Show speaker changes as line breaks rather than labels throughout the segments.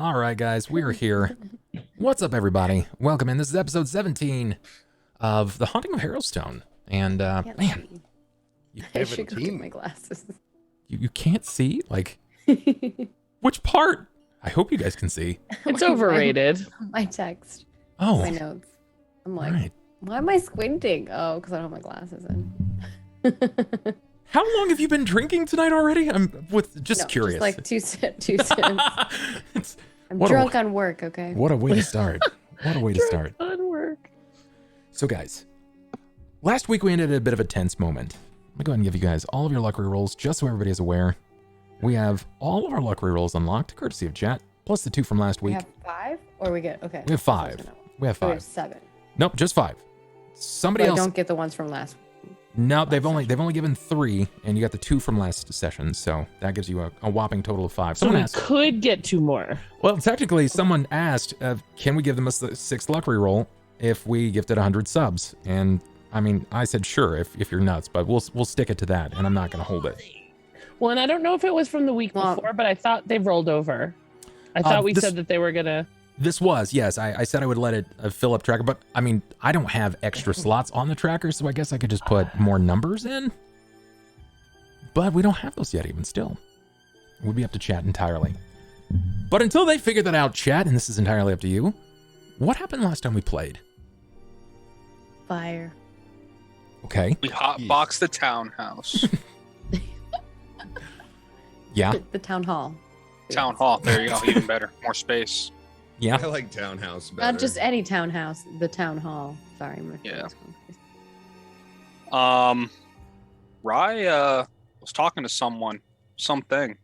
All right, guys, we're here. What's up, everybody? Welcome in. This is episode 17 of The Haunting of Harrowstone. And, man.
I should go get my glasses.
You can't see? Like, which part? I hope you guys can see.
It's overrated.
My text.
Oh.
My notes. I'm like,
right.
why am I squinting? Oh, because I don't have my glasses in.
How long have you been drinking tonight already? I'm just curious.
Just like two sips. I'm drunk on work, okay?
What a way to start. What a way to start.
On work.
So, guys, last week we ended at a bit of a tense moment. Let me go ahead and give you guys all of your luck rerolls, just so everybody is aware. We have all of our luck rerolls unlocked, courtesy of chat, plus the 2 from last week.
We have 5? Or we get, okay.
We have 5. We have 5.
We have 7.
Nope, just 5. Somebody else.
I don't get the ones from last.
No, they've only given 3, and you got the 2 from last session, so that gives you a whopping total of 5.
So we could get 2 more.
Well, technically, someone asked, can we give them a 6th luck reroll if we gifted 100 subs? And I mean, I said sure if you're nuts, but we'll stick it to that, and I'm not going to hold it.
Well, and I don't know if it was from the week before, but I thought they've rolled over. I thought we said that they were gonna.
This was, yes. I said I would let it fill up tracker, but I mean, I don't have extra slots on the tracker, so I guess I could just put more numbers in. But we don't have those yet, even still. It would be up to chat entirely. But until they figure that out, chat, and this is entirely up to you, what happened last time we played?
Fire.
Okay.
We hotboxed the townhouse.
Yeah.
The town hall.
Town hall. There you go. Even better. More space.
Yeah.
I like townhouse better.
Not just any townhouse. The town hall. Sorry, my
Yeah.
phone.
Rye was talking to someone. Something.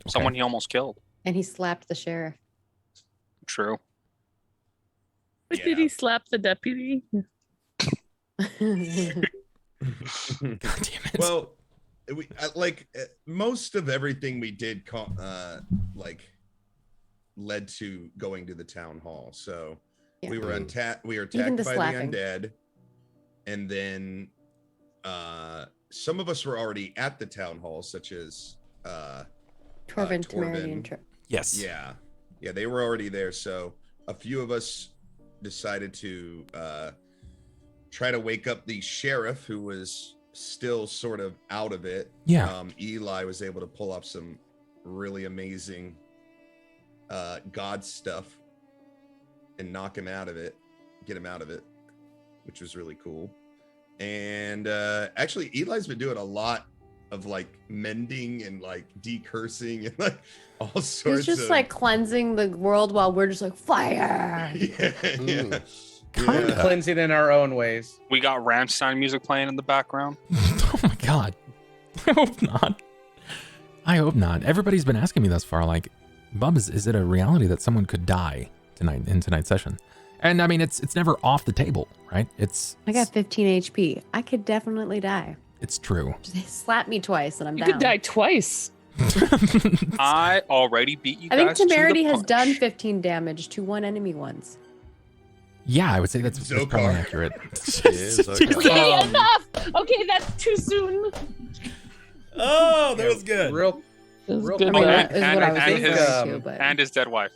Someone he almost killed.
And he slapped the sheriff.
True.
But did he slap the deputy?
God damn it.
Well, most of everything we did, led to going to the town hall. So
Yeah.
we were attacked by
the
the
slapping.
undead, and then some of us were already at the town hall, such as
Torvin,
Torvin.
Temerity, and Tripp.
Yes.
Yeah, they were already there. So a few of us decided to try to wake up the sheriff, who was still sort of out of it.
Yeah.
Eli was able to pull up some really amazing god stuff and knock him out of it, get him out of it, which was really cool. And actually, Eli's been doing a lot of like mending and like decursing and like all sorts.
He's just like cleansing the world while we're just like fire.
yeah.
Cleansing in our own ways.
We got Rammstein music playing in the background.
Oh my god. I hope not. I hope not. Everybody's been asking me thus far, like, Bub, is it a reality that someone could die tonight in tonight's session? And I mean, it's never off the table, right?
I got 15 HP. I could definitely die.
It's true.
Just slap me twice and I'm
You
down.
could die twice.
I already beat you
I
guys.
think Temerity
to the
has
punch.
done 15 damage to one enemy once.
Yeah, I would say that's probably accurate.
Okay, enough. Okay, that's too soon.
Oh, that was good.
Real
Good.
I mean, that is
and-
what I was
and
referring
his-
to, but...
And his dead wife.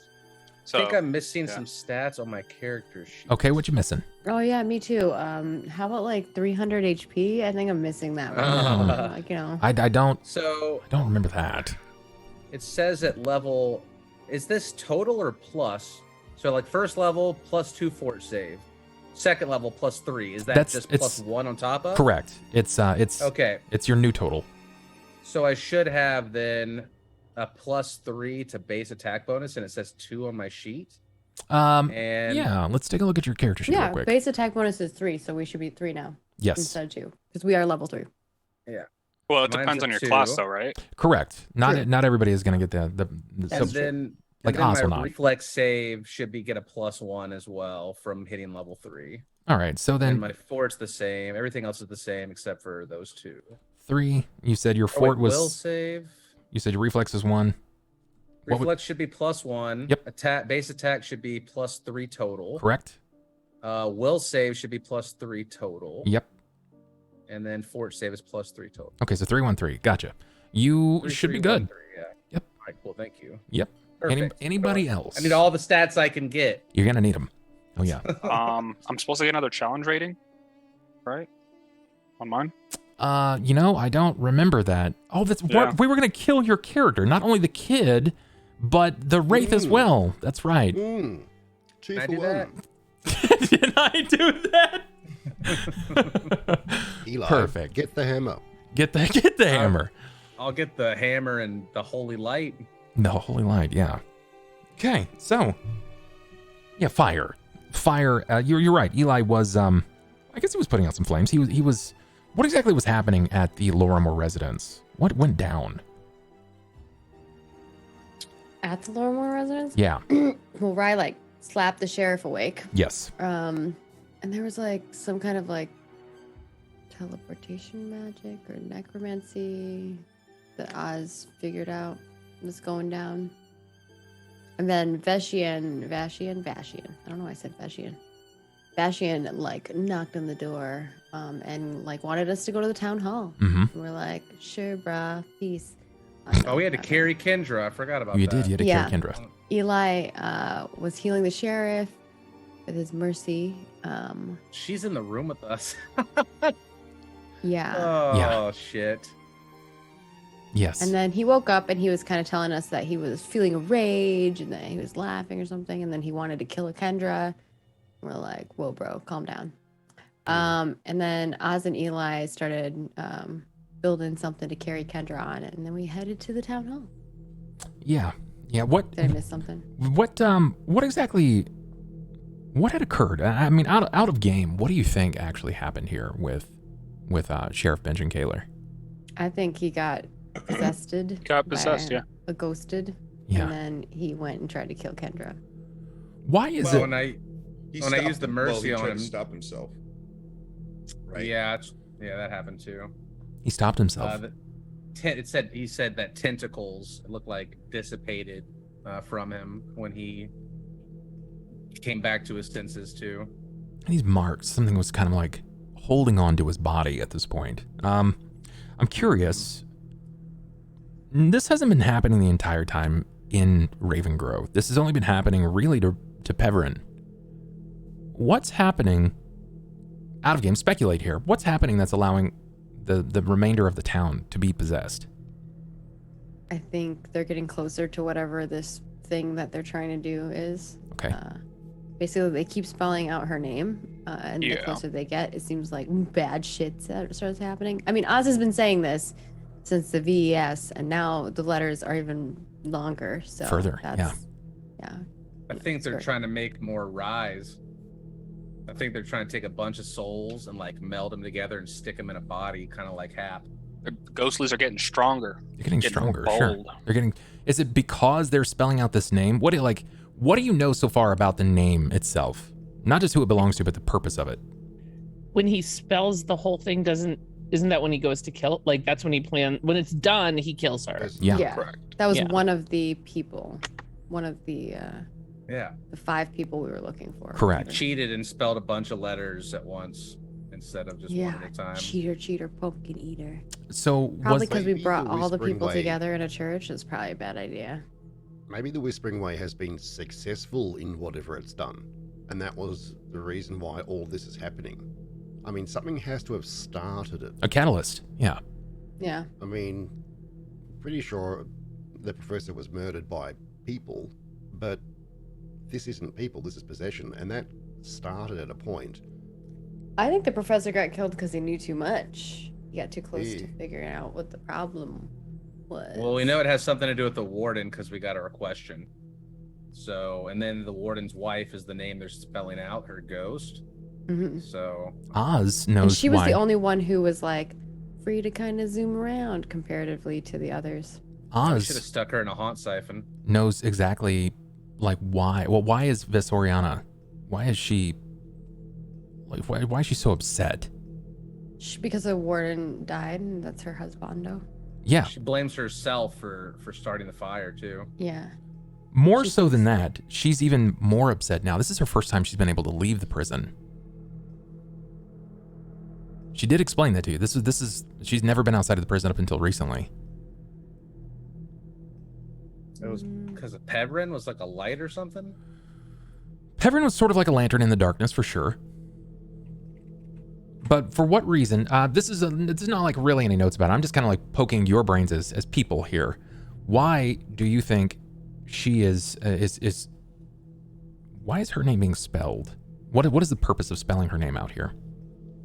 So
I think I'm missing
yeah.
some stats on my character sheet.
Okay, what you missing?
Oh yeah, me too. How about like 300 HP? I think I'm missing that right now. Like, you know.
I don't
So
remember that.
it says at level, is this total or plus? So like first level +2 fort save, second level +3. Is that
That's-
just
it's-
+1 on top of?
Correct. It's
Okay,
it's your new total.
so I should have then a +3 to base attack bonus, and it says 2 on my sheet. And
Yeah, let's take a look at your character sheet real
Yeah,
quick.
base attack bonus is 3, so we should be 3 now
Yes.
instead of 2 because we are level 3.
well, it
Mine's
depends
a
on your
2.
class, though, right?
Correct.
Sure.
Not everybody is going to get the
And
so-
then,
like
and then
Oz will
my
not.
reflex save should get a +1 as well from hitting level 3.
All right, so
And
then
my fort's the same. Everything else is the same except for those 2.
3, you said your
Oh,
fort
wait,
was
will save.
you said your reflex is 1. What would-
Reflex should be +1.
Yep.
Base attack should be +3 total.
Correct?
Will save should be +3 total.
Yep.
And then fort save is +3 total.
Okay, so 313. Gotcha. You
Three,
should be
three,
good.
1, 3, yeah.
Yep.
All right, cool. Thank you.
Yep.
Perfect.
Anybody else?
I need all the stats I can get.
You're gonna need them. Oh yeah.
I'm supposed to get another challenge rating, right? On mine.
I don't remember that. Oh, we were gonna kill your character, not only the kid, but the wraith as well. That's right.
2
Can I
for
do that?
1.
Did I do that?
Eli,
Perfect.
get the hammer.
Get the hammer.
I'll get the hammer and the holy light.
The holy light, yeah. Okay, so yeah, fire. You're right. Eli was I guess he was putting out some flames. He was. What exactly was happening at the Lorimore residence? What went down?
At the Lorimore residence?
Yeah.
Well, Rye like slapped the sheriff awake.
Yes.
And there was like some kind of like teleportation magic or necromancy that Oz figured out was going down. And then Vashian. I don't know why I said Vashian. Vashian like knocked on the door and like wanted us to go to the town hall.
Mm-hmm.
And we're like, sure, brah, peace.
Oh, we had to carry Kendra. I forgot about that.
You did. You had to carry Kendra.
Eli was healing the sheriff with his mercy.
She's in the room with us.
Yeah.
Oh, shit.
Yes.
And then he woke up and he was kind of telling us that he was feeling a rage and that he was laughing or something. And then he wanted to kill a Kendra. We're like, whoa, bro, calm down. And then Oz and Eli started building something to carry Kendra on. And then we headed to the town hall.
Yeah. What?
Did I miss something?
What exactly? What had occurred? I mean, out of game, what do you think actually happened here with Sheriff Benjamin Kaler?
I think he got possessed.
Yeah.
A ghosted.
Yeah.
And then he went and tried to kill Kendra.
Why is
Well,
it?
when I used the mercy
he
on
tried
him,
to stop himself. Right.
yeah, that happened too.
He stopped himself.
He said that tentacles looked like dissipated from him when he came back to his senses too.
And he's marked. Something was kind of like holding on to his body at this point. I'm curious. This hasn't been happening the entire time in Ravengrove. This has only been happening really to Peverin. What's happening out of game? Speculate here. What's happening that's allowing the remainder of the town to be possessed?
I think they're getting closer to whatever this thing that they're trying to do is.
Okay.
Basically, they keep spelling out her name, and the
Yeah.
closer they get, it seems like bad shit starts happening. I mean, Oz has been saying this since the VES, and now the letters are even longer. So
Further, yeah.
I think they're trying to make more rise. I think they're trying to take a bunch of souls and like meld them together and stick them in a body, kind of like Hap.
The ghostlies are getting stronger.
They're getting stronger.
more
Sure.
bold.
They're getting. Is it because they're spelling out this name? What do you know so far about the name itself? Not just who it belongs to, but the purpose of it.
When he spells the whole thing, isn't that when he goes to kill? Like that's when when it's done, he kills her.
Yeah.
Correct.
That was
Yeah.
one of the people, one of the
Yeah.
5 people we were looking for.
Correct.
Cheated and spelled a bunch of letters at once instead of just one at a time.
Cheater, pumpkin eater.
So
Probably
was
because we
Maybe
brought
the
all the
Whispering
people
Way.
together in a church. It's probably a bad idea.
Maybe the Whispering Way has been successful in whatever it's done, and that was the reason why all this is happening. I mean, something has to have started it.
a catalyst? Yeah.
Yeah.
I mean, pretty sure the professor was murdered by people, but this isn't people, this is possession, and that started at a point.
I think the professor got killed because he knew too much. He got too close to
Yeah.
figuring out what the problem was.
Well, we know it has something to do with the warden because we got her a question. So, and then the warden's wife is the name they're spelling out, her ghost.
Mhm.
So,
Oz
And
knows
she was
why.
the only one who was like free to kind of zoom around comparatively to the others.
we should have
Oz
stuck her in a haunt siphon.
knows exactly like why. Well, why is Vesoriana? Why is she? Like, why is she so upset?
Because the warden died, and that's her husbando.
Yeah.
She blames herself for starting the fire too.
Yeah.
More
She
so than
thinks-
that, she's even more upset now. This is her first time she's been able to leave the prison. She did explain that to you. This is she's never been outside of the prison up until recently.
It was because of Pevrin was like a light or something?
Pevrin was sort of like a lantern in the darkness for sure. But for what reason? This is not like really any notes about it. I'm just kind of like poking your brains as people here. Why do you think she is why is her name being spelled? What is the purpose of spelling her name out here?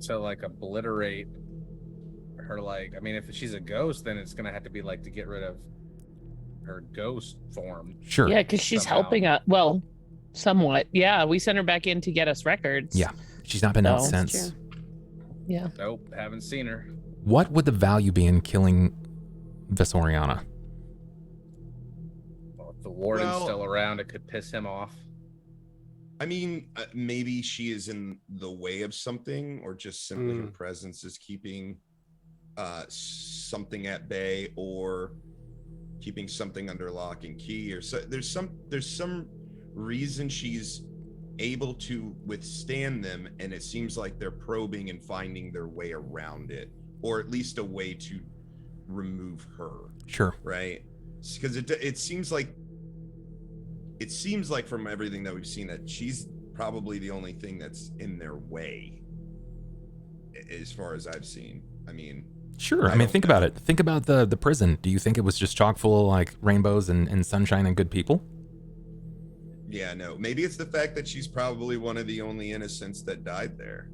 To like obliterate her, like, I mean, if she's a ghost, then it's gonna have to be like to get rid of her ghost form.
Sure.
Yeah, because she's
Somehow.
helping us. Well, somewhat. Yeah, we sent her back in to get us records.
Yeah. She's not been out
No.
That's
since.
true.
Yeah.
Nope, haven't seen her.
What would the value be in killing Visoriana?
Well, if the warden's
Well-
still around, it could piss him off.
I mean, maybe she is in the way of something, or just simply her presence is keeping something at bay, or keeping something under lock and key, or so. There's some reason she's able to withstand them, and it seems like they're probing and finding their way around it, or at least a way to remove her.
Sure.
Right? Because it seems like from everything that we've seen that she's probably the only thing that's in their way, as far as I've seen. I mean,
Sure. I
I
mean,
don't
think
know.
about it. Think about the prison. Do you think it was just chock full of like rainbows and sunshine and good people?
yeah, no, maybe it's the fact that she's probably one of the only innocents that died there.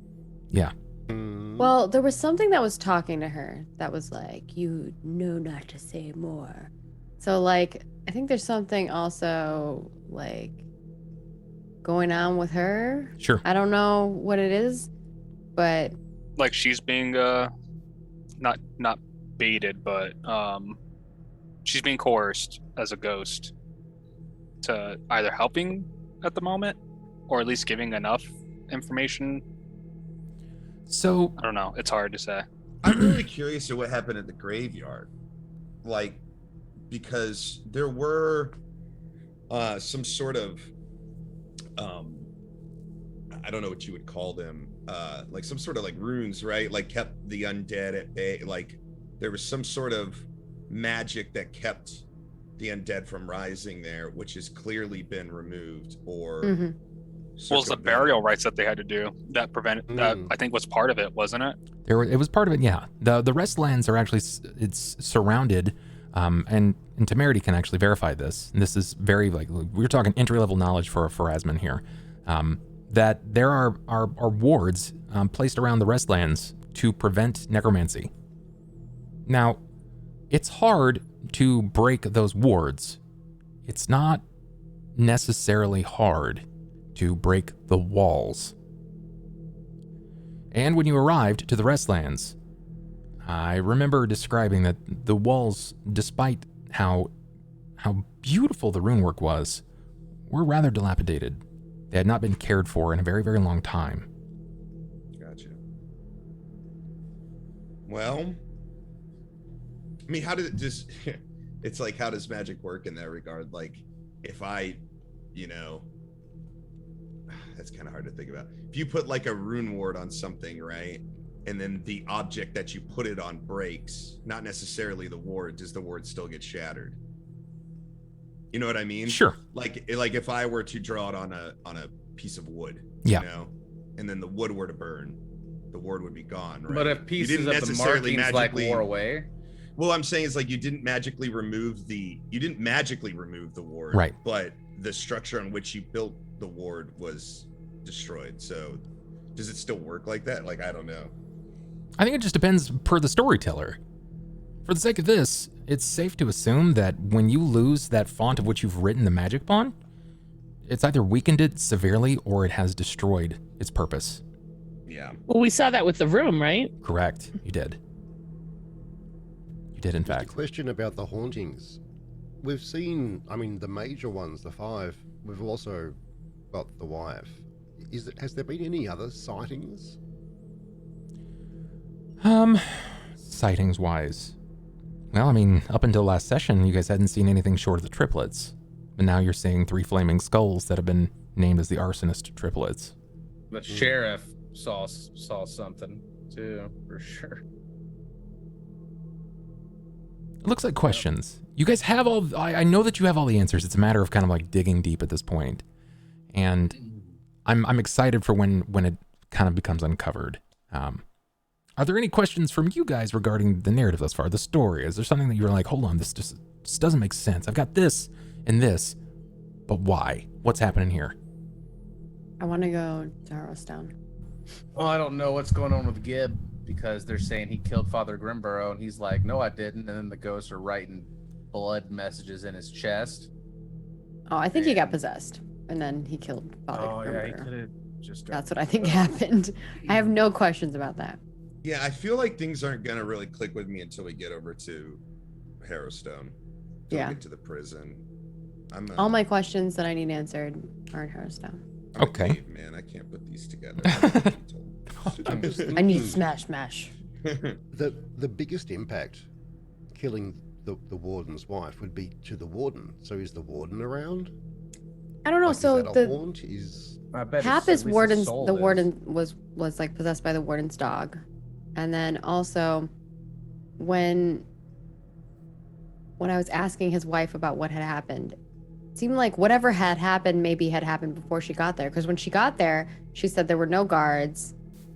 Yeah.
Well, there was something that was talking to her that was like, you know not to say more. So, like, I think there's something also, like, going on with her.
Sure.
I don't know what it is, but
Like she's being not baited, but she's being coerced as a ghost to either helping at the moment, or at least giving enough information.
So
I don't know. It's hard to say.
I'm really curious to what happened at the graveyard, like, because there were some sort of I don't know what you would call them, like some sort of like runes, right? Like kept the undead at bay. Like there was some sort of magic that kept the undead from rising there, which has clearly been removed, or
mhm.
Well, it's the
circumvented.
burial rites that they had to do that prevented that. I think was part of it, wasn't it?
it was part of it. Yeah. The rest lands are actually it's surrounded, and Temerity can actually verify this. And this is very like we're talking entry level knowledge for Asmon here. That there are wards placed around the rest lands to prevent necromancy. Now, it's hard to break those wards. It's not necessarily hard to break the walls. And when you arrived to the Restlands, I remember describing that the walls, despite how beautiful the runework was, were rather dilapidated. They had not been cared for in a very, very long time.
Gotcha. Well, I mean, how did it just, it's like, how does magic work in that regard? Like, if I, that's kind of hard to think about. If you put like a rune ward on something, right? And then the object that you put it on breaks, not necessarily the ward, does the ward still get shattered? You know what I mean?
Sure.
Like if I were to draw it on a piece of wood,
Yeah.
and then the wood were to burn, the ward would be gone, right?
But if
You
pieces
didn't
of the
necessarily
markings like wore away,
well, I'm saying is like you didn't magically remove the ward,
Right.
But the structure on which you built the ward was destroyed. So does it still work like that? Like, I don't know.
I think it just depends per the storyteller. For the sake of this, it's safe to assume that when you lose that font of which you've written the magic upon, it's either weakened it severely or it has destroyed its purpose.
Yeah.
Well, we saw that with the room, right?
Correct. You did. You did, in
Just a
fact.
question about the hauntings. We've seen, I mean, the major ones, the 5. We've also got the wife. Has there been any other sightings?
Sightings wise. Well, I mean, up until last session, you guys hadn't seen anything short of the triplets. But now you're seeing 3 flaming skulls that have been named as the arsonist triplets.
the sheriff saw something too, for sure.
It looks like questions. You guys have all. I know that you have all the answers. It's a matter of kind of like digging deep at this point, and I'm excited for when it kind of becomes uncovered. Are there any questions from you guys regarding the narrative thus far, the story? Is there something that you're like, hold on, this doesn't make sense. I've got this and this, but why? What's happening here?
I want to go to Harrowstone.
Well, I don't know what's going on with Gibb because they're saying he killed Father Grimborough, and he's like, no, I didn't. And then the ghosts are writing blood messages in his chest.
Oh, I think he got possessed, and then he killed Father
Oh, yeah, he
Grimborough.
could have just.
That's what I think happened. I have no questions about that.
Yeah, I feel like things aren't gonna really click with me until we get over to Harrowstone. Till
Yeah.
we get to the prison.
All my questions that I need answered are in Harrowstone.
I'm a
Okay.
caveman, I can't put these together.
I need smash.
The biggest impact killing the warden's wife would be to the warden. So is the warden around?
I don't know.
Like,
so
is that a
the
haunt? Is
I bet
Hap
it's- at
is
least his
warden's.
soul
The
is.
warden was like possessed by the warden's dog, and then also when I was asking his wife about what had happened, it seemed like whatever had happened maybe had happened before she got there. Because when she got there, she said there were no guards,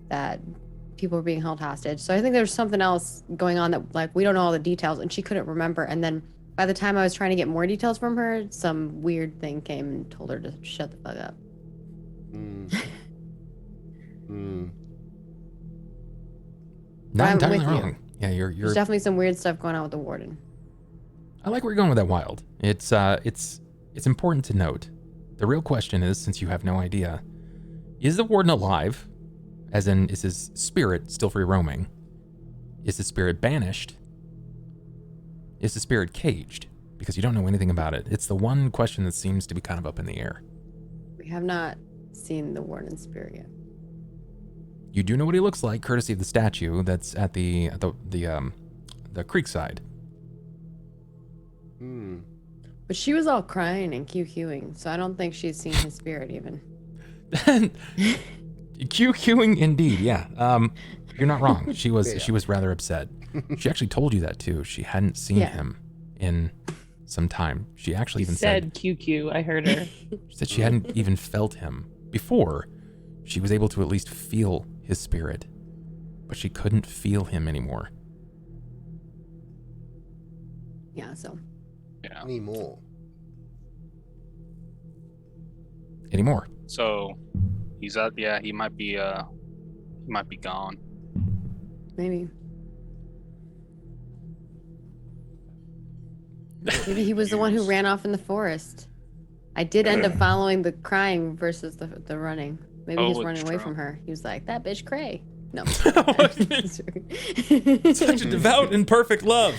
that people were being held hostage. So I think there's something else going on that like we don't know all the details, and she couldn't remember. And then by the time I was trying to get more details from her, some weird thing came and told her to shut the fuck up.
Not
I'm
entirely
with you.
wrong. Yeah, you're.
There's definitely some weird stuff going on with the warden.
I like where you're going with that, Wyld. It's important to note. The real question is, since you have no idea, is the warden alive? As in, is his spirit still free roaming? Is his spirit banished? Is the spirit caged? Because you don't know anything about it. It's the one question that seems to be kind of up in the air.
We have not seen the warden's spirit yet.
You do know what he looks like, courtesy of the statue that's at the creek side.
But she was all crying and QQing, so I don't think she's seen his spirit even.
QQing indeed, yeah. You're not wrong. She was rather upset. She actually told you that too. She hadn't seen him in some time. She actually even said
QQ. I heard her.
she said she hadn't even felt him before. She was able to at least feel his spirit, but she couldn't feel him anymore.
Yeah, so.
Yeah.
Anymore.
So he's at he might be gone.
Maybe. Maybe he was the one who ran off in the forest. I did end up following the crying versus the running. Maybe he's
Oh,
running
it's
away
true.
from her. He was like, that bitch cray. No.
Such a devout and perfect love.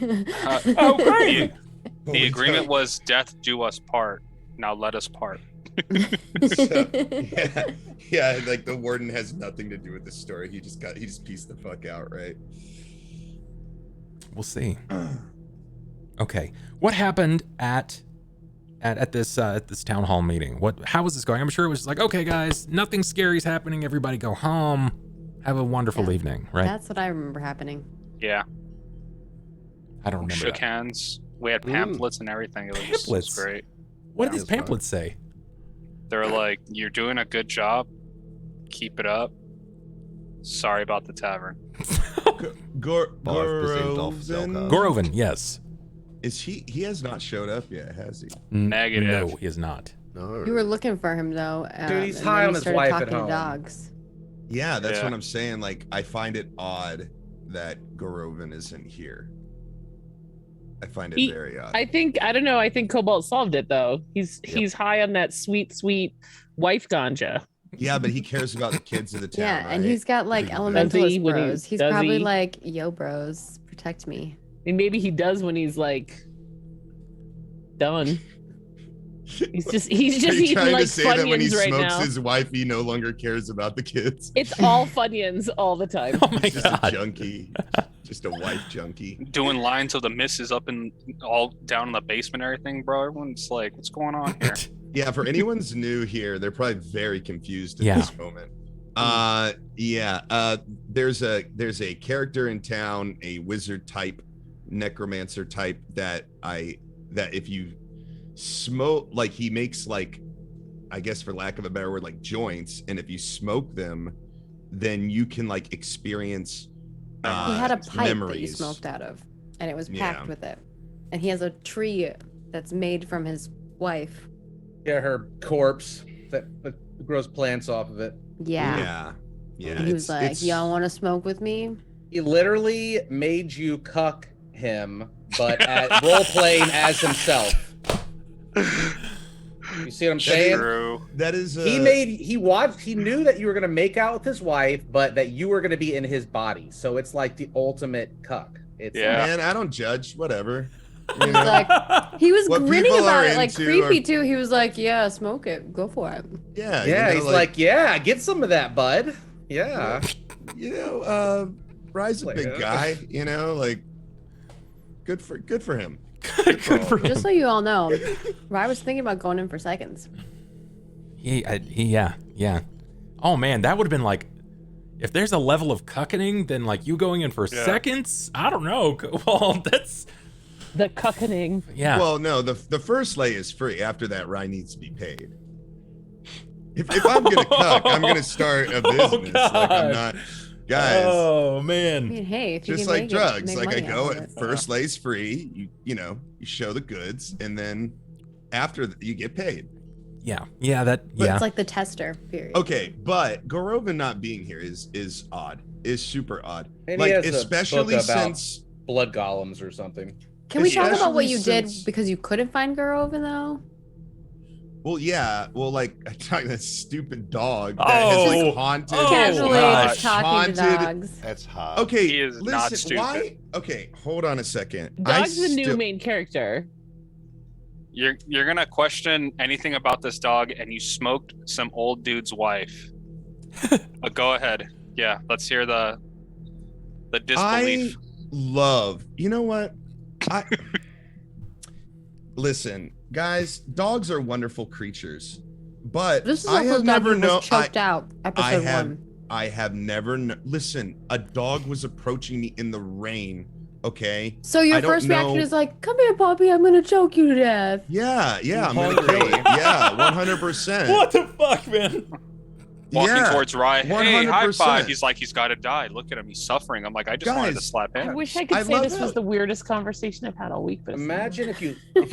Oh, great! The agreement was death do us part. Now let us part.
yeah, like the warden has nothing to do with this story. He just pieced the fuck out, right?
We'll see. Okay, what happened at this town hall meeting? How was this going? I'm sure it was just like, okay, guys, nothing scary is happening. Everybody go home. Have a wonderful evening, right?
That's what I remember happening.
Yeah.
I don't remember
Shook
that.
hands. We had pamphlets and everything. It was, just, it was
Pamphlets?
great.
What did
Yeah,
these
it was fun.
pamphlets say?
They're like, "You're doing a good job. Keep it up. Sorry about the tavern."
5% off sell
Gorovan?
card.
Gorovan, yes.
Is he has not showed up yet, has he?
Negative.
No, he is not.
No.
You were looking for him though.
Dude, he's
and
high
then
on
he
his
started
wife
talking
at
to
home.
dogs.
Yeah, that's
Yeah.
what I'm saying. Like, I find it odd that Gorovan isn't here. I find it very odd.
I don't know. I think Cobalt solved it though. He's high on that sweet wife ganja.
Yeah, but he cares about the kids of the town.
Yeah, and
right?
he's got like
Does he?
elementalist
when he-
bros. He's
does
probably
he?
like, yo, bros, protect me.
And maybe he does when he's like done. He's just
Are you
eating
trying
like
to say that when he
Funyuns right
smokes
now.
his wife, he no longer cares about the kids?
It's all Funyuns all the time.
Oh my
He's just a
god.
junkie, just a wife junkie.
Doing lines of the misses up in all down in the basement and everything, bro. Everyone's like, "What's going on here?"
Yeah, for anyone's new here, they're probably very confused at
Yeah.
this moment. There's a character in town, a wizard type, necromancer type that if you smoke, like he makes like, I guess for lack of a better word, like joints, and if you smoke them, then you can like experience
He had a pipe
memories.
that you smoked out of, and it was packed
Yeah.
with it. And he has a tree that's made from his wife.
Yeah, her corpse that grows plants off of it.
Yeah.
Yeah.
And he was like, y'all want to smoke with me?
He literally made you cuck him, but at role playing as himself. You see what I'm saying?
True.
That is
He knew that you were gonna make out with his wife, but that you were gonna be in his body. So it's like the ultimate cuck. It's
Yeah.
Man, I don't judge. Whatever.
He was like, he was
What
grinning
people
about
are
it, like
into
creepy
are-
too. He was like, yeah, smoke it, go for it.
Yeah.
yeah, he's like, yeah, get some of that, bud. Yeah.
Rye's a
Like,
big guy. Like good for him.
Good for him.
Just so you all know, Rye was thinking about going in for seconds.
Yeah. Oh man, that would have been like, if there's a level of cuckening, then like you going in for seconds. I don't know. Well, that's
The cuckening.
yeah.
Well, no, the first lay is free. After that, Rye needs to be paid. If I'm gonna cuck, I'm gonna start a business. Like I'm not, guys.
Oh
I
man.
mean, hey, if you
Just
can
like
make
drugs.
it, make
Like I
money
go
off of
at
it.
first lay's free. You show the goods, and then after you get paid.
Yeah.
It's like the tester period.
Okay, but Gorovin not being here is odd. Is super odd.
And he
like
has a
especially
book about
since
blood golems or something.
Can we talk about what
especially
you did
since-
because you couldn't find Gorovin though?
well, yeah, like I talked that stupid dog that
Oh.
has like haunted.
Oh,
Casually
gosh.
just talking to
Haunted-
dogs.
That's hard.
Okay,
He is
listen,
not stupid.
why? Okay, hold on a second.
Dog's the new main character.
You're gonna question anything about this dog, and you smoked some old dude's wife. Go ahead. Yeah, let's hear the disbelief.
love. You know what? Listen, guys, dogs are wonderful creatures, but
This is
I
also
have
the dog
never
who
known.
was choked out. Episode
have-
1.
I have never. Listen, a dog was approaching me in the rain. Okay.
So your
I don't
first reaction
know-
is like, "Come here, puppy. I'm gonna choke you to death."
Yeah, I'm gonna
Hungry.
kill it. Yeah, 100%.
What the fuck, man?
Walking
Yeah,
towards Rye. Hey, high
100%.
five. He's like, he's got to die. Look at him. He's suffering. I'm like, I just wanted to
Guys,
slap
I
him.
wish I could
I
say
love
this was
it.
the weirdest conversation I've had all week. But it's not.
Imagine if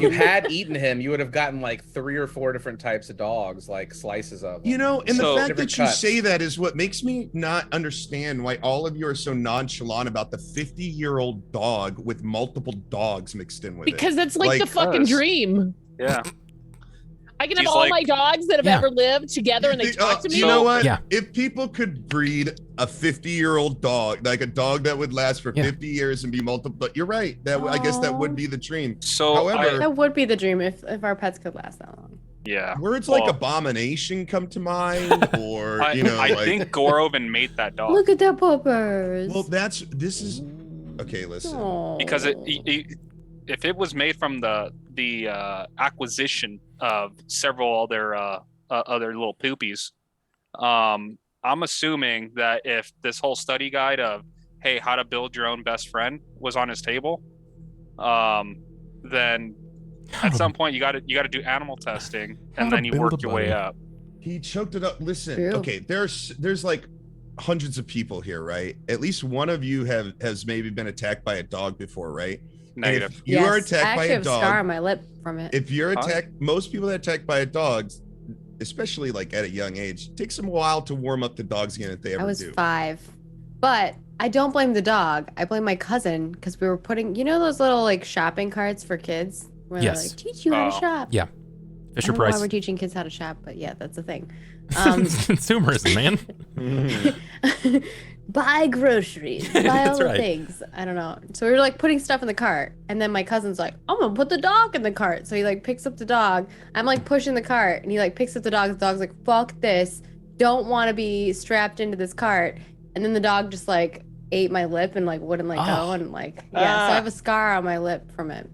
you had eaten him, you would have gotten like 3 or 4 different types of dogs, like slices of them.
You know, and
So-
the fact
Different
that you
cuts.
say that is what makes me not understand why all of you are so nonchalant about the 50-year-old dog with multiple dogs mixed in with
Because
it.
that's like the
Like,
fucking
us.
dream.
Yeah.
I can have
He's
all
like-
my dogs that have
Yeah.
ever lived together and they talk to me.
You know what?
Yeah.
If people could breed a 50-year-old dog, like a dog that would last for
Yeah.
50 years and be multiple, but you're right. I guess that would be the dream.
So,
However-
That would be the dream if our pets could last that long.
yeah.
Words
Well,
like abomination come to mind, or
I,
you know,
I
like,
think Gorovin made that dog
Look at that puppers.
well, this is okay. Listen,
because if it was made from the acquisition of several other little poopies, I'm assuming that if this whole study guide of hey, how to build your own best friend was on his table, then at some point you got to do animal testing,
How
and
to
then you
build
work
a
your way
buddy.
up.
he choked it up. Listen,
True.
okay, there's like hundreds of people here, right? At least one of you has maybe been attacked by a dog before, right? And
Negative.
if you are
Yes, I
attacked
actually
by a
have a scar on
dog,
my lip from it.
if you're
Huh?
attacked, most people that are attacked by a dog, especially like at a young age, it takes them a while to warm up the dogs again if they ever
I was
do.
5. But I don't blame the dog. I blame my cousin because we were putting, those little like shopping carts for kids where
Yes.
they like teach you how to
Oh.
shop.
Yeah.
I
Fisher
don't know why
Price.
we're teaching kids how to shop, but yeah, that's the thing.
Consumerism, man.
Buy groceries, buy all
That's
the
right.
things. I don't know. So we were like putting stuff in the cart, and then my cousin's like, "I'm gonna put the dog in the cart." So he like picks up the dog. I'm like pushing the cart, and he like picks up the dog. The dog's like, "Fuck this! Don't want to be strapped into this cart." And then the dog just like ate my lip and like wouldn't let go,
Oh.
and like so I have a scar on my lip from it.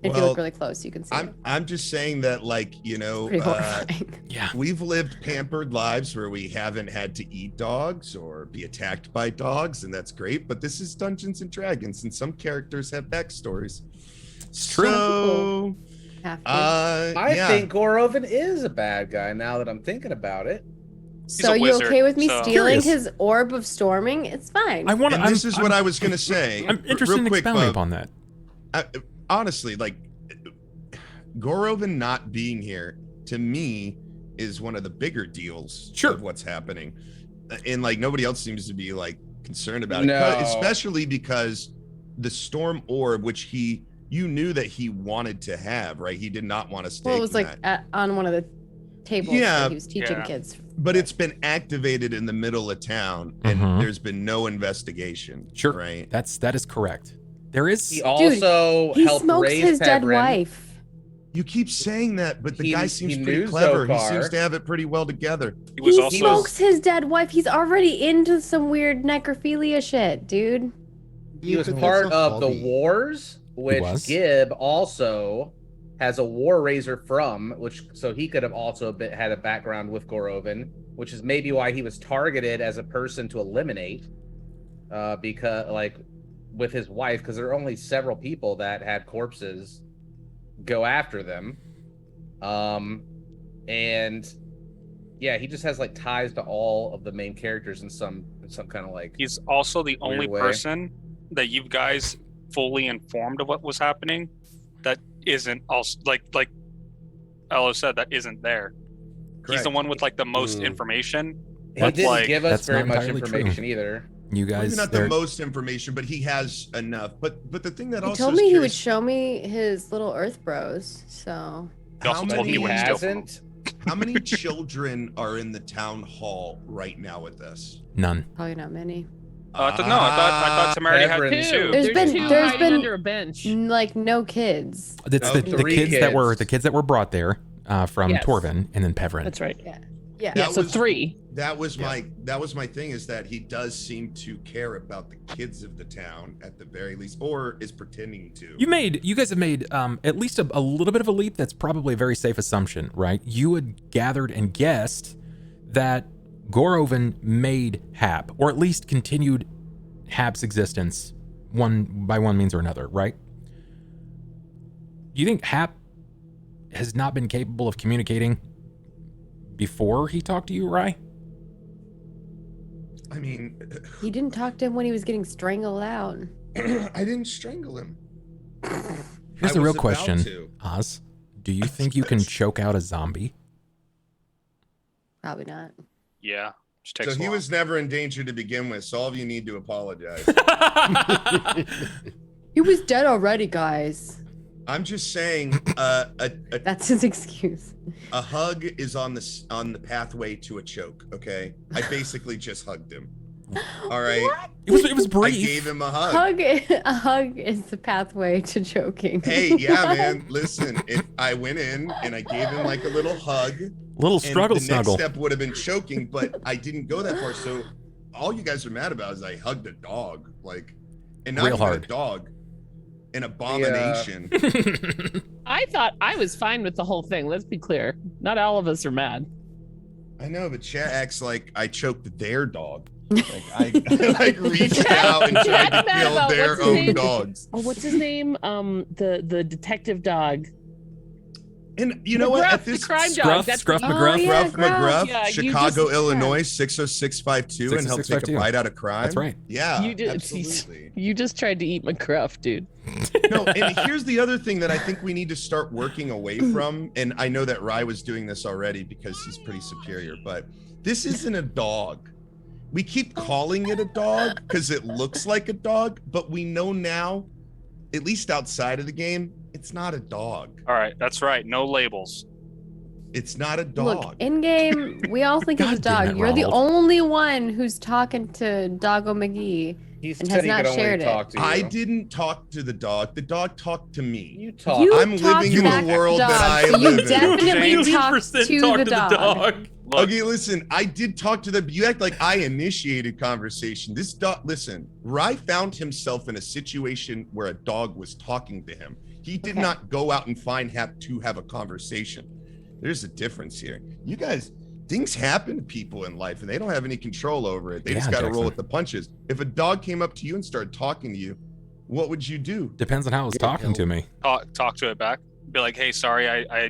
If you
Well,
look really close, you can see it.
I'm just saying that, like,
Pretty horrifying.
Yeah.
we've lived pampered lives where we haven't had to eat dogs or be attacked by dogs, and that's great. But this is Dungeons and Dragons, and some characters have backstories.
true.
So,
Have to.
I think Gorovan is a bad guy now that I'm thinking about it.
So
a
are you
wizard,
okay with me
so-
stealing
Curious.
his orb of storming? It's fine.
I want to.
and this is what I was gonna say.
I'm interested
Real
in
quick,
expounding
Bub.
upon that.
Honestly, like, Gorovan not being here to me is one of the bigger deals
Sure.
of what's happening, and like nobody else seems to be like concerned about
No.
it, especially because the storm orb, which you knew that he wanted to have, right? He did not want to stay.
Well, it was like on one of the tables
Yeah.
that he was teaching
Yeah.
kids.
But it's been activated in the middle of town, and
Mhm.
there's been no investigation.
Sure.
Right.
That is correct. There is.
He also
He
helped
smokes
raise
his dead
Pevrin.
wife.
You keep saying that, but the
He-
guy seems
he
pretty
knew
clever. He
Zokar.
seems to have it pretty well together.
He was
He
also
smokes his dead wife. He's already into some weird necrophilia shit, dude.
He was
but
part
that's a
of the
hobby.
wars, which
was?
Gib also has a war razor from, which so he could have also had a background with Gorovan, which is maybe why he was targeted as a person to eliminate, because like with his wife, because there are only several people that had corpses go after them, and yeah, he just has like ties to all of the main characters in some kind of like.
he's also the
Weird
only
way.
person that you guys fully informed of what was happening that isn't also like Ello said, that isn't there. He's the
Correct.
one with like the most
Mm.
information.
He
But,
didn't
like,
give us
that's
very
not
much
entirely true.
information either.
You guys.
Maybe not
there-
the most information, but he has enough. But the thing that
He
also
told
is
me he would
curious,
show me his little Earth bros. So
He also
How
told me
many
he wouldn't steal from him.
hasn't.
how many children are in the town hall right now with us?
None.
probably not many.
I thought Temerity had
Pevrin.
two.
There's been-
two
there's
hiding
been-
under a bench.
Like no kids.
It's
Oh,
the
three
kids
kids.
that were brought there from
Yes.
Torvin and then Pevrin.
That's right.
Yeah.
Yeah,
That
so
was-
3.
That was my thing, is that he does seem to care about the kids of the town at the very least, or is pretending to.
You guys have made at least a little bit of a leap. That's probably a very safe assumption, right? You had gathered and guessed that Gorovan made Hap, or at least continued Hap's existence by one means or another, right? Do you think Hap has not been capable of communicating before he talked to you, Rye?
I mean,
He didn't talk to him when he was getting strangled out.
I didn't strangle him.
Here's
I
the real
was about
question,
to.
Oz. Do you think you can choke out a zombie?
Probably not.
Yeah, just takes
So
a
he
while.
was never in danger to begin with. So all of you need to apologize.
He was dead already, guys.
I'm just saying, a
That's his excuse.
hug is on the pathway to a choke. Okay, I basically just hugged him. All right,
It was
I
brief.
gave him a hug.
A hug is the pathway to choking.
Hey, yeah, man. Listen, I went in and I gave him like a little hug.
Little
And
struggle
the
snuggle.
next step would have been choking, but I didn't go that far. So all you guys are mad about is I hugged a dog, like, and not
Real
even
hard.
a dog, an abomination.
I thought I was fine with the whole thing. Let's be clear. Not all of us are mad.
I know, but Chet acts like I choked their dog. Like I like reached out and tried to
Chat's mad
kill
about
their
what's his
own
name?
dogs.
Oh, what's his name? The detective dog.
And you know what?
McGruff,
At this
the crime
Scruff,
dog. That's
Scruff
what you-
McGruff.
Oh, yeah,
Gruff McGruff,
Yeah, you
Chicago,
just-
Illinois, 60652, and help take a
60652.
bite out of crime.
That's right.
Yeah,
You did-
absolutely.
You just tried to eat McGruff, dude.
No, and here's the other thing that I think we need to start working away from. And I know that Rye was doing this already because he's pretty superior, but this isn't a dog. We keep calling it a dog because it looks like a dog, but we know now, at least outside of the game, it's not a dog.
All right, that's right. No labels.
It's not a dog.
Look, in game, we all think it's a
God damn
dog.
it,
You're the
Ronald.
only one who's talking to Doggo McGee.
He
And
said
has
he
not
could only
shared it.
talk to you.
I didn't talk to the dog. The dog talked to me.
You talk.
You
I'm
talked
living in the
back
world
dog,
that I
so you
live in.
definitely talked to the dog.
Look,
Okay, listen, I did talk to them. You act like I initiated conversation. This dog, listen, Rye found himself in a situation where a dog was talking to him. He did
Okay.
not go out and have a conversation. There's a difference here. You guys, things happen to people in life and they don't have any control over it. They just
Yeah,
got to
Jackson.
roll with the punches. If a dog came up to you and started talking to you, what would you do?
Depends on how it was talking to me.
Talk to it back. Be like, hey, sorry, I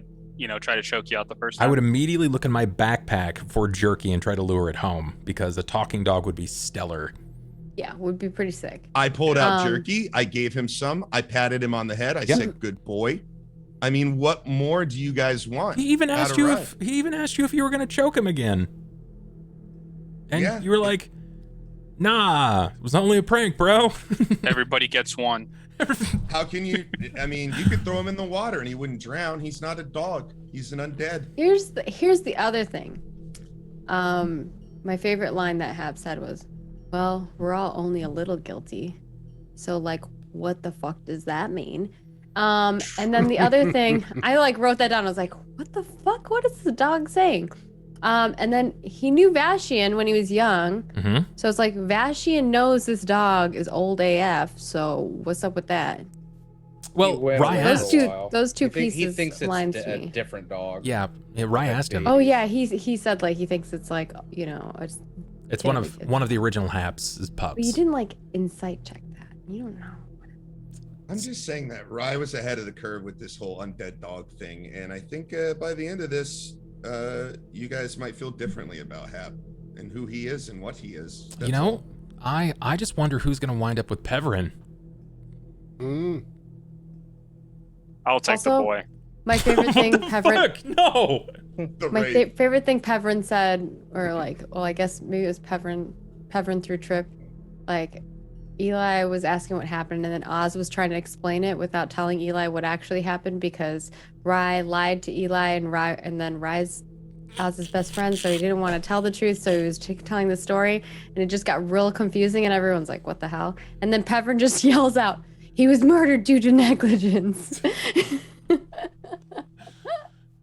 try to choke you out the first time.
I would immediately look in my backpack for jerky and try to lure it home because a talking dog would be stellar.
Yeah, would be pretty sick.
I pulled out
Um,
jerky. I gave him some. I patted him on the head. I
Yeah.
said, good boy. I mean, what more do you guys want?
He even
out
asked
of
you
Rye?
if you were gonna choke him again. And
Yeah.
you were like, nah, it was only a prank, bro.
Everybody gets one.
How can you? I mean, you could throw him in the water and he wouldn't drown. He's not a dog. He's an undead.
Here's the other thing. My favorite line that Hab said was, "Well, we're all only a little guilty, so like, what the fuck does that mean?" And then the other thing, I like wrote that down. I was like, "What the fuck? What is the dog saying?" And then he knew Vashian when he was young,
Mm-hmm.
so it's like Vashian knows this dog is old AF. So what's up with that?
Well,
He went
Rye
away
asked.
for a while.
Those two
He
pieces
thinks
lines
it's
to
a
me.
different dog.
Yeah, Rye asked him.
Oh yeah, he said like he thinks it's like
It's one of the original Haps' pups.
But you didn't like insight check that. You don't know.
I'm just saying that Rye was ahead of the curve with this whole undead dog thing, and I think by the end of this, you guys might feel differently about Hap and who he is and what he is.
You
That's
know,
all.
I just wonder who's gonna wind up with Peverin.
Mm.
I'll take the
Also,
boy.
My favorite thing,
What the
Peverin.
fuck? No.
The
My
raid.
favorite thing Peverin said, or like, well, I guess maybe it was Peverin through Tripp. Like, Eli was asking what happened, and then Oz was trying to explain it without telling Eli what actually happened because Rye lied to Eli, and then Rye's Oz's best friend, so he didn't want to tell the truth, so he was telling the story, and it just got real confusing, and everyone's like, "What the hell?" And then Peverin just yells out, "He was murdered due to negligence."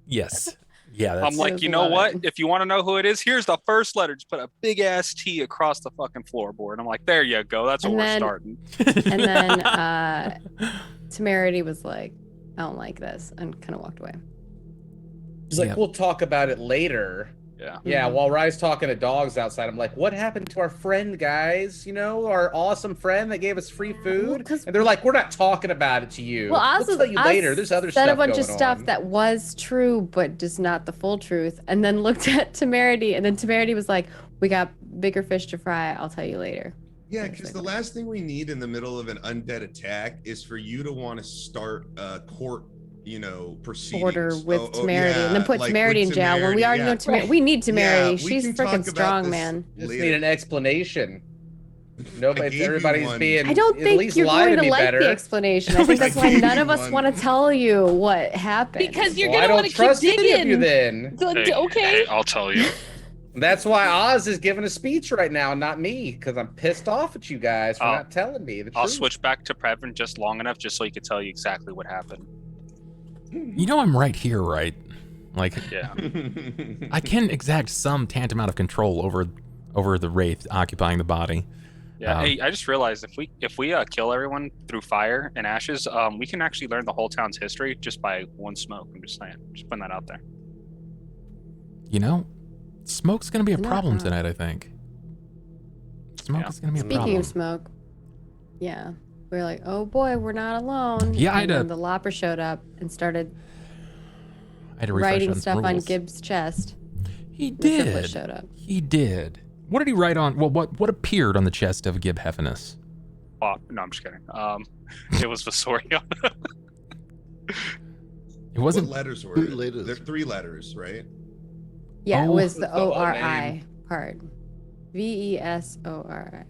Yes. Yeah.
I'm
That's,
like,
was
you
a
know
lot
what?
of-
If you want to know who it is, here's the first letter. Just put a big ass T across the fucking floorboard. I'm like, there you go. That's where
And
we're
then-
starting.
And then Temerity was like, "I don't like this," and kind of walked away.
He's like,
Yeah.
we'll talk about it later.
Yeah.
Yeah,
Mhm.
while Rye's talking to dogs outside, I'm like, what happened to our friend, guys? You know, our awesome friend that gave us free food?
'cause-
And they're like, we're not talking about it to you.
Well,
We'll tell you later. There's other
said
stuff
a bunch
going
of stuff
on.
that was true, but just not the full truth. And then looked at Temerity, and then Temerity was like, "We got bigger fish to fry. I'll tell you later."
Yeah, because the last thing we need in the middle of an undead attack is for you to want to start court, proceedings.
Order with
Oh,
Temerity, and then
yeah,
put
like
Temerity
with
in jail when we
Temerity,
already know
yeah.
Temerity. We need Temerity.
Yeah, we
She's
can talk
freaking
about
strong,
this
man.
Just
later.
need an explanation.
I
Nobody,
gave you
everybody's
one.
being.
I don't
at
think
least
you're
lie
going to
me
like
better.
the explanation. I think that's why
gave
none
you
of us
one.
want to tell you what happened.
Because you're
Well, I
gonna
don't
want to keep
trust any of you
digging.
then.
Okay.
I'll tell you.
That's why Oz is giving a speech right now, not me, because I'm pissed off at you guys for
I'll-
not telling me the
I'll
truth.
switch back to Previn just long enough just so he could tell you exactly what happened.
you know, I'm right here, right? Like,
Yeah.
I can exact some tantamount of control over the wraith occupying the body.
Yeah. Hey, I just realized if we kill everyone through fire and ashes, we can actually learn the whole town's history just by one smoke. I'm just saying. Just putting that out there.
You know, smoke's gonna be a
Isn't that
problem
wrong?
tonight. I think. Smoke
Yeah.
is gonna be a
Speaking
problem.
of smoke, yeah, we were like, "Oh boy, we're not alone."
Yeah, I
and
had
then
to-
the Lopper showed up and started
I had to refresh
writing
on
stuff on
rules.
Gibbs' chest.
He
And the triplet
did.
showed up.
He did. What did he write on? Well, what appeared on the chest of Gib Heffinus?
Oh, no, I'm just kidding. It was Vasorion.
It
What
wasn't.
letters were
Two
it?
letters.
They're 3 letters, right?
Yeah, it
Oh.
was the
The whole
ORI part. VESORI.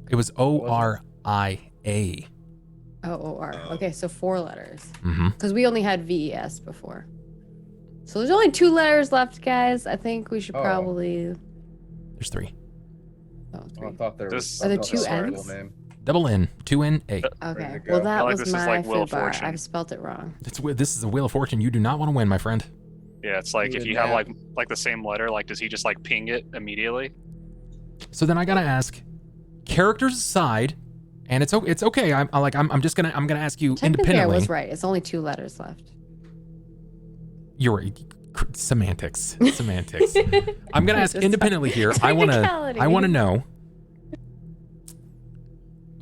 It was ORIA.
OOR.
Oh.
Okay, so 4 letters.
Mm-hmm.
Because we only had VES before. So there's only 2 letters left, guys. I think we should
Oh.
probably.
There's 3.
Oh,
Oh,
3.
I thought there
This-
was.
Are there
I thought
2
there was a
N's?
full name.
Double N, 2 N A.
Ready
Okay.
to go.
Well,
I
that
like
was
this is
my
like Wheel of
food bar.
Fortune.
I've spelt it wrong.
This is a Wheel of Fortune. You do not want to win, my friend.
Yeah, it's like if
Even
you have
that.
like the same letter, like does he just like ping it immediately?
So then I gotta ask, characters aside, And it's okay. I'm just gonna ask you
Technically,
independently.
I was right. It's only 2 letters left.
You're right. Semantics. I'm gonna ask
Just
independently here. I wanna
technicality.
know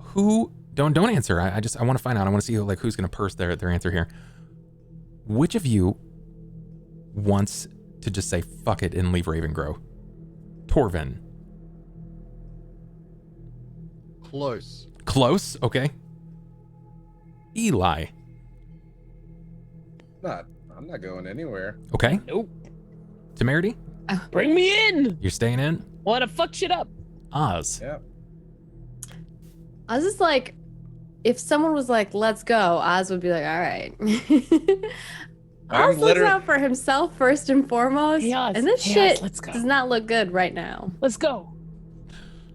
who. Don't answer. I want to find out. I want to see like who's gonna purse their answer here. Which of you wants to just say fuck it and leave Ravengrow? Torvin. Close. Okay. Eli.
I'm not going anywhere.
Okay.
Nope.
Temerity.
Bring me in.
You're staying in.
Want to fuck shit up?
Oz.
Yeah.
I was just like, if someone was like, let's go, Oz would be like, all right.
I'm
Oz looks out for himself first and foremost.
Hey, Oz.
And this
Hey, Oz,
shit
let's go.
does not look good right now.
Let's go.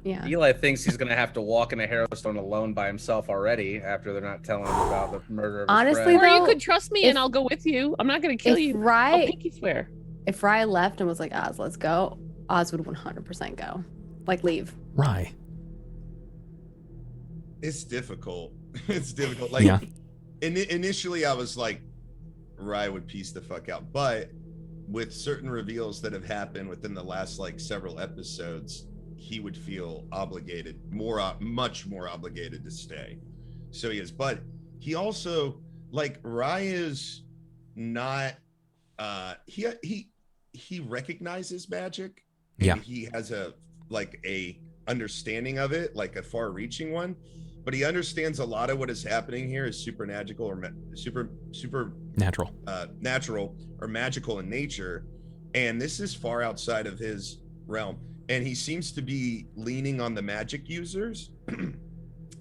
Yeah.
Eli thinks he's gonna have to walk into Harrowstone alone by himself already after they're not telling him about the murder of his
Honestly,
friend.
Or you
though,
could trust me and I'll go with you. I'm not gonna kill you. I'll
Rye,
pinky swear.
if Rye left and was like, Oz, let's go, Oz would 100% go. Like, leave.
Rye.
It's difficult. It's difficult. Like,
Yeah.
Initially, I was like, Rye would piece the fuck out. But with certain reveals that have happened within the last like several episodes, he would feel obligated, much more obligated to stay. So he is. But he also, like, Rye is not. He recognizes magic.
Yeah.
And he has a understanding of it, like a far-reaching one. But he understands a lot of what is happening here is supernatural or super natural or magical in nature, and this is far outside of his realm. And he seems to be leaning on the magic users,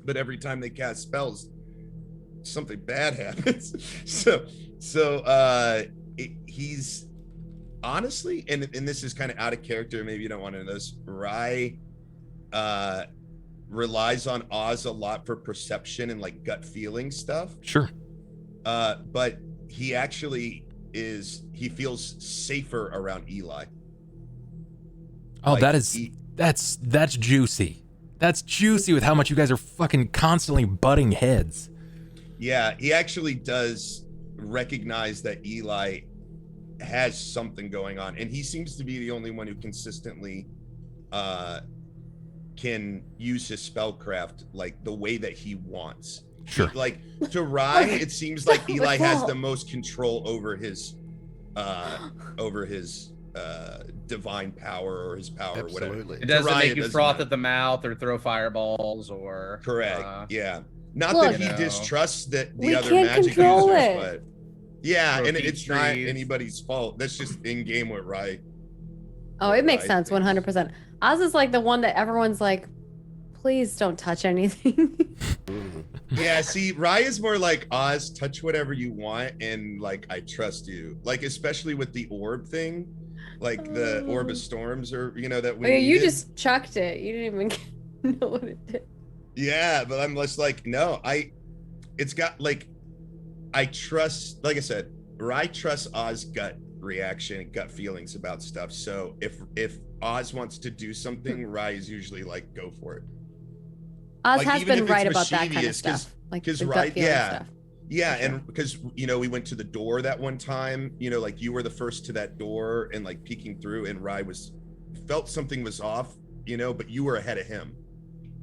but every time they cast spells, something bad happens. He's honestly, and this is kind of out of character. Maybe you don't want to know this. Rye relies on Oz a lot for perception and like gut feeling stuff.
Sure.
But he actually he feels safer around Eli.
Oh,
Like,
that's juicy. That's juicy with how much you guys are fucking constantly butting heads.
Yeah, he actually does recognize that Eli has something going on, and he seems to be the only one who consistently can use his spellcraft like the way that he wants.
Sure.
Like to Rye, it seems like Eli has the most control over his divine power or his power or whatever.
Absolutely.
It doesn't
Ryan,
make
it
you
doesn't
froth
matter.
at the mouth or throw fireballs or
Correct. Yeah. Not
Look,
that he
You know.
distrusts the
We
other
can't
magic
control
users,
it.
but yeah,
Throw
and
deep
it's not
trees.
anybody's fault. That's just in game with Rye.
Oh, it makes
Rye
sense,
thinks.
100%. Oz is like the one that everyone's like, please don't touch anything.
Mhm.
Yeah, see, Rye is more like Oz, touch whatever you want, and like I trust you. Like especially with the orb thing, like the orb of storms, or that we.
Oh, yeah, you
needed.
just chucked it. You didn't even know what it did.
Yeah, but I'm just like, no, it's got like, I trust, like I said, Rye trusts Oz's gut reaction and gut feelings about stuff. So if Oz wants to do something, Rye is usually like, go for it.
Oz
Like,
has
even
been
if it's
right about that kind of
mischievous, 'cause-
stuff. Like
'cause
the gut
Rye-
feeling
yeah.
stuff.
Yeah,
For sure.
and because we went to the door that one time, like you were the first to that door and like peeking through, and Rye felt something was off, but you were ahead of him,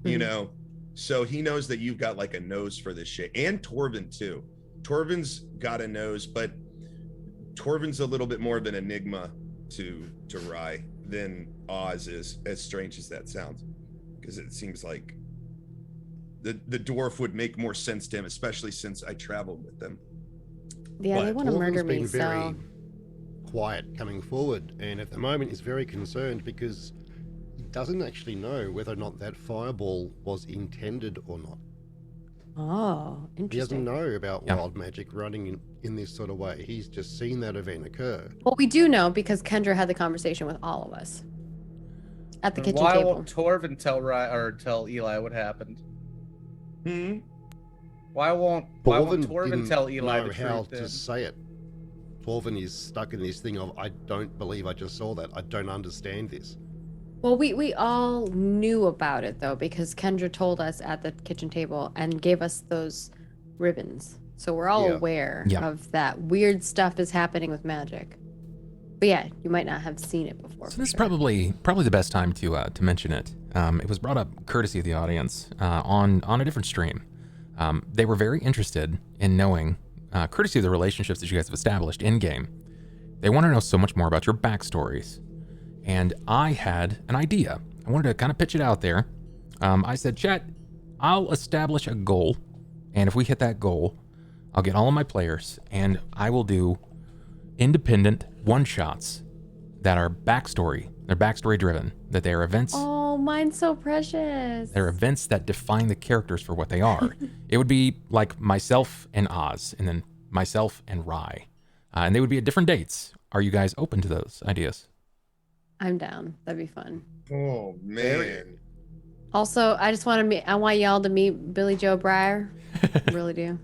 Mhm.
So he knows that you've got like a nose for this shit, and Torvin too. Torvin's got a nose, but Torvin's a little bit more of an enigma to Rye than Oz is, as strange as that sounds, because it seems like the dwarf would make more sense to him, especially since I traveled with them.
Yeah, they
But
want to murder
Torvin's
me,
been very
so.
quiet coming forward, and at the moment is very concerned because he doesn't actually know whether or not that fireball was intended or not.
Oh,
He doesn't
interesting.
know about
Yeah.
wild magic running in this sort of way. He's just seen that event occur.
Well, we do know because Kendra had the conversation with all of us at the
Then
kitchen
why
table.
won't Torvin tell Eli what happened? Why won't Torvin
didn't
tell Eli
know
the
how
truth
to
then?
say it. Torvin is stuck in this thing of, I don't believe I just saw that. I don't understand this.
Well, we all knew about it though because Kendra told us at the kitchen table and gave us those ribbons. So we're all
Yeah.
aware
Yeah.
of that weird stuff is happening with magic. But yeah, you might not have seen it before.
So
for
this is
sure.
probably the best time to mention it. It was brought up courtesy of the audience on a different stream. They were very interested in knowing, courtesy of the relationships that you guys have established in game. They want to know so much more about your backstories. And I had an idea. I wanted to kind of pitch it out there. I said, chat, I'll establish a goal. And if we hit that goal, I'll get all of my players and I will do independent one-shots that are backstory. They're backstory driven. That they are events.
Oh, mine's so precious.
They're events that define the characters for what they are. It would be like myself and Oz, and then myself and Rye. And they would be at different dates. Are you guys open to those ideas?
I'm down. That'd be fun.
Oh man.
Also, I just want to meet. I want y'all to meet Billy Joe Breyer. I really do.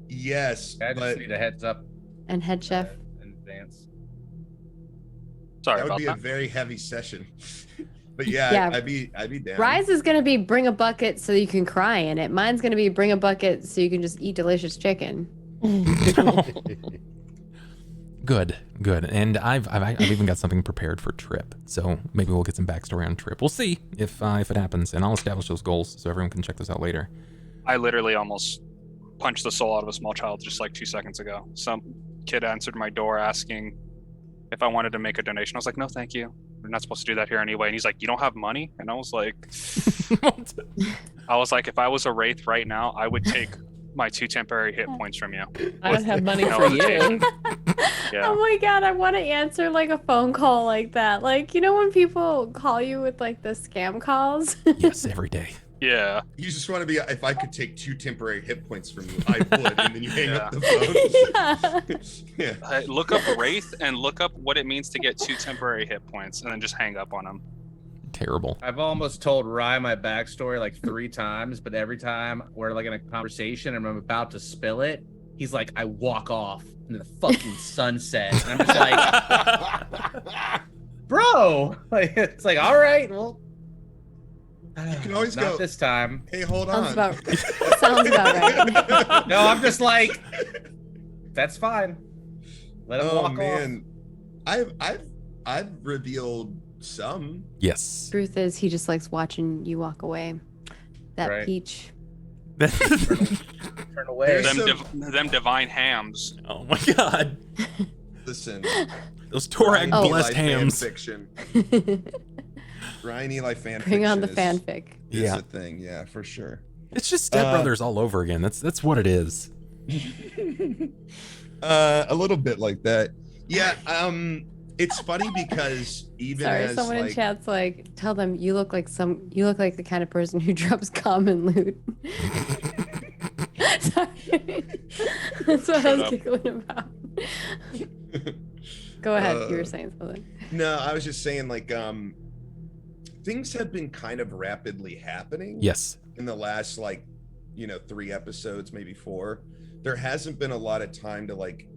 Yes,
I just
but
need a heads up
And head chef.
in advance.
Sorry
that would
about
be
that.
a very heavy session. But yeah,
Yeah.
I'd be down.
Rise is gonna be bring a bucket so you can cry in it. Mine's gonna be bring a bucket so you can just eat delicious chicken.
Good. And I've even got something prepared for Tripp. So maybe we'll get some backstory on Tripp. We'll see if it happens, and I'll establish those goals so everyone can check those out later.
I literally almost punched the soul out of a small child just like 2 seconds ago. Some kid answered my door asking if I wanted to make a donation. I was like, no, thank you. We're not supposed to do that here anyway. And he's like, you don't have money? And I was like, if I was a wraith right now, I would take my 2 temporary hit points from you.
I don't have money
No
for
hesitation.
you.
Yeah.
Oh my god, I want to answer like a phone call like that. Like, you know when people call you with like the scam calls?
Yes, every day.
Yeah.
You just want to be. If I could take 2 temporary hit points from you, I would. And then you hang up the phone. Yeah.
Look up wraith and look up what it means to get 2 temporary hit points, and then just hang up on them.
Terrible.
I've almost told Rye my backstory like 3 times, but every time we're like in a conversation and I'm about to spill it, he's like, I walk off into the fucking sunset. And I'm just like, bro, like, it's like, all right, well,
You can always
not
go.
this time.
Hey, hold
Sounds
on.
sounds about right.
No, I'm just like, that's fine. Let him
Oh
walk
man, I've revealed some.
Yes.
Truth is, he just likes watching you walk away. That
Right.
peach.
off. Turn away.
There's
Them divine hams.
Oh my god.
Listen,
Those Torag
Ryan
blessed
Eli fan
hams.
fiction. Ryan Eli fan
Bring on the
fiction
fanfic.
is
Yeah.
a thing, yeah, for sure.
It's just Step Brothers all over again. That's what it is.
A little bit like that. Yeah, it's funny because even
Sorry,
as
someone
like,
in chat's like, tell them you look like the kind of person who drops common loot. Sorry. That's what I was
up.
giggling about. Go ahead, you were
Uh,
saying something.
No, I was just saying like things have been kind of rapidly happening.
Yes.
In the last 3 episodes, maybe 4. There hasn't been a lot of time to like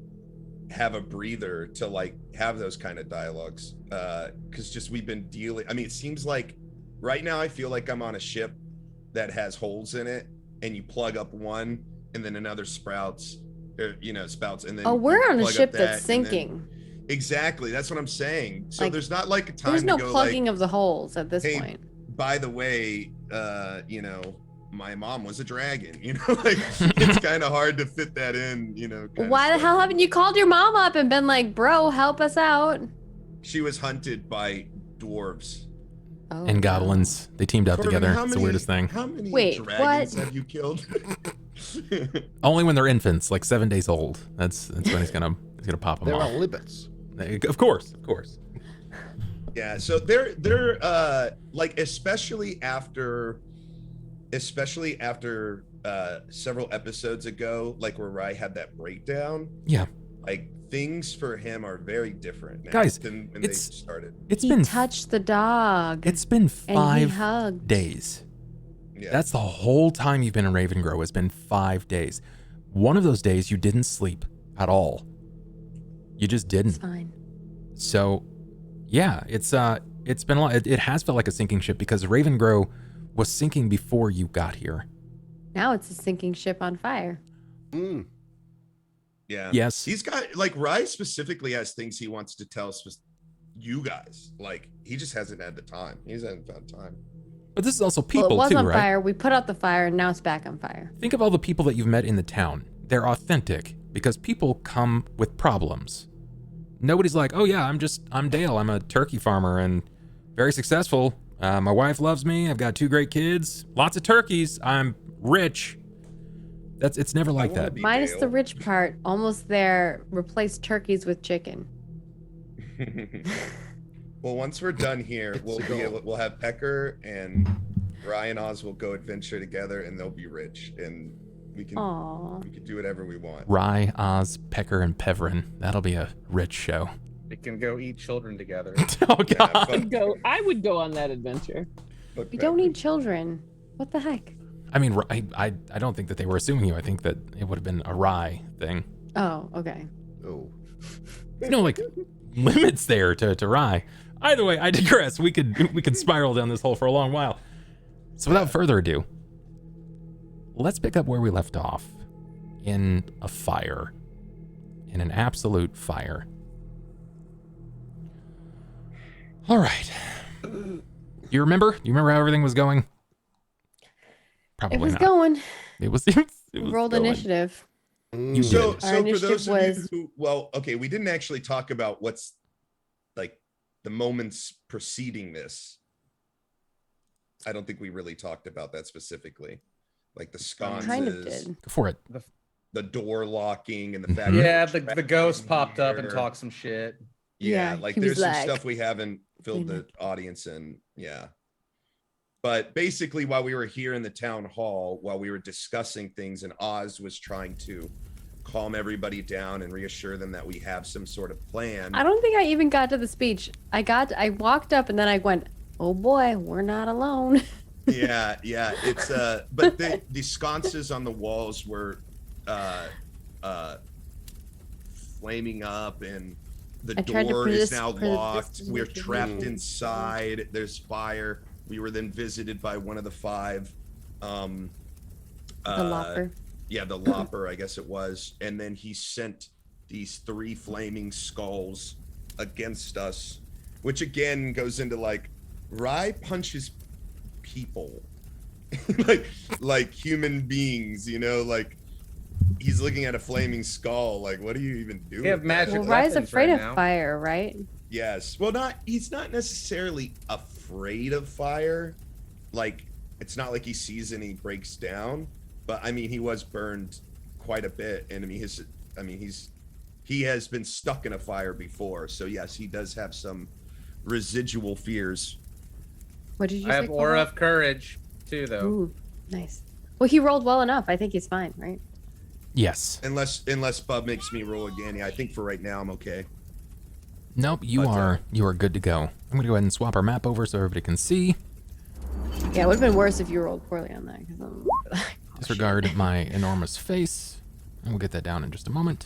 have a breather to like have those kind of dialogues. Because just we've been dealing. I mean, it seems like right now I feel like I'm on a ship that has holes in it, and you plug up one, and then another sprouts, and then
Oh, we're
you
on a
plug up
ship
that,
that's
and then-
sinking.
Exactly, that's what I'm saying. So
Like,
there's not like a time
There's no
to go
plugging
like,
of the holes at this
hey,
point.
by the way, my mom was a dragon, like it's kind of hard to fit that in, kinda
Why the
stuff.
hell haven't you called your mom up and been like, bro, help us out?
She was hunted by dwarves.
Oh,
And
no.
goblins. They teamed up
Torvin,
together.
how
It's the
many-
weirdest thing.
How many
Wait,
dragons
what?
have you killed?
Only when they're infants, like 7 days old. That's when he's gonna pop them
There
off.
are limits.
Of course.
Yeah, so they're like especially after several episodes ago, like where I had that breakdown.
Yeah.
Like things for him are very different now
Guys,
than when they
it's-
started.
It's
He
been
touched the dog.
it's been
and he
5
hugged.
days.
Yeah.
That's the whole time you've been in Ravengrow. It's been 5 days. One of those days you didn't sleep at all. You just
It's
didn't.
fine.
So, yeah, it's It's been a lot. It has felt like a sinking ship because Ravengrow was sinking before you got here.
Now it's a sinking ship on fire.
Mm.
Yeah.
Yes.
He's got like Rye specifically has things he wants to tell you guys. Like he just hasn't had the time. He hasn't found time.
But this is also people
Well, it was
too,
on
right?
fire. We put out the fire, and now it's back on fire.
Think of all the people that you've met in the town. They're authentic because people come with problems. Nobody's like, oh yeah, I'm Dale. I'm a turkey farmer and very successful. My wife loves me. I've got 2 great kids, lots of turkeys. I'm rich. It's never like that.
Minus the rich part, almost there. Replace turkeys with chicken.
Well, once we're done here, we'll have Pecker and Ryan Oz will go adventure together, and they'll be rich, and we can do whatever we want.
Rye, Oz, Pecker, and Peverin. That'll be a rich show.
We can go eat children together.
Oh God.
I would go on that adventure.
We don't need children. What the heck?
I mean, I don't think that they were assuming you. I think that it would have been a Rye thing.
Oh, okay.
Oh.
No, like limits there to Rye. Either way, I digress. We could spiral down this hole for a long while. So without further ado, let's pick up where we left off in a fire, in an absolute fire. All right. You remember? You remember how everything was going? Probably
It was
not.
going.
It was
Rolled
going.
initiative.
You
So,
did.
Our
for
initiative
those of
was-
you who, okay, we didn't actually talk about what's like the moments preceding this. I don't think we really talked about that specifically, like the sconces,
Kind of did.
Go for it.
the door locking, and the fact.
Yeah,
that
the ghost popped up and
here.
talked some shit.
Yeah,
Yeah,
like
he was
there's some
like,
stuff we haven't filled the audience in. Yeah. But basically, while we were here in the town hall, while we were discussing things, and Oz was trying to calm everybody down and reassure them that we have some sort of plan.
I don't think I even got to the speech. I walked up and then I went, oh boy, we're not alone.
Yeah. It's but the sconces on the walls were flaming up, and the
I tried to
door is
persist-
now
persist-
locked. We're
persist-
trapped inside. There's fire. We were then visited by one of the 5.
The lopper.
Yeah, the lopper, I guess it was. And then he sent these 3 flaming skulls against us, which again goes into like Rye punches people like human beings, you know, like he's looking at a flaming skull, like what do you even do?
We have
with that?
magic
Well, Rye's
weapons
afraid
right
of
now.
fire, right?
Yes. Well, he's not necessarily afraid of fire. Like, it's not like he sees and he breaks down, but I mean, he was burned quite a bit. And he has been stuck in a fire before. So yes, he does have some residual fears.
What did you
I
say?
have aura
Cobalt?
of courage too, though.
Ooh, nice. Well, he rolled well enough. I think he's fine, right?
Yes.
Unless Bub makes me roll again. Yeah, I think for right now I'm okay.
Nope, you are good to go. I'm gonna go ahead and swap our map over so everybody can see.
Yeah, it would have been worse if you rolled poorly on that. 'Cause I'm...
Disregard my enormous face. And we'll get that down in just a moment.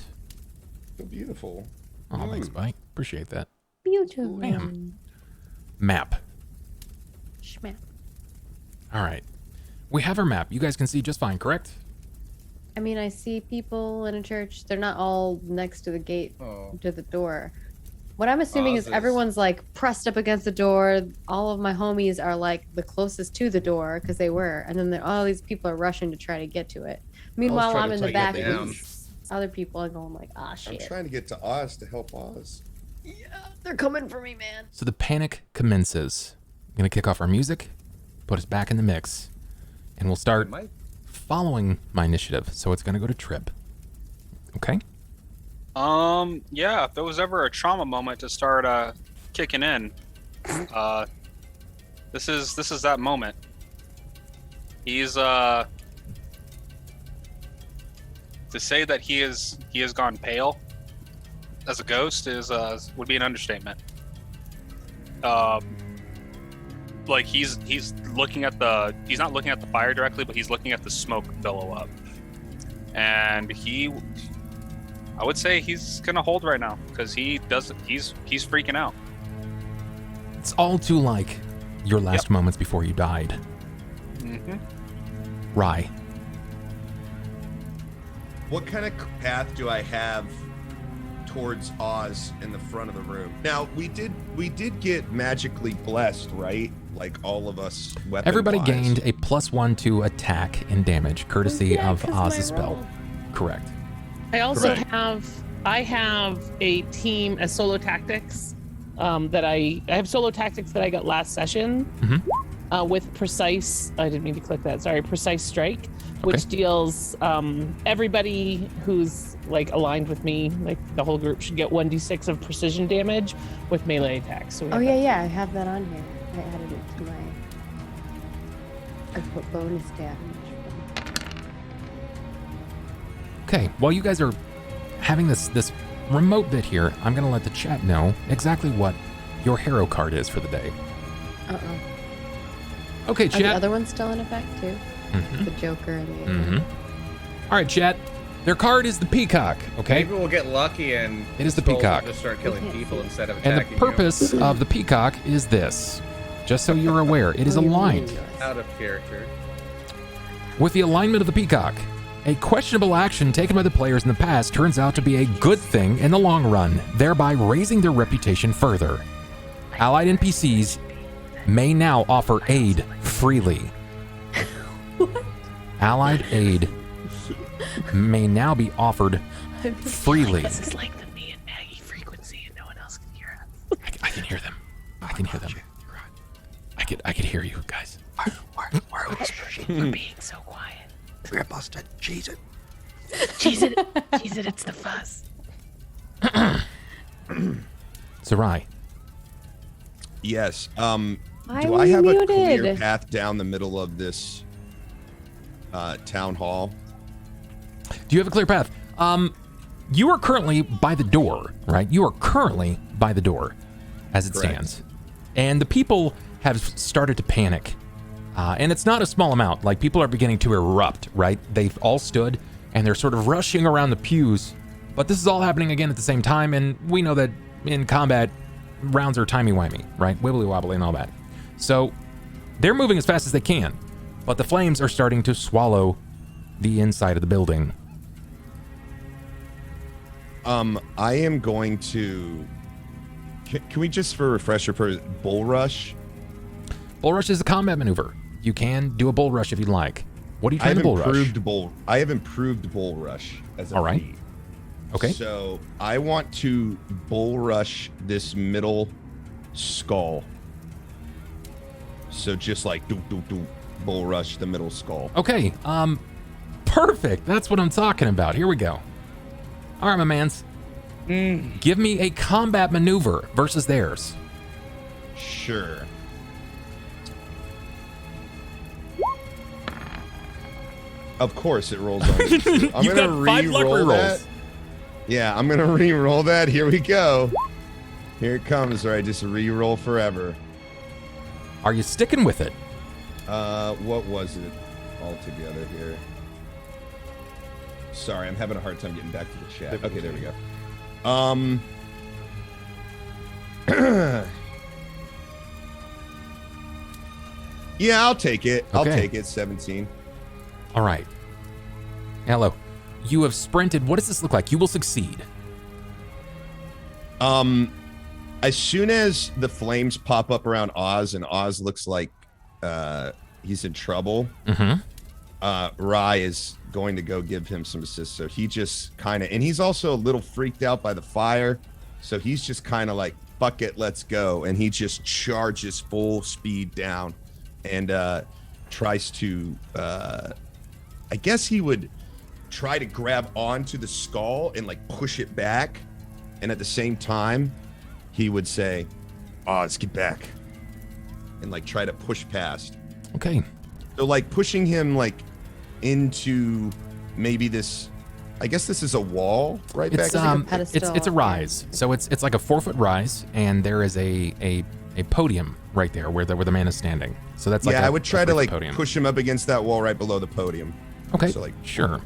So beautiful.
Oh, thanks, Spike. Appreciate that.
Beautiful.
Bam. Map.
Schmap.
All right. We have our map. You guys can see just fine, correct?
I mean, I see people in a church. They're not all next to the gate
Oh.
to the door. What I'm assuming is
Oz's.
everyone's like pressed up against the door. All of my homies are like the closest to the door because they were, and then all these people are rushing to try to get to it. Meanwhile,
trying
I'm
to
in the
take
back
it
with
down.
these other people and going like, ah,
I'm
shit.
trying to get to Oz to help Oz.
Yeah, they're coming for me, man.
So the panic commences. I'm gonna kick off our music, put us back in the mix, and we'll start
Might-
following my initiative. So it's gonna go to Tripp. Okay?
Yeah, if there was ever a trauma moment to start kicking in, this is that moment. He's to say that he has gone pale as a ghost would be an understatement. Like he's looking at he's not looking at the fire directly, but he's looking at the smoke billow up, and I would say he's gonna hold right now because he's freaking out.
It's all too like your last moments before you died.
Mm-hmm.
Rye.
What kind of path do I have towards Oz in the front of the room? Now we did get magically blessed, right? Like all of us weapon.
Everybody gained a +1 to attack and damage, courtesy of Oz's spell.
Roll.
Correct.
I also
Correct.
have a team as solo tactics that I have solo tactics that I got last session with precise. I didn't mean to click that. Sorry, precise strike, which deals everybody who's like aligned with me, like the whole group should get 1d6 of precision damage with melee attacks. So we
Oh
have
yeah,
that.
I have that on here. I added it to my. I put bonus damage.
Okay, while you guys are having this remote bit here, I'm gonna let the chat know exactly what your hero card is for the day. Okay,
Are the
chat.
other ones still in effect too?
Mhm.
The Joker and the.
Mhm. All right, chat. Their card is the Peacock. Okay.
Maybe we'll get lucky and
It is the
Skulls will
Peacock.
just start killing people instead of
And
attacking
the purpose of the Peacock is this. Just so you're aware, it is
Oh, you
aligned
mean
you. Out of character.
with the alignment of the Peacock. A questionable action taken by the players in the past turns out to be a good thing in the long run, thereby raising their reputation further. Allied NPCs may now offer aid freely. Allied aid may now be offered freely.
This is like the me and Maggie frequency, and no one else can hear us.
I can hear them. I can hear them. I could hear you guys.
We're whispering. We're being so quiet.
We're busted. Cheese it.
Cheese it. Cheese it. It's the fuzz.
Sarai.
Yes.
Why
Do
were
I
you
have a clear
muted?
path down the middle of this town hall?
Do you have a clear path? You are currently by the door, right? You are currently by the door as it
Correct.
stands. And the people have started to panic. And it's not a small amount. Like, people are beginning to erupt, right? They've all stood and they're sort of rushing around the pews. But this is all happening again at the same time. And we know that in combat, rounds are timey-wimey, right? Wibbly-wobbly and all that. So they're moving as fast as they can. But the flames are starting to swallow the inside of the building.
I am going to. Can we just, for a refresher, bull rush?
Bull rush is a combat maneuver. You can do a bull rush if you'd like. What are you trying to bull rush?
I have improved bull rush as a
All right.
feat.
Okay.
So I want to bull rush this middle skull. So just like bull rush the middle skull.
Okay. Perfect. That's what I'm talking about. Here we go. All right, my mans. Give me a combat maneuver versus theirs.
Sure. Of course it rolls on you. I'm
You've
gonna
got 5 luck
re-roll that.
rerolls.
Yeah, I'm gonna re-roll that. Here we go. Here it comes. All right, just re-roll forever.
Are you sticking with it?
What was it altogether here? Sorry, I'm having a hard time getting back to the chat. Okay, there we go. Yeah, I'll take it. I'll
Okay.
take it. 17.
All right. Hello. You have sprinted. What does this look like? You will succeed.
As soon as the flames pop up around Oz and Oz looks like he's in trouble, Rye is going to go give him some assist. So he just kind of, and he's also a little freaked out by the fire. So he's just kind of like, fuck it, let's go. And he just charges full speed down and tries to, I guess he would try to grab onto the skull and like push it back. And at the same time, he would say, Oz, get back. And like try to push past.
Okay.
So like pushing him like into maybe this, I guess this is a wall right
It's
back there.
pedestal,
it's a rise. So it's like a 4-foot rise, and there is a podium right there where the man is standing. So that's like
Yeah, I would try to like
podium.
push him up against that wall right below the podium.
Okay.
So like,
Sure.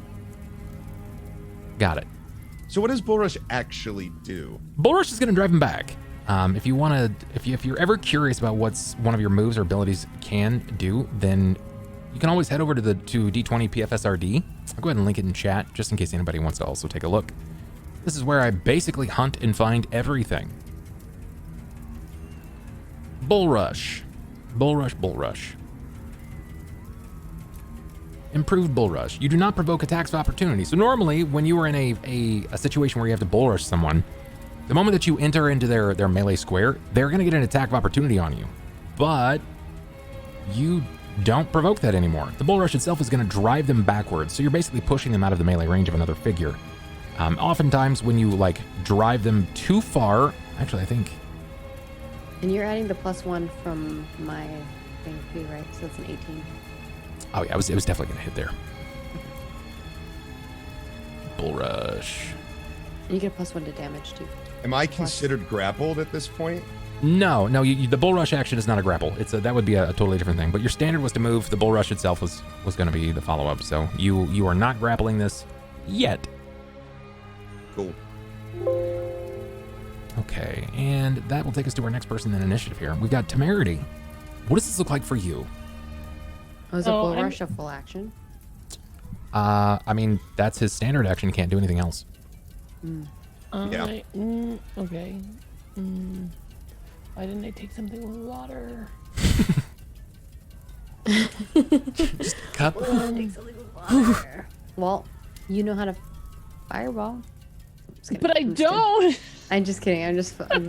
Got it.
so what does Bull Rush actually do?
Bull Rush is going to drive him back. If you want to, if you're ever curious about what's one of your moves or abilities can do, then you can always head over to D20 PFSRD. I'll go ahead and link it in chat just in case anybody wants to also take a look. This is where I basically hunt and find everything. Bull Rush. Bull Rush, Bull Rush. Improved Bull Rush. You do not provoke attacks of opportunity. So normally, when you are in a situation where you have to Bull Rush someone, the moment that you enter into their melee square, they're going to get an attack of opportunity on you. But you don't provoke that anymore. The Bull Rush itself is going to drive them backwards, so you're basically pushing them out of the melee range of another figure. Oftentimes, when you like drive them too far, actually, I think.
And you're adding the +1 from my thing too, right? So it's an 18.
Oh yeah, it was definitely going to hit there. Bull Rush.
And you get a +1 to damage too.
Am I considered grappled at this point?
No, the Bull Rush action is not a grapple. That would be a totally different thing. But your standard was to move. The Bull Rush itself was going to be the follow-up. So you are not grappling this yet.
Cool.
Okay, and that will take us to our next person in initiative here. We've got Temerity. What does this look like for you?
Was a Bull Rush a full action?
I mean, that's his standard action. Can't do anything else.
Yeah.
Okay. Why didn't I take something with water?
Just cup.
Take something with water. Well, you know how to fireball.
But I don't.
I'm just kidding. I'm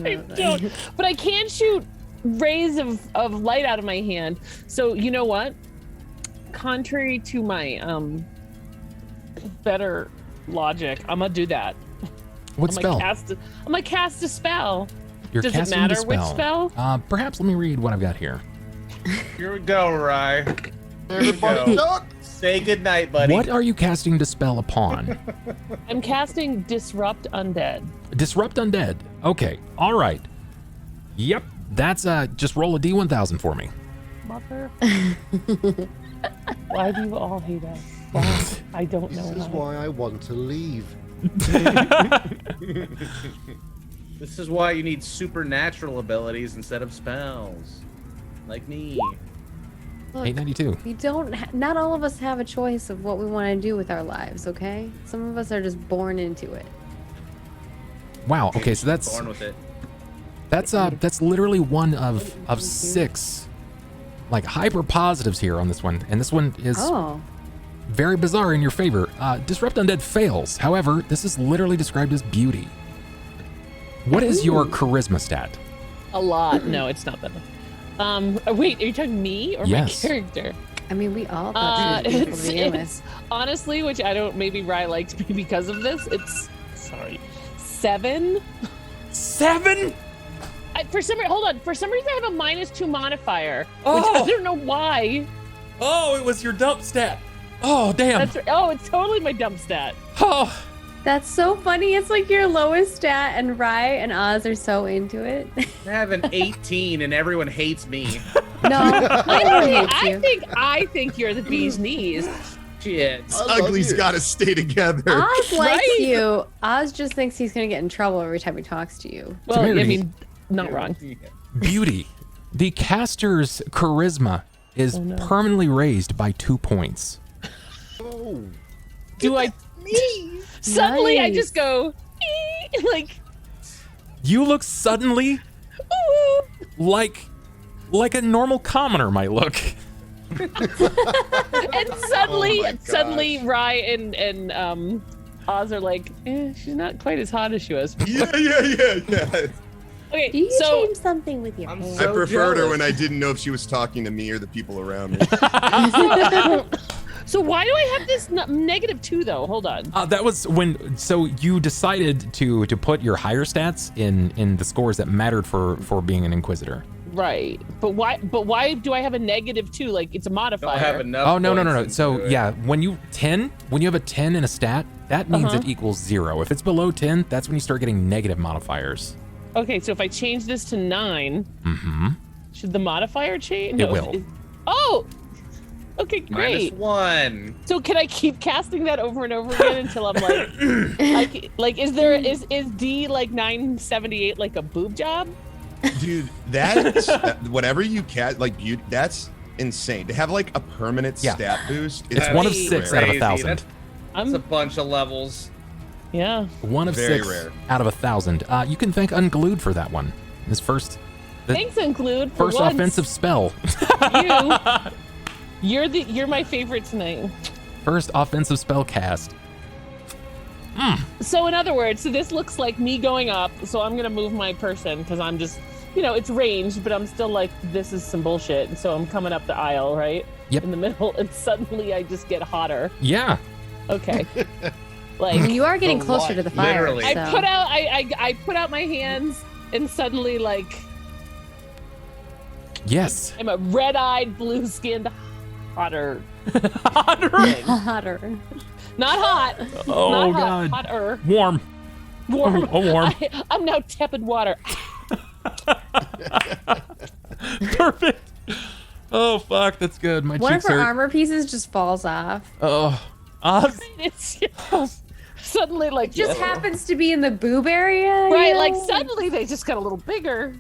I don't. But I can shoot rays of light out of my hand. So you know what? Contrary to my better logic, I'm gonna do that.
What spell?
I'm gonna cast a spell.
You're
Does it
casting
matter
Dispel.
which spell?
Perhaps let me read what I've got here.
Here we go, Rye.
Everybody duck!
Say goodnight, buddy.
What are you casting Dispel upon?
I'm casting Disrupt Undead.
Disrupt Undead. Okay. All right. Yep. That's just roll a D1000 for me.
Mother. Why do you all hate us? Why? I don't know.
This is why I want to leave.
This is why you need supernatural abilities instead of spells. Like me.
Look,
892.
we don't. Not all of us have a choice of what we want to do with our lives. Okay, some of us are just born into it.
Wow. Okay, so that's
Born with it.
that's literally one of 6 like hyper positives here on this one, and this one is
Oh,
very bizarre in your favor. Disrupt Undead fails. However, this is literally described as beauty. What is your charisma stat?
A lot. No, it's not that. Wait, are you talking me or
Yes.
my character?
I mean, we all thought she was beautiful to begin with.
It's honestly, which I don't. Maybe Rye likes me because of this. It's 7.
7?
For some reason, hold on. For some reason, I have a -2 modifier, which
Oh.
I don't know why.
Oh, it was your dump stat. Oh, damn.
It's totally my dump stat.
Oh.
That's so funny. It's like your lowest stat, and Rye and Oz are so into it.
I have an 18 and everyone hates me.
No,
I think you're the bee's knees.
Shit.
Ugly's got to stay together.
Oz likes
Right?
you. Oz just thinks he's gonna get in trouble every time he talks to you.
Well,
Temerity.
I mean, not wrong.
Beauty. The caster's charisma is
Oh, no.
permanently raised by 2 points.
Oh,
Do I? Suddenly, I
Nice.
just go like,
You look suddenly
ooh.
like a normal commoner might look.
And suddenly,
Oh my
suddenly,
gosh.
Rye and Oz are like, she's not quite as hot as she was.
Yeah.
Okay,
Do you
so
change something with your
I'm
hair?
I
So
preferred her
jealous.
when I didn't know if she was talking to me or the people around me.
so why do I have this -2 though? Hold on.
That was when. So you decided to put your higher stats in the scores that mattered for being an inquisitor.
Right, but why do I have a -2? Like it's a modifier.
Don't have enough.
Oh no.
points
So
into it.
yeah, when you have a 10 in a stat, that means it equals 0. If it's below 10, that's when you start getting negative modifiers.
Okay, so if I change this to 9, should the modifier change?
It will.
Oh, okay, great.
-1.
So can I keep casting that over and over again until I'm like, is D like 978 like a boob job?
Dude, that's whatever you cast, like that's insane. To have like a permanent stat boost.
It's one of 6 out of 1,000.
That's a bunch of levels.
Yeah.
One of
Very
6
rare.
out of 1,000. You can thank Unglued for that one. His first.
Thanks, Unglued. For
First
once,
offensive spell.
You're my favorite tonight.
First offensive spell cast.
So in other words, so this looks like me going up. So I'm gonna move my person because I'm just, it's ranged, but I'm still like, this is some bullshit. And so I'm coming up the aisle, right?
Yep.
In the middle, and suddenly I just get hotter.
Yeah.
Okay.
You are getting
The
closer
light,
to the fire.
literally.
I
so-
put out my hands, and suddenly
Yes.
I'm a red-eyed, blue-skinned, hotter.
Hotter.
Not hot.
Oh,
Not
God.
hot. Hotter.
Warm.
Warm.
Oh, warm.
I'm now tepid water.
Perfect. Oh, fuck. That's good. My
One of
cheeks
her
hurt.
armor pieces just falls off.
Oh. Oz.
It's suddenly
It just happens to be in the boob area.
right.
you
Like
know?
suddenly they just got a little bigger.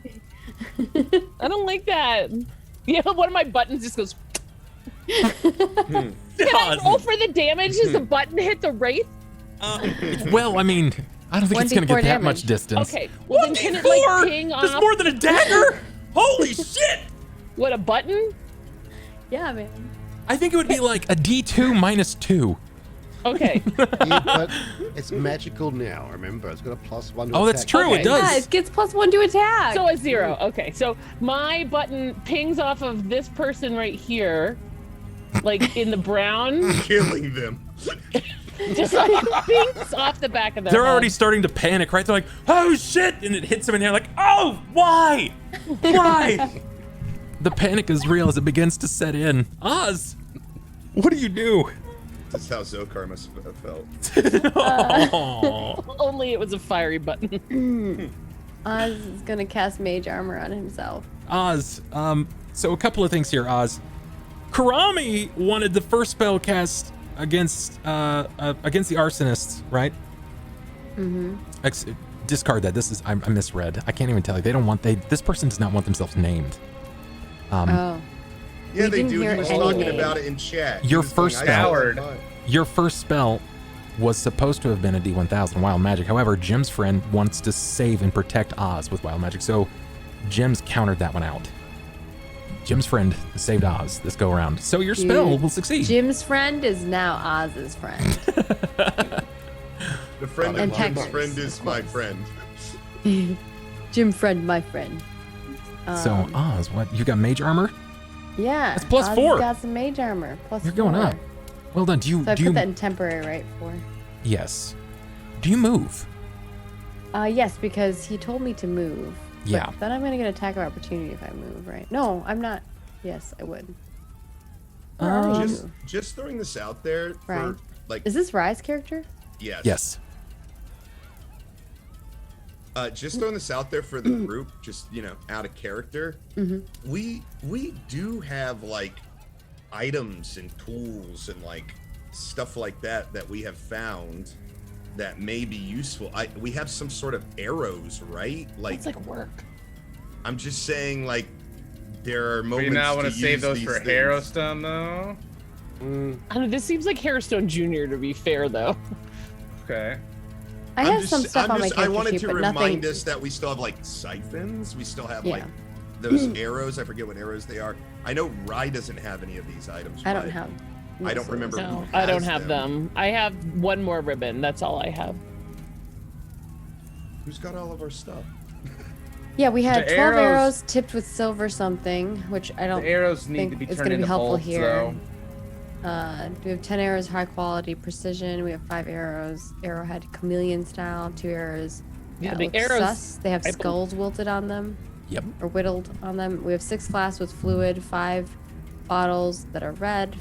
I don't like that. One of my buttons just goes. Can I roll for the damage? Does the button hit the wraith?
Well, I mean, I don't think it's going to
1d4
get that
damage.
much distance.
Okay. Well, then can it like ping
That's
off?
more than a dagger. Holy shit.
What, a button?
Yeah, man.
I think it would be like a D2 minus 2.
Okay.
Yeah, but it's magical now, remember? It's got a +1 to
Oh, that's
attack.
true.
Okay.
It does.
Yeah, it gets +1 to attack.
So a 0. Okay. So my button pings off of this person right here, like in the brown.
Killing them.
Just like pings off the back of their
They're
head.
already starting to panic, right? They're like, oh shit! And it hits them and they're like, oh, why? Why? The panic is real as it begins to set in. Oz, what do you do?
That's how Zokar must have felt.
Aw.
Only it was a fiery button.
Oz is gonna cast mage armor on himself.
Oz, so a couple of things here, Oz. Karami wanted the first spell cast against the arsonists, right? Discard that. This is I misread. I can't even tell you. They don't want this person does not want themselves named.
Oh.
Yeah,
We
they
didn't
do.
hear
He was
any
talking
name.
about it in chat.
Your
He was going,
first
"I
spell.
saw it fine."
Your first spell was supposed to have been a D1000 Wild Magic. However, Jim's friend wants to save and protect Oz with Wild Magic, so Jim's countered that one out. Jim's friend saved Oz this go around, so your spell
Dude,
will succeed.
Jim's friend is now Oz's friend.
The friend
And
of Jim's
Pecker's,
friend is
of
my
course.
friend.
Jim friend, my friend.
So Oz, what you got? Mage armor?
Yeah.
That's plus
Oz's
4.
got some mage armor. Plus
You're going
4.
up. Well done. Do you?
So I
do
put
you?
that in temporary, right? For.
Yes. Do you move?
Yes, because he told me to move. But
Yeah.
then I'm gonna get attack of opportunity if I move, right? No, I'm not. Yes, I would. Where are
Just,
you?
just throwing this out there for
Right.
like
Is this Rise character?
yes.
Yes.
Just throwing this out there for the group, just out of character. We do have like items and tools and like stuff like that we have found that may be useful. We have some sort of arrows, right? Like
It's like work.
I'm just saying, like there are
Do
moments.
you not want to
use
save those
these
for
things.
Harrowstone, though?
I don't know, this seems like Harrowstone Jr. to be fair, though.
Okay.
I have some stuff on my
I
character
wanted
sheet,
to
but
remind
nothing.
us that we still have like siphons. We still have
Yeah.
like those arrows. I forget what arrows they are. I know Rye doesn't have any of these items.
I don't
but
have.
I don't remember.
No,
who
I don't
has
have them. I have one more ribbon. That's all I have.
Who's got all of our stuff?
Yeah, we had
The
12 arrows
arrows-
tipped with silver something, which I don't
The arrows need
think
to be
it's
turned
going to be
into
helpful
bolts,
here.
though.
We have 10 arrows, high quality precision. We have 5 arrows, arrowhead chameleon style, 2 arrows.
Yeah,
that
the
look
arrows-
sus. They have
I-
skulls wilted on them.
Yep.
Or whittled on them. We have 6 flasks with fluid, 5 bottles that are red,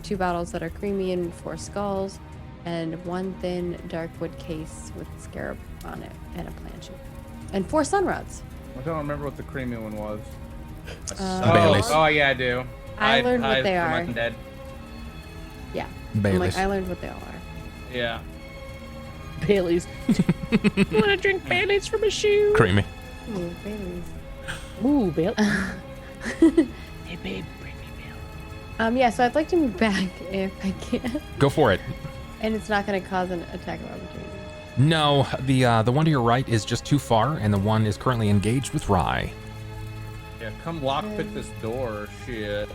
2 bottles that are creamy, and 4 skulls, and 1 thin dark wood case with scarab on it and a planchette, and 4 sun rods.
I don't remember what the creamy one was.
Bailey's.
Oh, yeah, I do.
I learned what they
from
are.
Undead.
Yeah. I'm
Bailey's.
like, I learned what they all are.
Yeah.
Bailey's. You want to drink Bailey's from a shoe?
Creamy.
Ooh, Bailey's.
Ooh, Bill. Hey, babe, bring me Bill.
Yeah, so I'd like to move back if I can.
Go for it.
And it's not going to cause an attack of opportunity.
No, the one to your right is just too far, and the one is currently engaged with Rye.
Yeah, come lockpick this door. Shit.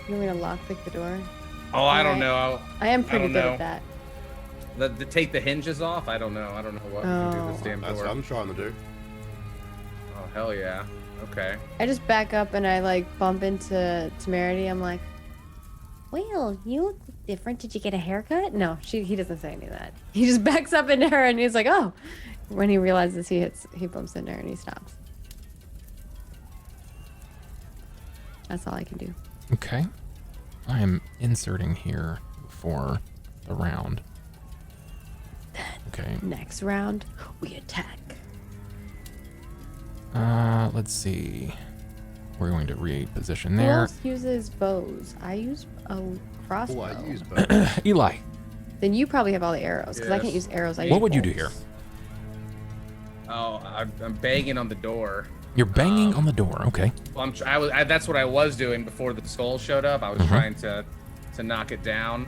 You want me to lockpick the door?
Oh, I don't
Alright.
know.
I am pretty
don't
good
know.
at that.
The take the hinges off? I don't know. I don't know what to do with this damn
That's
door.
what I'm trying to do.
Oh, hell yeah. Okay.
I just back up and I like bump into Temerity. I'm like, well, you look different. Did you get a haircut? No, he doesn't say any of that. He just backs up into her and he's like, oh. When he realizes he bumps into her and he stops. That's all I can do.
Okay. I am inserting here for the round. Okay.
Next round, we attack.
Let's see. We're going to reposition
Who
there.
else uses bows? I use a crossbow.
Oh, I use both.
Eli,
Then you probably have all the arrows because I can't
Yes.
use arrows. I
what
use
would you do
bolts.
here?
Oh, I'm banging on the door.
You're banging on the door. Okay.
Well, that's what I was doing before the skull showed up. I was trying to knock it down.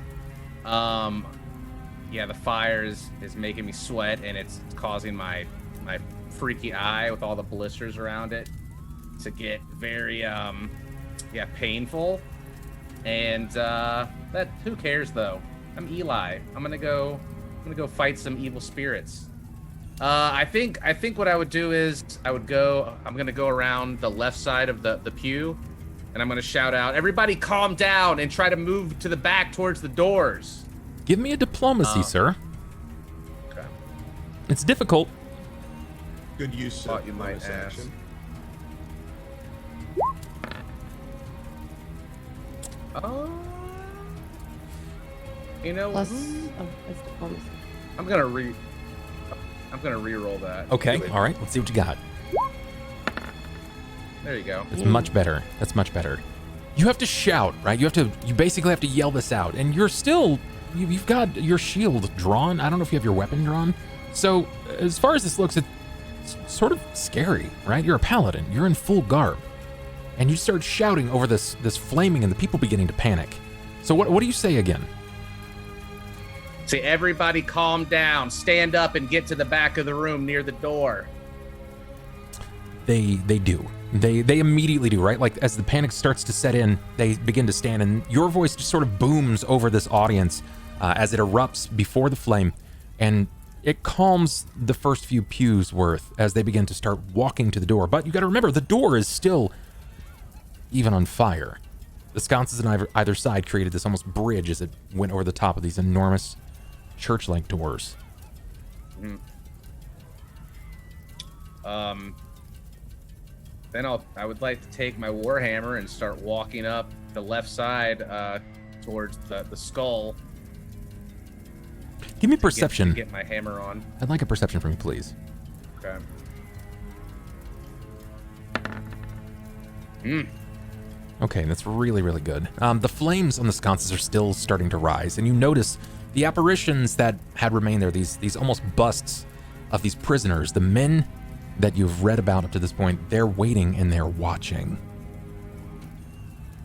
Yeah, the fire is making me sweat, and it's causing my freaky eye with all the blisters around it to get very painful. And that who cares though? I'm Eli. I'm gonna go fight some evil spirits. I think what I would do is I'm gonna go around the left side of the pew, and I'm gonna shout out, "Everybody, calm down and try to move to the back towards the doors."
Give me a diplomacy, sir.
Okay.
It's difficult.
Good use
Thought
of
you might
bonus
ask.
action.
You know,
Plus, it's diplomacy.
I'm gonna re-roll that.
Okay. All right. Let's see what you got.
There you go.
That's much better. That's much better. You have to shout, right? You basically have to yell this out, and you've got your shield drawn. I don't know if you have your weapon drawn. So as far as this looks, it's sort of scary, right? You're a paladin. You're in full garb, and you start shouting over this flaming, and the people beginning to panic. So what do you say again?
Say, everybody calm down, stand up and get to the back of the room near the door.
They do. They immediately do, right? Like as the panic starts to set in, they begin to stand, and your voice just sort of booms over this audience as it erupts before the flame, and it calms the first few pews worth as they begin to start walking to the door. But you got to remember, the door is still even on fire. The sconces on either side created this almost bridge as it went over the top of these enormous church-like doors.
Then I would like to take my warhammer and start walking up the left side towards the skull.
Give me
to
perception.
get my hammer on.
I'd like a perception from you, please.
Okay.
Okay, that's really, really good. The flames on the sconces are still starting to rise, and you notice the apparitions that had remained there, these almost busts of these prisoners, the men that you've read about up to this point, they're waiting and they're watching.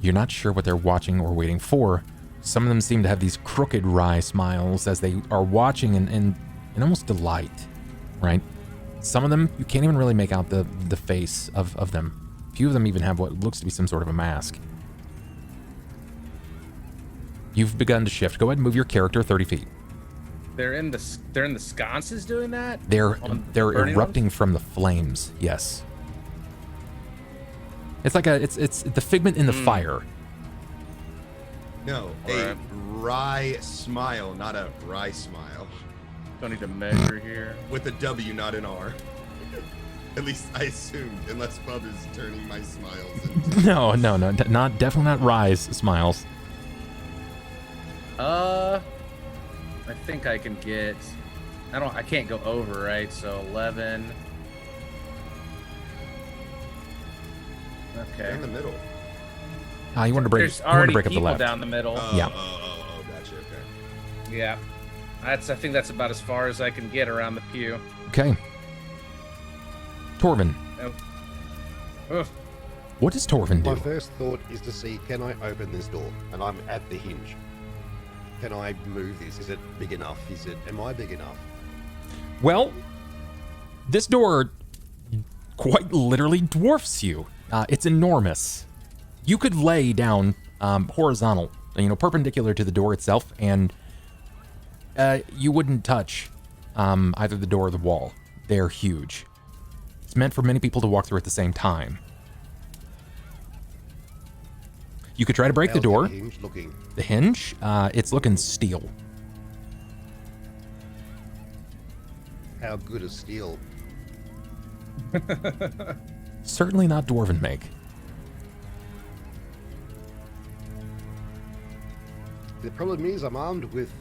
You're not sure what they're watching or waiting for. Some of them seem to have these crooked wry smiles as they are watching in almost delight, right? Some of them, you can't even really make out the face of them. A few of them even have what looks to be some sort of a mask. You've begun to shift. Go ahead and move your character 30 feet.
They're in the sconces doing that?
They're
burning
erupting
ones?
from the flames. Yes. It's like it's the figment in the fire.
No,
Alright.
a wry smile, not a rye smile.
Don't need to measure here.
With a W, not an R. At least I assumed, unless Bub is turning my smiles into...
No, definitely not rise smiles.
I think I can get. I can't go over, right? So 11.
They're
Okay.
in the middle.
You want to break?
There's
You want
already
to break up the
people
left?
down the middle.
Yeah.
Oh, gotcha. Okay.
Yeah. I think that's about as far as I can get around the pew.
Okay. Torvin.
Oh.
What does Torvin do?
My first thought is to see, can I open this door? And I'm at the hinge. Can I move this? Is it big enough? Am I big enough?
Well, this door quite literally dwarfs you. It's enormous. You could lay down horizontal, perpendicular to the door itself, and you wouldn't touch either the door or the wall. They're huge. It's meant for many people to walk through at the same time. You could try to break the door.
The hinge looking?
The hinge? It's looking steel.
How good is steel?
Certainly not dwarven make.
The problem is I'm armed with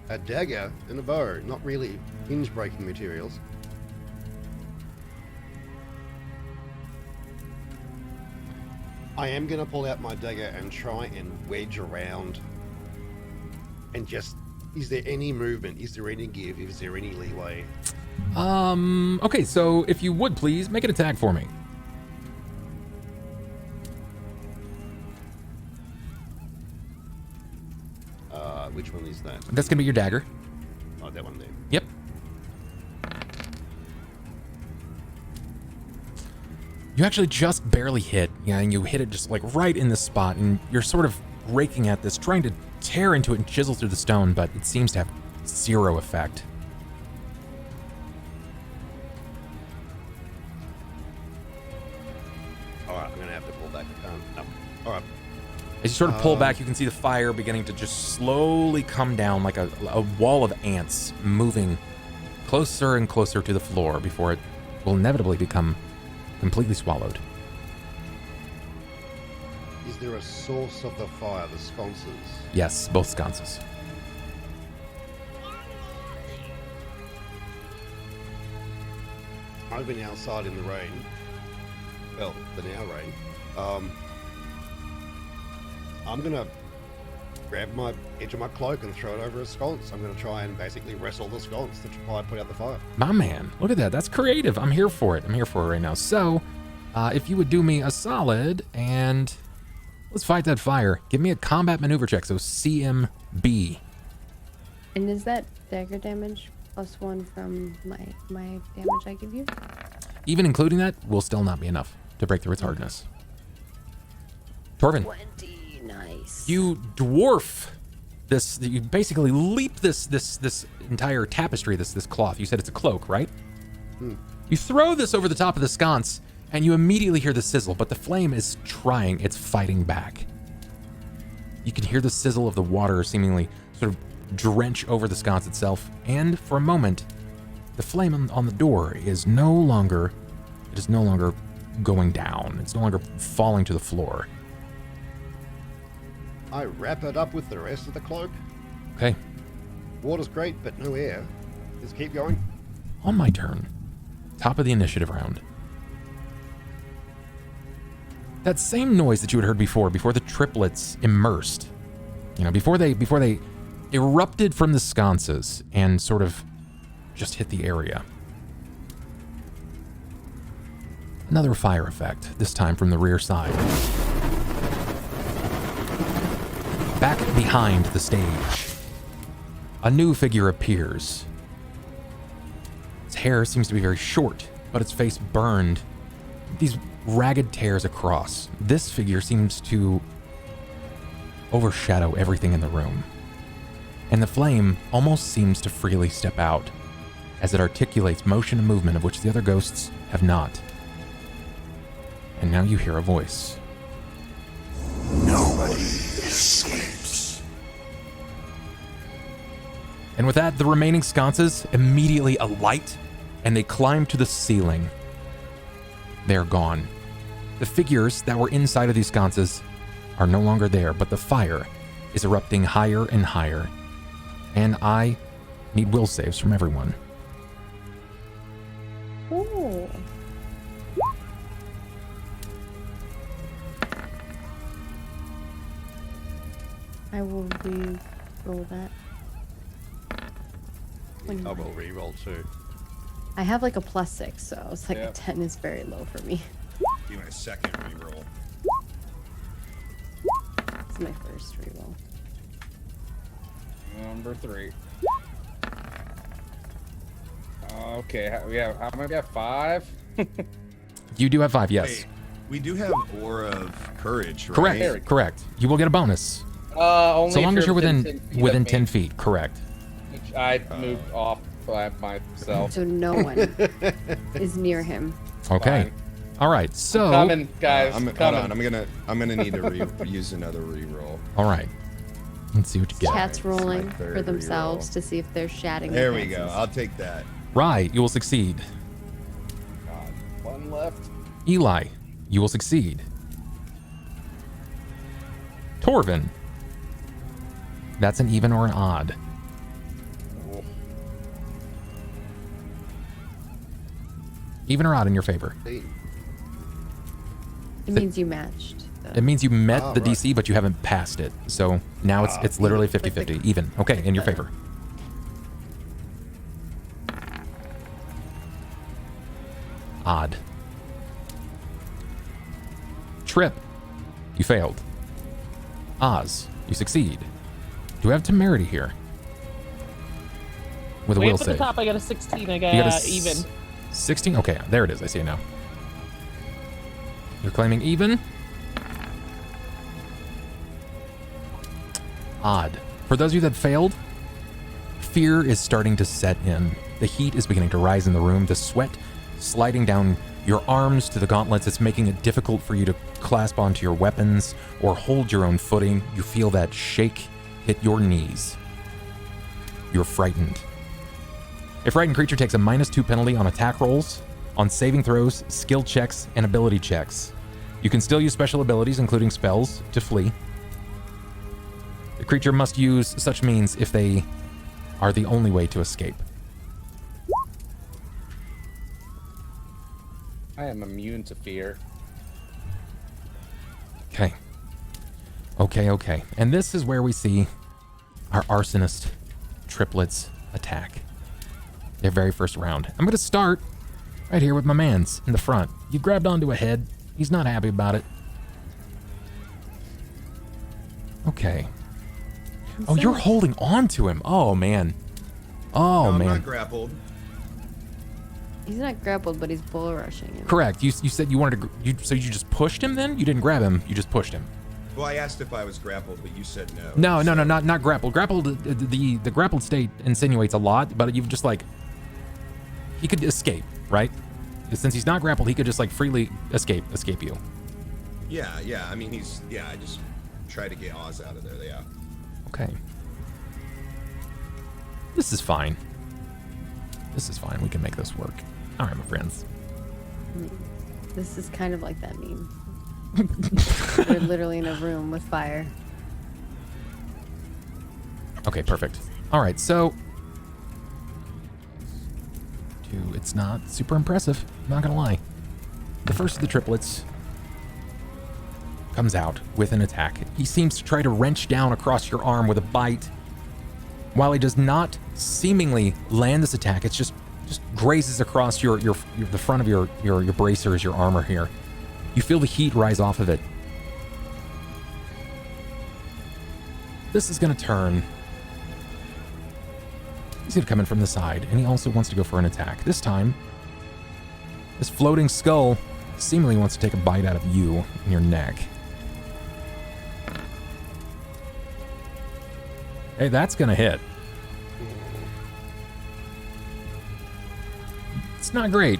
a dagger and a bow, not really hinge-breaking materials. I am going to pull out my dagger and try and wedge around and just... Is there any movement? Is there any give? Is there any leeway?
Okay, so if you would please, make an attack for me.
Which one is that?
That's gonna be your dagger.
Oh, that one there.
Yep. You actually just barely hit, and you hit it just like right in the spot, and you're sort of raking at this, trying to tear into it and chisel through the stone, but it seems to have zero effect.
Alright, I'm gonna have to pull back. No. Alright.
As you sort of pull back, you can see the fire beginning to just slowly come down like a wall of ants, moving closer and closer to the floor before it will inevitably become completely swallowed.
Is there a source of the fire, the sconces?
Yes, both sconces.
I've been outside in the rain. Well, the now rain. I'm gonna grab my edge of my cloak and throw it over a sconce. I'm gonna try and basically wrestle the sconce to try and put out the fire.
My man, look at that. That's creative. I'm here for it. I'm here for it right now. So, if you would do me a solid and let's fight that fire. Give me a combat maneuver check. So CMB.
And is that dagger damage +1 from my damage I give you?
Even including that, will still not be enough to break through its hardness. Torvin.
20. Nice.
You dwarf this. You basically leap this entire tapestry, this cloth. You said it's a cloak, right? You throw this over the top of the sconce, and you immediately hear the sizzle. But the flame is trying. It's fighting back. You can hear the sizzle of the water seemingly sort of drench over the sconce itself. And for a moment, the flame on the door is no longer. It is no longer going down. It's no longer falling to the floor.
I wrap it up with the rest of the cloak.
Okay.
Water's great, but no air. Let's keep going.
On my turn. Top of the initiative round. That same noise that you had heard before the triplets immersed. Before they erupted from the sconces and sort of just hit the area. Another fire effect, this time from the rear side. Back behind the stage, a new figure appears. Its hair seems to be very short, but its face burned. These ragged tears across. This figure seems to overshadow everything in the room. And the flame almost seems to freely step out, as it articulates motion and movement of which the other ghosts have not. And now you hear a voice.
Nobody escapes.
And with that, the remaining sconces immediately alight, and they climb to the ceiling. They're gone. The figures that were inside of these sconces are no longer there, but the fire is erupting higher and higher. And I need will saves from everyone.
Ooh. I will re-roll that.
I will re-roll too.
I have like a +6, so I was like a 10 is very low for me.
do my second reroll.
It's my first reroll.
Number 3. Okay, how many do we have? 5?
You do have 5, yes.
Wait, we do have Aura of Courage, right?
Correct. Correct. You will get a bonus.
Only
So
if
long as you're within
10 feet
within
of me,
10 feet. Correct.
which I moved off by myself.
So no one is near him.
Okay.
Fine.
All right. So.
Coming, guys.
Hold
coming.
on. I'm gonna need to use another reroll.
All right. Let's see what you get.
Chat's
It's my
rolling
third
for themselves
reroll.
to see if they're shatting.
There
their
we go.
chances.
I'll take that.
Right. You will succeed.
God, 1 left.
Eli, you will succeed. Torvin. That's an even or an odd.
Oh.
Even or odd in your favor.
It means you matched.
It means you met
Oh,
the
right.
DC, but you haven't passed it. So now it's literally 50-50. Even. Okay, in your favor. Odd. Tripp, you failed. Oz, you succeed. Do we have Temerity here? With a
Way
will
up at the
save.
top, I got a 16. I
You got a
got even.
16? Okay, there it is. I see it now. You're claiming even? Odd. For those of you that failed, fear is starting to set in. The heat is beginning to rise in the room. The sweat sliding down your arms to the gauntlets. It's making it difficult for you to clasp onto your weapons or hold your own footing. You feel that shake hit your knees. You're frightened. A frightened creature takes a -2 penalty on attack rolls, on saving throws, skill checks, and ability checks. You can still use special abilities, including spells, to flee. The creature must use such means if they are the only way to escape.
I am immune to fear.
Okay. Okay. And this is where we see our arsonist triplets attack. Their very first round. I'm going to start right here with my mans in the front. You grabbed onto a head. He's not happy about it. Okay. Oh, you're holding on to him. Oh, man. Oh,
No, I'm
man.
not grappled.
He's not grappled, but he's bull rushing him.
Correct. You said you wanted to... So you just pushed him then? You didn't grab him. You just pushed him.
Well, I asked if I was grappled, but you said no.
No, not grappled. Grappled, the grappled state insinuates a lot, but you've just like... He could escape, right? Since he's not grappled, he could just like freely escape you.
Yeah. I mean, I just tried to get Oz out of there. Yeah.
Okay. This is fine. We can make this work. All right, my friends.
This is kind of like that meme. They're literally in a room with fire.
Okay, perfect. All right, so... It's not super impressive, not gonna lie. The first of the triplets comes out with an attack. He seems to try to wrench down across your arm with a bite. While he does not seemingly land this attack, it's just grazes across the front of your bracers, your armor here. You feel the heat rise off of it. This is gonna turn. He's gonna come in from the side, and he also wants to go for an attack. This time, this floating skull seemingly wants to take a bite out of you in your neck. Hey, that's gonna hit. It's not great.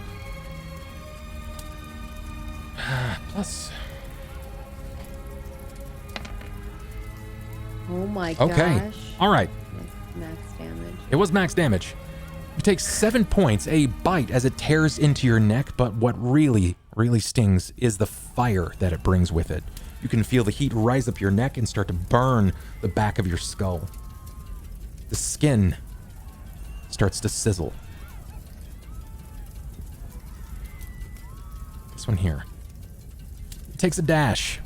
Plus.
Oh my
Okay.
gosh.
All right.
Max damage.
It was max damage. You take 7 points, a bite as it tears into your neck, but what really stings is the fire that it brings with it. You can feel the heat rise up your neck and start to burn the back of your skull. The skin starts to sizzle. This one here. It takes a dash.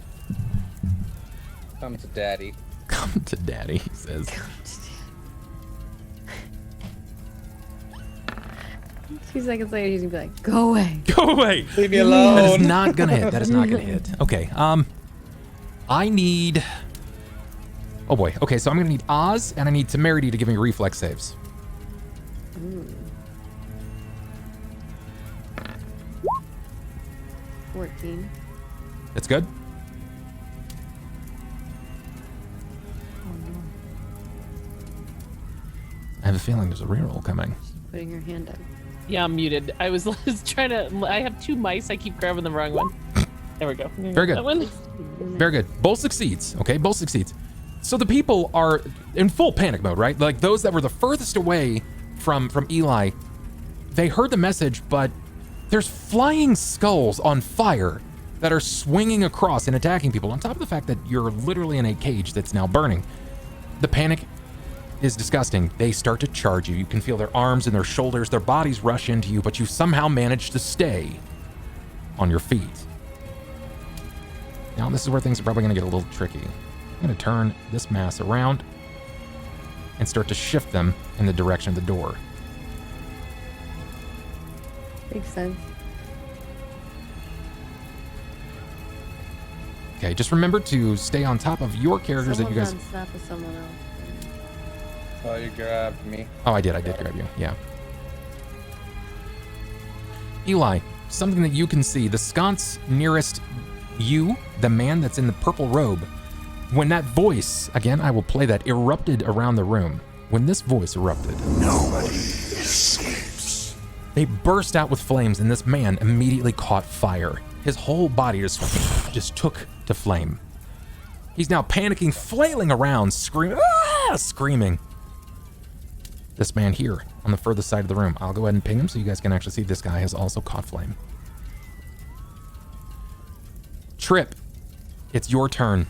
Come to daddy.
Come to daddy, he says.
2 seconds later, he's gonna be like, "Go away."
Go away.
Leave me
That
alone.
is not gonna hit. That is not gonna hit. Okay. I need. Oh boy. Okay, so I'm gonna need Oz and I need Temerity to give me reflex saves.
14.
That's good. I have a feeling there's a reroll coming.
Putting her hand up.
Yeah, I'm muted. I was trying to. I have 2 mice. I keep grabbing the wrong one. There we go.
Very good.
That one.
Very good. Both succeeds. Okay, both succeeds. So the people are in full panic mode, right? Like those that were the furthest away from Eli, they heard the message, but there's flying skulls on fire that are swinging across and attacking people, on top of the fact that you're literally in a cage that's now burning. The panic is disgusting. They start to charge you. You can feel their arms and their shoulders, their bodies rush into you, but you somehow manage to stay on your feet. Now, this is where things are probably going to get a little tricky. I'm going to turn this mass around and start to shift them in the direction of the door.
Makes sense.
Okay, just remember to stay on top of your characters that you guys...
Someone's on top of someone else.
Oh, you grabbed me.
Oh, I did grab you, yeah. Eli, something that you can see, the sconce nearest you, the man that's in the purple robe, when that voice, again, I will play that, erupted around the room. When this voice erupted,
Nobody escapes.
they burst out with flames, and this man immediately caught fire. His whole body just took to flame. He's now panicking, flailing around, screaming. This man here on the furthest side of the room. I'll go ahead and ping him so you guys can actually see this guy has also caught flame. Tripp, it's your turn.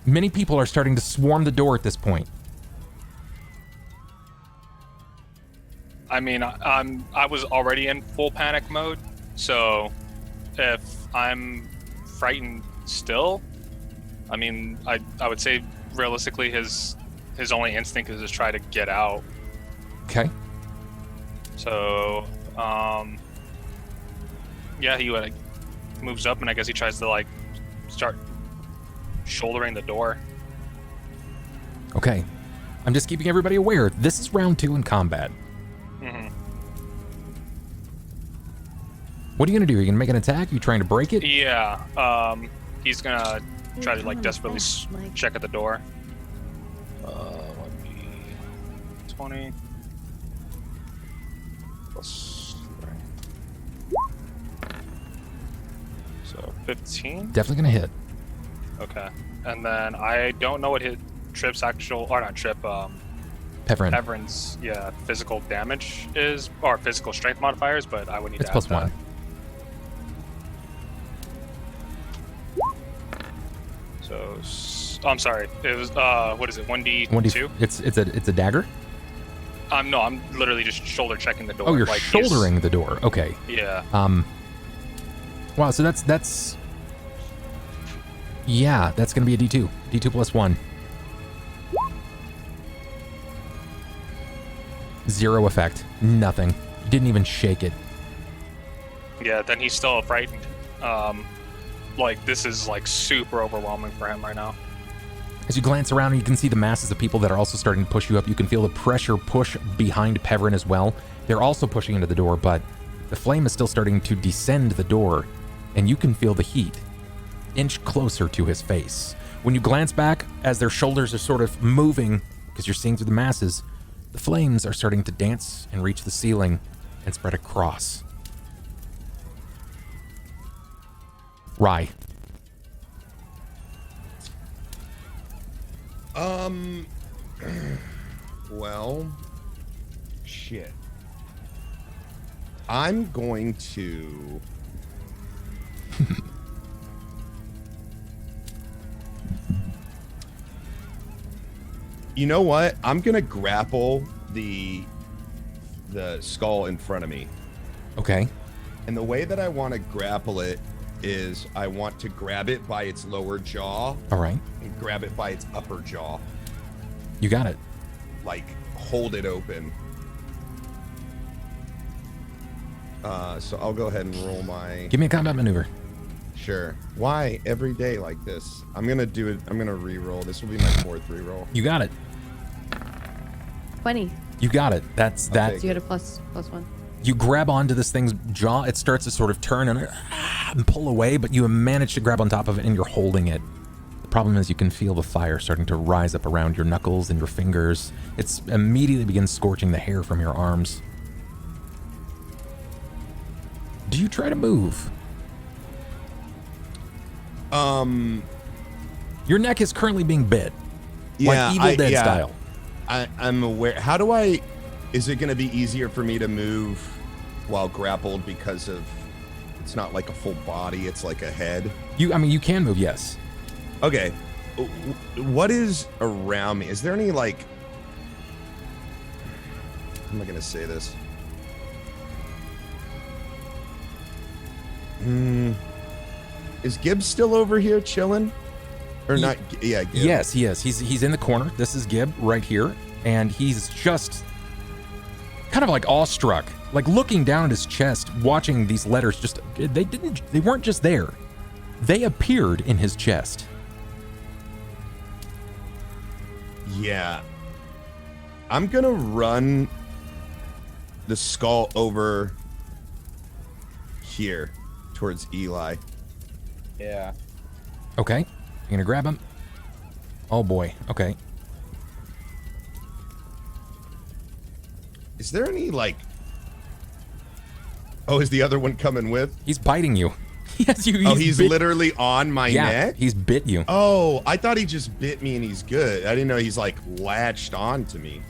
Many people are starting to swarm the door at this point.
I mean, I was already in full panic mode, so if I'm frightened still, I mean, I would say realistically his only instinct is to try to get out.
Okay.
So, yeah, he like moves up, and I guess he tries to like start shouldering the door.
Okay. I'm just keeping everybody aware. This is round 2 in combat.
Mm-hmm.
What are you gonna do? Are you gonna make an attack? Are you trying to break it?
Yeah. He's gonna try to like desperately check at the door. Would be 20 plus 3. So 15.
Definitely gonna hit.
Okay. And then I don't know what hit Tripp's actual, or not Tripp,
Peverin.
Peverin's physical damage is, or physical strength modifiers, but I would need
It's
to ask
plus 1.
So, I'm sorry. It was what is it? 1d2?
1d. It's a dagger.
No, I'm literally just shoulder checking the door.
Oh, you're
like
shouldering the door. Okay.
Yeah.
Wow. So that's. Yeah, that's gonna be a D2. D2 plus 1. 0 effect. Nothing. You didn't even shake it.
Yeah. Then he's still frightened. Like this is like super overwhelming for him right now.
As you glance around, you can see the masses of people that are also starting to push you up. You can feel the pressure push behind Peverin as well. They're also pushing into the door, but the flame is still starting to descend the door, and you can feel the heat inch closer to his face. When you glance back, as their shoulders are sort of moving, because you're seeing through the masses, the flames are starting to dance and reach the ceiling and spread across. Rye.
Well, shit. I'm going to You know what? I'm gonna grapple the skull in front of me.
Okay.
And the way that I want to grapple it is I want to grab it by its lower jaw.
All right.
And grab it by its upper jaw.
You got it.
Like, hold it open. So I'll go ahead and roll my.
Give me a combat maneuver.
Sure. Why every day like this? I'm gonna do it. I'm gonna re-roll. This will be my 4th reroll.
You got it.
20.
You got it. That's that.
take
So you had a plus 1.
You grab onto this thing's jaw. It starts to sort of turn and pull away, but you manage to grab on top of it and you're holding it. The problem is you can feel the fire starting to rise up around your knuckles and your fingers. It's immediately begins scorching the hair from your arms. Do you try to move? Your neck is currently being bit. Like Evil Dead style.
I'm aware. How do I? Is it going to be easier for me to move while grappled because of it's not like a full body, it's like a head?
I mean, you can move, yes.
Okay. What is around me? Is there any like? How am I going to say this? Is Gibbs still over here chilling? Or not? Yeah, Gibb.
Yes, he is. He's in the corner. This is Gibb right here, and he's just kind of like awestruck, like looking down at his chest, watching these letters. Just they weren't just there; they appeared in his chest.
Yeah, I'm gonna run the skull over here towards Eli.
Yeah.
Okay, you're gonna grab him. Oh boy. Okay.
Is there any like? Oh, is the other one coming with?
He's biting you. Yes, you.
He's literally on my neck.
He's bit you.
Oh, I thought he just bit me and he's good. I didn't know he's like latched on to me.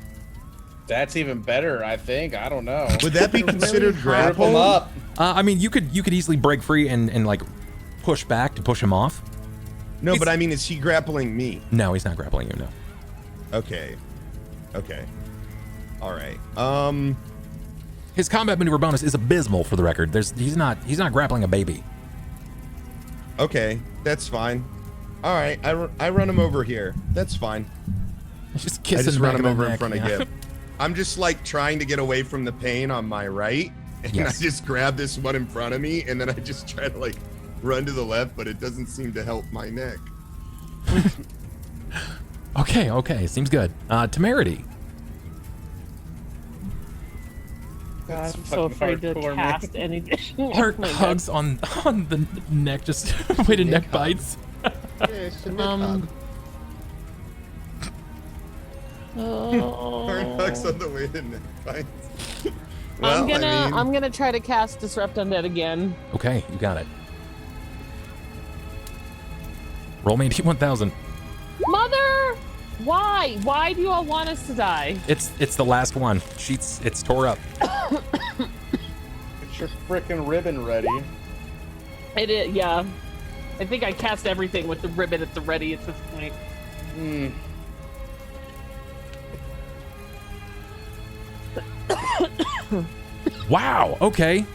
That's even better, I think. I don't know.
Would that be considered grapple?
Him up.
I mean, you could easily break free and like push back to push him off.
No, but I mean, is he grappling me?
No, he's not grappling you. No.
Okay. All right.
His combat maneuver bonus is abysmal, for the record. He's not grappling a baby.
Okay, that's fine. All right, I run him over here. That's fine.
Just
I
kiss
just
him
run
back
him
in the
over in
neck,
front
yeah.
of Gibb. I'm just like trying to get away from the pain on my right, and
Yes.
I just grab this one in front of me, and then I just try to like run to the left, but it doesn't seem to help my neck.
Okay, seems good. Temerity.
God, I'm so afraid to
hardcore,
cast anything.
Heart
Oh my
hugs on the neck, just way to neck bites.
Yeah, it's a neck hug.
God.
Heart hugs on the way to neck bites. Well,
I'm gonna try to cast Disrupt Undead again.
Okay, you got it. Roll me a D1000.
Mother! Why? Why do you all want us to die?
It's the last one. It's tore up.
Get your freaking ribbon ready.
It is, yeah. I think I cast everything with the ribbon at the ready at this point.
Wow. Okay.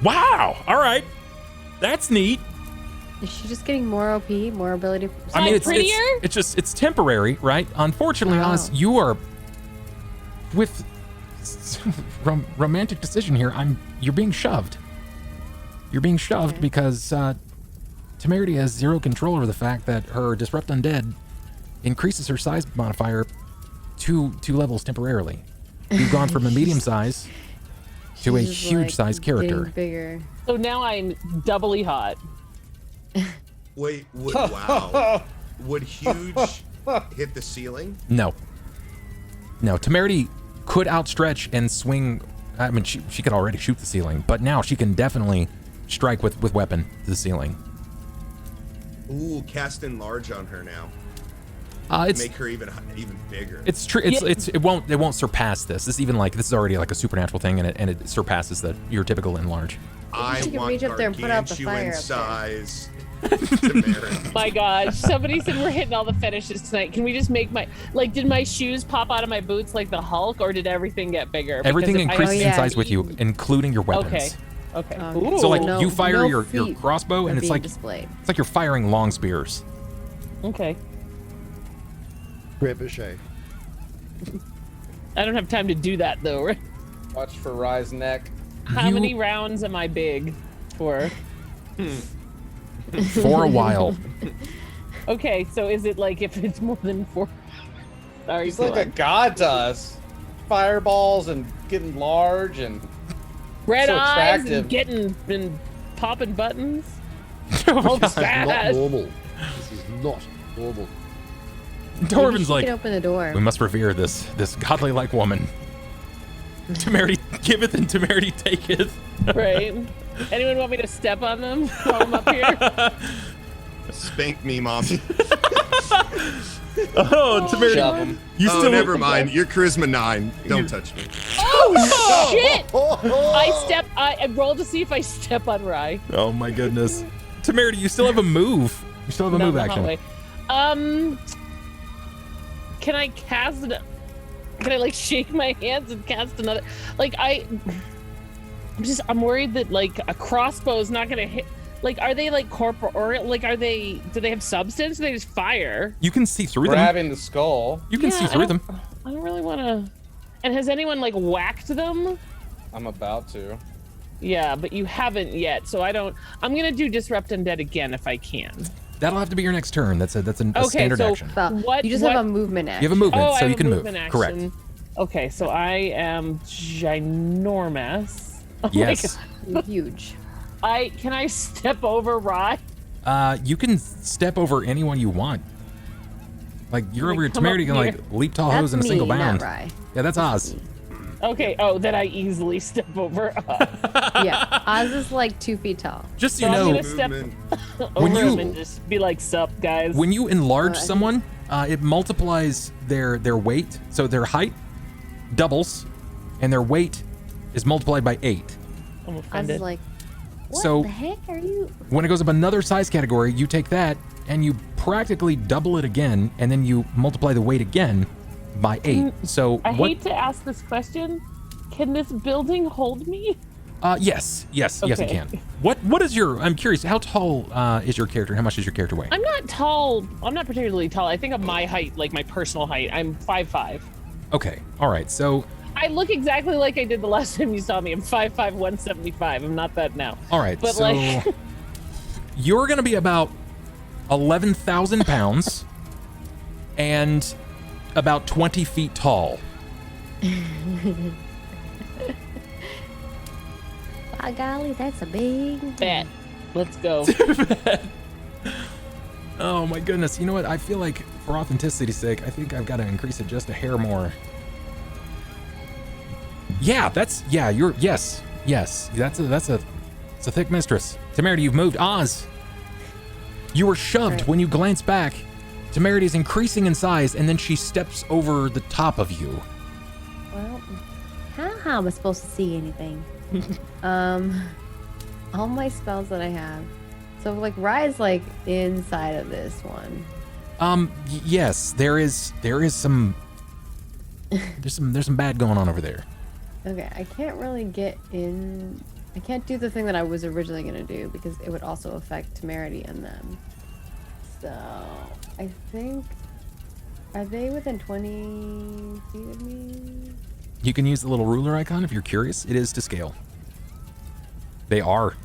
Wow. All right. That's neat.
Is she just getting more OP, more ability?
I mean,
prettier?
it's temporary, right? Unfortunately,
Oh.
Oz, you are with romantic decision here. You're being shoved. You're being shoved
Okay.
because Temerity has zero control over the fact that her Disrupt Undead increases her size modifier two levels temporarily. You've gone from a medium size to a
She's,
huge
like,
size character.
getting bigger.
So now I'm doubly hot.
Wait, wow. Would huge hit the ceiling?
No. Temerity could outstretch and swing. I mean, she could already shoot the ceiling, but now she can definitely strike with weapon to the ceiling.
Ooh, cast enlarge on her now.
It's
Make her even bigger.
it's true. It won't surpass this. This is already like a supernatural thing, and it surpasses your typical enlarge.
I
She can
want
reach up there and put out the
gargantuan
fire up there.
size. Temerity.
My gosh, somebody said we're hitting all the fetishes tonight. Can we just make did my shoes pop out of my boots like the Hulk, or did everything get bigger?
Everything
Because if I-
increases in
yeah,
size with you, including your weapons.
Okay. Okay.
Okay.
So like
No-
you fire
no
your
feet
crossbow,
are
and it's
being
like
displayed.
you're firing long spears.
Okay.
Trebuchet.
I don't have time to do that though, right?
Watch for Rise neck.
How many rounds am I big for?
For a while.
Okay, so is it like if it's more than 4? Sorry,
He's like a god to us. Fireballs and getting large and
red
so
eyes
attractive.
and getting and popping buttons.
Oh,
Oh,
God.
Not
fast.
normal. This is not normal.
Torvin's like,
can open the door.
we must revere this godly-like woman. Temerity giveth and Temerity taketh.
Right. Anyone want me to step on them while I'm up here?
Spank me, mommy.
Oh, Temerity,
Shove 'em.
you
Oh,
still
never mind. You're charisma 9. Don't touch me.
Oh shit! I rolled to see if I step on Rye.
Oh my goodness. Temerity, you still have a move. You still have a
Down
move
the
action.
hallway. Can I cast it? Can I like shake my hands and cast another? Like I'm worried that like a crossbow is not gonna hit. Like, are they like corporeal? Like, do they have substance? Or they just fire?
You can see through them.
grabbing the skull.
You can see through them.
I don't really want to. And has anyone like whacked them?
I'm about to.
Yeah, but you haven't yet, so I don't. I'm gonna do disrupt undead again if I can.
That'll have to be your next turn. That's a
Okay,
standard
so-
action.
Well,
What-
you just
what-
have a movement action.
You have a movement,
Oh, I
so
have
you
a
can move.
movement
Correct.
action. Okay, so I am ginormous. Oh my
Yes.
You're huge.
Can I step over Rye?
You can step over anyone you want. Like you're
Like,
over your
come
Temerity, you
up
can like leap tall hose in a
me,
single
not
bound.
Rye.
Yeah, that's Oz.
Okay. Oh, then I easily step over.
Yeah, Oz is like 2 feet tall.
Just so
So
you
I'm
know,
gonna step
Movement.
over
you-
him and just be like, "Sup, guys."
when you enlarge
Oh, I
someone, it multiplies their weight. So their height doubles, and their weight is multiplied by 8.
I'm
Oz
offended.
is like, what
So-
the heck are you?
When it goes up another size category, you take that and you practically double it again, and then you multiply the weight again by 8. So
I
what?
hate to ask this question. Can this building hold me?
Yes, it
Okay.
can. What is your? I'm curious. How tall is your character? How much does your character weigh?
I'm not tall. I'm not particularly tall. I think of my height, like my personal height. I'm 5'5".
Okay, all right. So
I look exactly like I did the last time you saw me. I'm 5'5", 175. I'm not that now.
all right.
But
So
like,
you're gonna be about 11,000 pounds and about 20 feet tall.
By golly, that's a big
bet. Let's go.
Oh my goodness. You know what? I feel like for authenticity's sake, I think I've got to increase it just a hair more. Yeah, yes. That's a thick mistress. Temerity, you've moved. Oz, you were shoved.
Right.
When you glance back, Temerity is increasing in size, and then she steps over the top of you.
Well, how am I supposed to see anything? All my spells that I have. So like Rye's like inside of this one.
Yes, there is some there's some bad going on over there.
Okay, I can't really get in. I can't do the thing that I was originally gonna do because it would also affect Temerity and them. So I think, are they within 20 feet of me?
You can use the little ruler icon if you're curious. It is to scale. They are.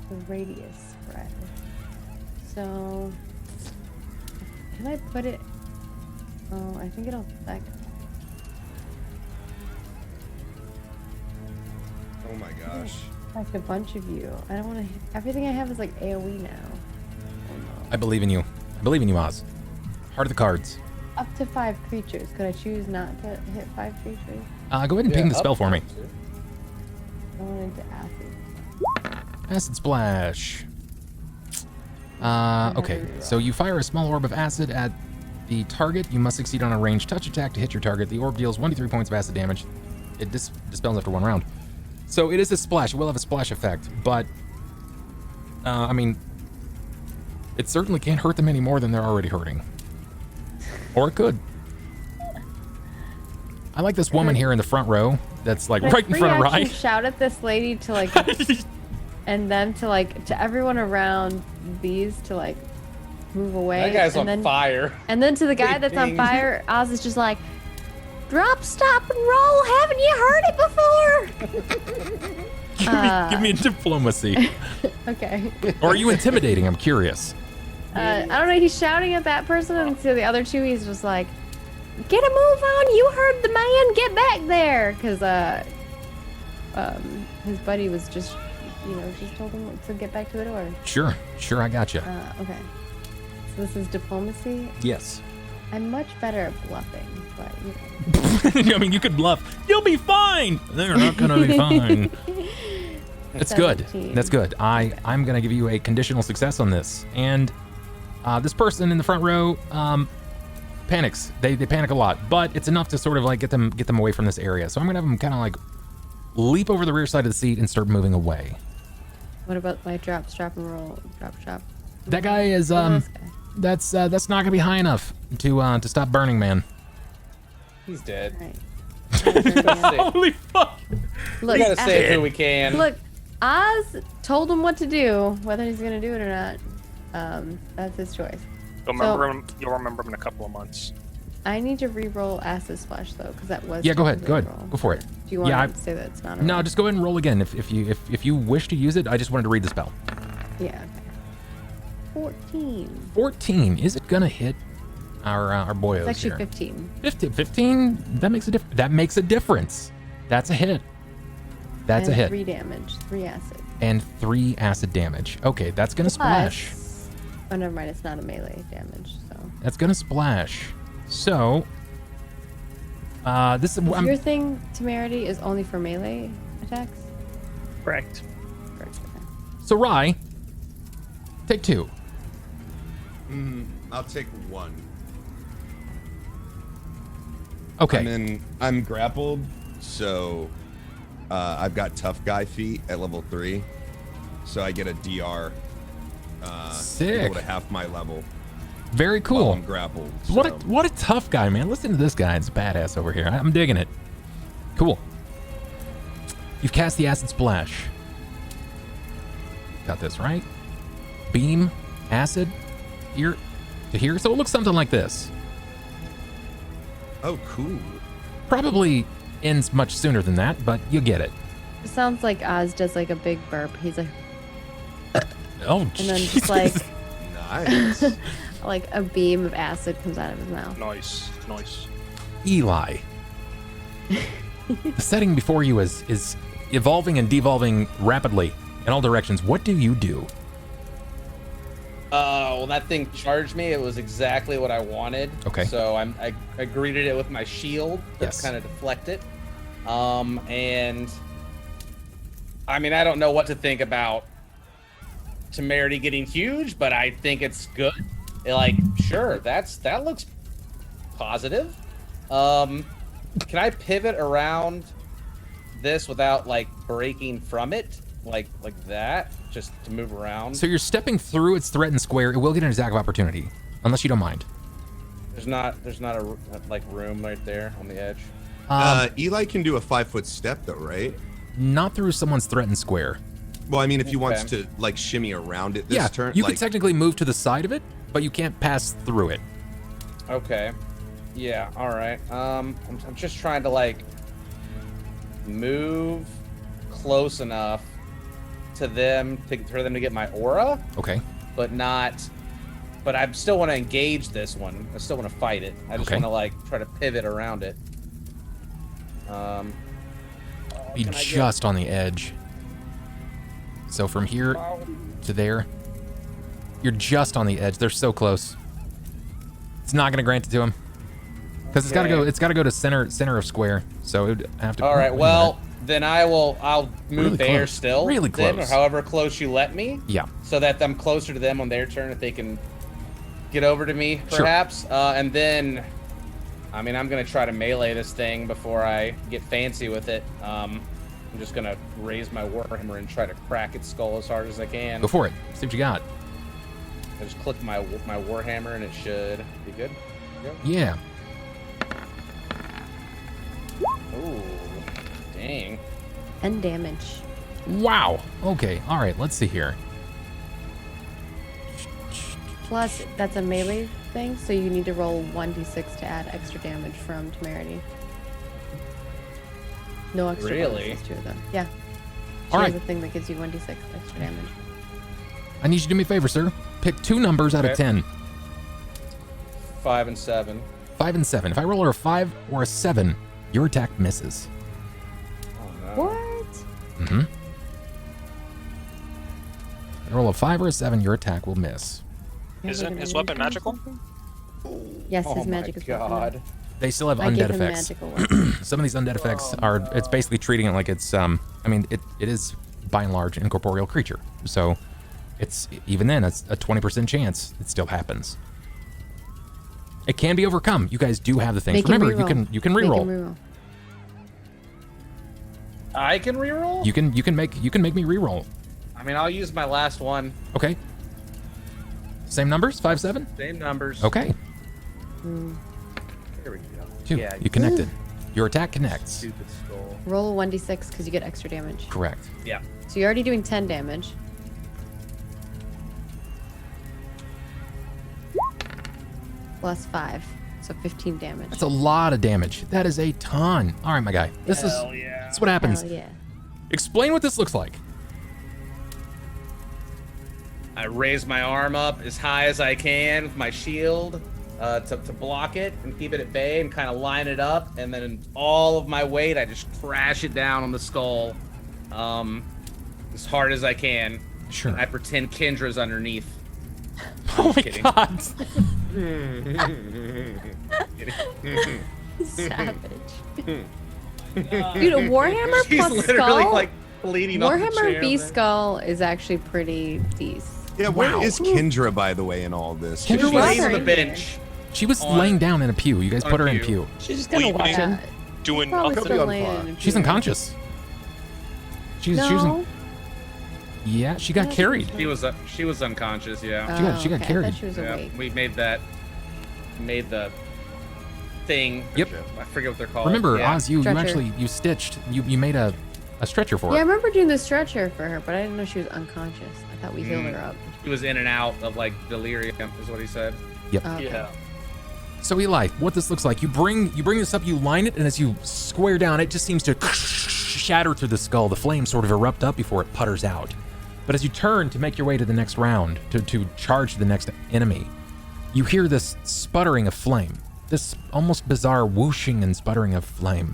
The radius spread. So can I put it? Oh, I think it'll affect.
Oh my gosh.
Affect a bunch of you. I don't want to. Everything I have is like AOE now. Oh no.
I believe in you. I believe in you, Oz. Heart of the cards.
Up to 5 creatures. Could I choose not to hit 5 creatures?
Go ahead and ping the spell for me.
I wanted to acid.
Acid splash. Okay, so you fire a small orb of acid at the target. You must succeed on a ranged touch attack to hit your target. The orb deals 1d3 points of acid damage. It dispels after 1 round. So it is a splash. It will have a splash effect, but I mean, it certainly can't hurt them any more than they're already hurting. Or it could. I like this woman here in the front row that's like right in front of Rye.
Shout at this lady to like, and then to like to everyone around these to like move away.
That guy's
and
on fire.
And then to the guy that's on
Ding.
fire, Oz is just like, Drop, stop, and roll. Haven't you heard it before?
Give me a diplomacy.
Okay.
Or are you intimidating? I'm curious.
I don't know. He's shouting at that person, and to the other two, he's just like, "Get a move on! You heard the man. Get back there!" Because his buddy was just, just told him to get back to the door.
Sure, I got you.
Okay. So this is diplomacy.
Yes.
I'm much better at bluffing, but
I mean, you could bluff. You'll be fine. They're not gonna be fine. That's good.
17.
That's good. I'm gonna give you a conditional success on this. And this person in the front row panics. They panic a lot, but it's enough to sort of like get them away from this area. So I'm gonna have them kind of like leap over the rear side of the seat and start moving away.
What about my drop, strap, and roll? Drop, strap.
That guy is
This guy.
that's not gonna be high enough to stop Burning Man.
He's dead.
Right.
Holy fuck!
Look,
We gotta save who we can.
Look, Oz told him what to do. Whether he's gonna do it or not, that's his choice.
You'll remember him in a couple of months.
I need to re-roll Acid Splash though, because that was.
Yeah, go ahead. Go ahead.
re-roll.
Go for it.
Do you want
Yeah,
to say that it's not? A
No,
roll?
just go ahead and roll again if you wish to use it. I just wanted to read the spell.
Yeah. Okay. 14.
14. Is it gonna hit our boyos
It's actually
here?
15.
15. That makes a difference. That makes a difference. That's a hit. That's
and
a hit.
3 damage. 3 acid.
And 3 acid damage. Okay, that's gonna splash.
Plus- Oh, never mind. It's not a melee damage. So.
That's gonna splash. So, this is
Your thing, Temerity, is only for melee attacks.
Correct.
Correct, okay.
so Rye. Take 2.
I'll take 1.
Okay.
I'm grappled, so I've got tough guy feet at level 3, so I get a DR.
Sick.
Equal to half my level.
Very
While
cool.
I'm grappled.
What a tough guy, man. Listen to this guy. It's badass over here. I'm digging it. Cool. You've cast the acid splash. Got this, right? Beam, acid, here to here. So it looks something like this.
Oh, cool.
Probably ends much sooner than that, but you get it.
It sounds like Oz does like a big burp. He's like,
Oh,
and then
Jesus.
just like
Nice.
like a beam of acid comes out of his mouth.
Nice.
Eli. The setting before you is evolving and devolving rapidly in all directions. What do you do?
When that thing charged me, it was exactly what I wanted.
Okay.
So I greeted it with my shield to
Yes.
kind of deflect it. And I mean, I don't know what to think about Temerity getting huge, but I think it's good. Like, sure, that looks positive. Can I pivot around this without like breaking from it, like that, just to move around?
So you're stepping through its threatened square. It will get an attack of opportunity, unless you don't mind.
There's not a like room right there on the edge.
Eli can do a 5-foot step though, right?
Not through someone's threatened square.
Well, I mean, if he wants
Okay.
to like shimmy around it this turn,
you
like,
could technically move to the side of it, but you can't pass through it.
Okay. Yeah. All right. I'm just trying to like move close enough to them for them to get my aura,
Okay.
but not. But I still want to engage this one. I still want to fight it. I just
Okay.
want to like try to pivot around it.
Be
can I get-
just on the edge. So from here to there, you're just on the edge. They're so close. It's not gonna grant it to him because it's gotta go.
Okay.
It's gotta go to center of square. So it would have to.
All right.
wait a
Well,
minute.
then I'll move
Really
there
close.
still.
Really
then, or
close.
however close you let me.
Yeah.
So that I'm closer to them on their turn, if they can get over to me,
Sure.
perhaps. And then, I mean, I'm gonna try to melee this thing before I get fancy with it. I'm just gonna raise my warhammer and try to crack its skull as hard as I can.
Go for it. See what you got.
I just click my warhammer and it should be good. Yep.
Yeah.
Ooh, dang.
10 damage.
Wow. Okay. All right. Let's see here.
Plus, that's a melee thing, so you need to roll 1d6 to add extra damage from Temerity. No extra
Really?
bonuses to them. Yeah. She
All
has
right.
a thing that gives you 1d6 extra damage.
I need you to do me a favor, sir. Pick 2 numbers out of
Okay.
10.
5 and 7.
5 and 7. If I roll a 5 or a 7, your attack misses.
Oh, no.
What?
Mm-hmm. I roll a 5 or a 7, your attack will miss.
Isn't his weapon magical?
Yes,
Oh
his
my
magic is
God.
They still have
I
undead
give him
effects.
magical weapon.
Some of these undead effects are, it's basically treating it like it's, I mean, it is by and large an incorporeal creature. So it's, even then, it's a 20% chance it still happens. It can be overcome. You guys do have the things.
Make him
Remember,
reroll.
you can
Make him
reroll.
reroll.
I can reroll?
You can make me reroll.
I mean, I'll use my last one.
Okay. Same numbers? 5, 7?
Same numbers.
Okay.
There we go.
2.
Yeah,
You connected. Your attack connects.
Stupid skull.
Roll 1d6 because you get extra damage.
Correct.
Yeah.
So you're already doing 10 damage. Plus 5. So 15 damage.
That's a lot of damage. That is a ton. All right, my guy. This is what happens.
Hell yeah.
Explain what this looks like.
I raise my arm up as high as I can with my shield to block it and keep it at bay and kind of line it up. And then all of my weight, I just crash it down on the skull as hard as I can.
Sure.
I pretend Kendra's underneath.
Oh my
kidding.
god.
Savage. Dude, a Warhammer
She's
plus
literally
skull?
like bleeding off the
Warhammer
chair
B
there.
skull is actually pretty decent.
Yeah, where
Wow.
is Kendra, by the way, in all this?
Kendra
She
was-
lays on the
Right there.
bench.
She was
On-
laying down in a pew. You guys
on
put
a
her in
pew.
pew.
She's just kind of
Well, you
watching.
Doing
Probably
Could be
still
on
laying
fire.
in a
She's
pew.
unconscious. She's
No.
yeah, she got
Yeah,
carried.
She was unconscious. Yeah.
She got
okay. I
carried.
thought she was
Yeah,
awake.
we made the thing.
Yep.
I forget what they're called.
Remember,
yeah.
Oz, you
Stretcher.
actually you stitched you made a stretcher for
Yeah, I
her.
remember doing the stretcher for her, but I didn't know she was unconscious. I thought we healed her up.
He was in and out of like delirium, is what he said.
Yep.
Oh, okay.
Yeah.
So Eli, what this looks like, you bring this up, you line it, and as you square down, it just seems to shatter through the skull. The flames sort of erupt up before it putters out. But as you turn to make your way to the next round, to charge the next enemy, you hear this sputtering of flame, this almost bizarre whooshing and sputtering of flame,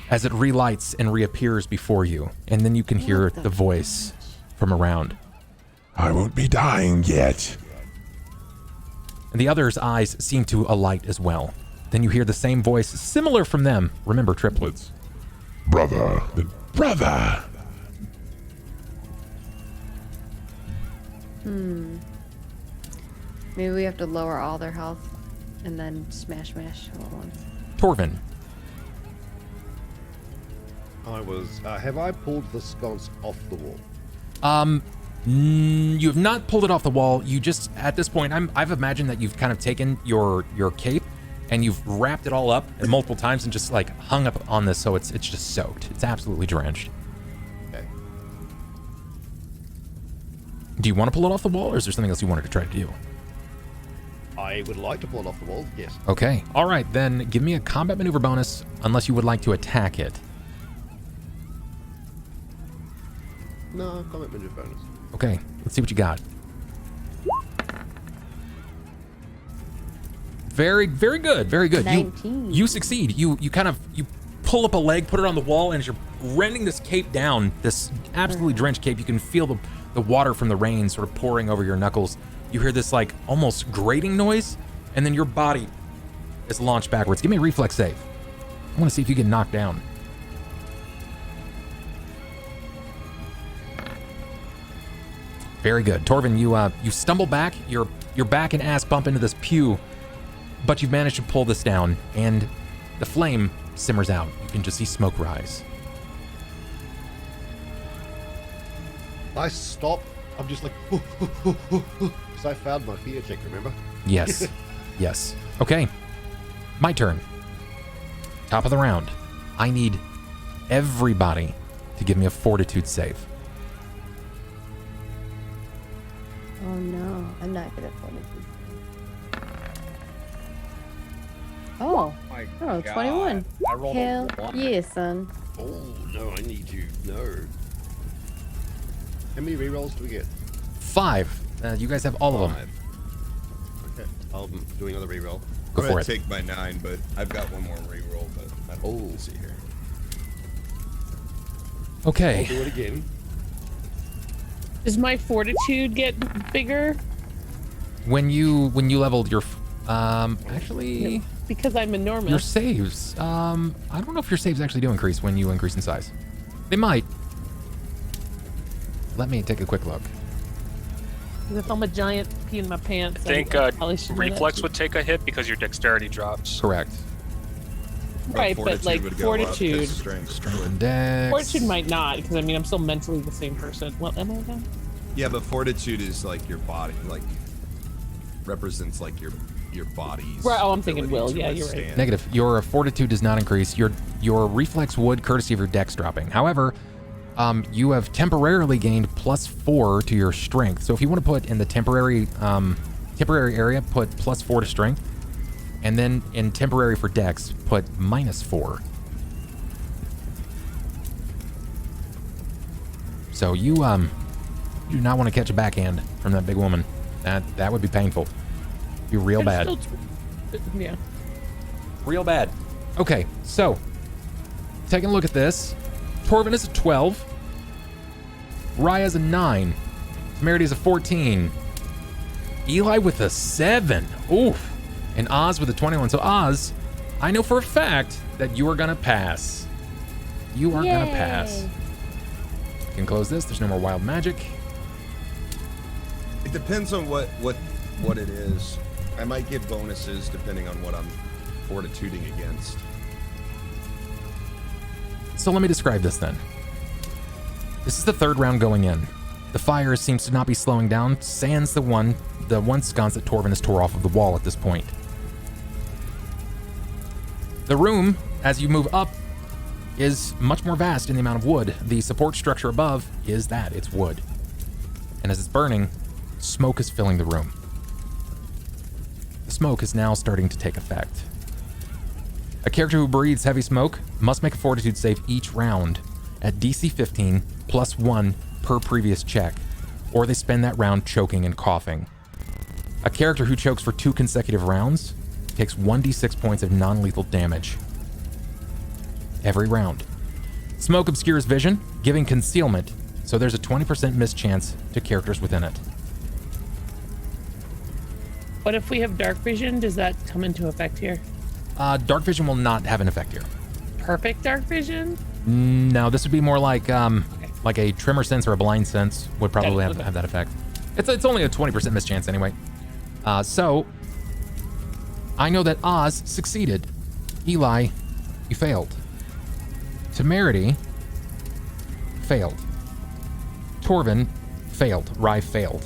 as it relights and reappears before you, and then you can hear the voice from around.
I won't be dying yet.
And the other's eyes seem to alight as well. Then you hear the same voice, similar from them. Remember, triplets.
Brother. Brother.
Maybe we have to lower all their health and then smash all at once.
Torvin.
Have I pulled the sconce off the wall?
You have not pulled it off the wall. You just, at this point, I've imagined that you've kind of taken your cape and you've wrapped it all up multiple times and just like hung up on this, so it's just soaked. It's absolutely drenched.
Okay.
Do you want to pull it off the wall, or is there something else you wanted to try to do?
I would like to pull it off the wall, yes.
Okay. All right, then give me a combat maneuver bonus, unless you would like to attack it.
No, combat maneuver bonus.
Okay, let's see what you got. Very, very good. Very good.
19.
You succeed. You pull up a leg, put it on the wall, and as you're rending this cape down, this absolutely drenched cape, you can feel the water from the rain sort of pouring over your knuckles. You hear this like almost grating noise, and then your body is launched backwards. Give me a reflex save. I want to see if you get knocked down. Very good. Torvin, you stumble back, your back and ass bump into this pew, but you've managed to pull this down, and the flame simmers out. You can just see smoke rise.
I stop. I'm just like, because I failed my fear check, remember?
Yes. Yes. Okay. My turn. Top of the round. I need everybody to give me a fortitude save.
Oh no, I'm not good at fortitude. Oh,
My My
Oh,
God.
21.
I rolled
Hell
a 1.
yeah, son.
Oh, no, I need to know. How many rerolls do we get?
5. You guys have all of them.
5. Okay, I'll do another reroll.
Go
I'm
for
gonna
it.
take my 9, but I've got one more reroll. But we'll see here.
I'll
Okay.
do it again.
Does my fortitude get bigger?
When you leveled your actually
Because I'm
your
enormous.
saves, I don't know if your saves actually do increase when you increase in size. They might. Let me take a quick look.
If I'm a giant pee in my pants,
I think
probably should know that.
reflex would take a hit because your dexterity drops.
Correct.
Right, but like
would go up 'cause
fortitude.
strength
And Dex.
Fortitude might not, because I mean I'm still mentally the same person. Well, am I then?
Yeah, but fortitude is like your body, like represents like your body's.
Right, oh, I'm thinking
ability
will.
to
Yeah, you're right.
withstand.
Negative. Your fortitude does not increase. Your reflex would, courtesy of your dex dropping. However, you have temporarily gained +4 to your strength. So if you want to put in the temporary area, put +4 to strength, and then in temporary for dex, put -4. So you do not want to catch a backhand from that big woman. That would be painful. Be real bad.
Yeah.
Real bad. Okay, so taking a look at this, Torvin is a 12, Raya's a 9, Temerity is a 14, Eli with a 7, oof, and Oz with a 21. So Oz, I know for a fact that you are gonna pass. You are gonna pass. You can close this. There's no more wild magic.
It depends on what it is. I might get bonuses depending on what I'm fortituding against.
So let me describe this then. This is the third round going in. The fire seems to not be slowing down, sans the one sconce that Torvin has tore off of the wall at this point. The room, as you move up, is much more vast in the amount of wood. The support structure above is that, it's wood. And as it's burning, smoke is filling the room. The smoke is now starting to take effect. A character who breathes heavy smoke must make a fortitude save each round at DC 15 +1 per previous check, or they spend that round choking and coughing. A character who chokes for 2 consecutive rounds takes 1d6 points of non-lethal damage every round. Smoke obscures vision, giving concealment, so there's a 20% miss chance to characters within it.
What if we have dark vision? Does that come into effect here?
Dark vision will not have an effect here.
Perfect dark vision?
No, this would be more like a tremor sense or a blind sense would probably
Okay.
have that effect. It's only a 20% miss chance anyway. So I know that Oz succeeded. Eli, you failed. Temerity failed. Torvin failed. Rye failed.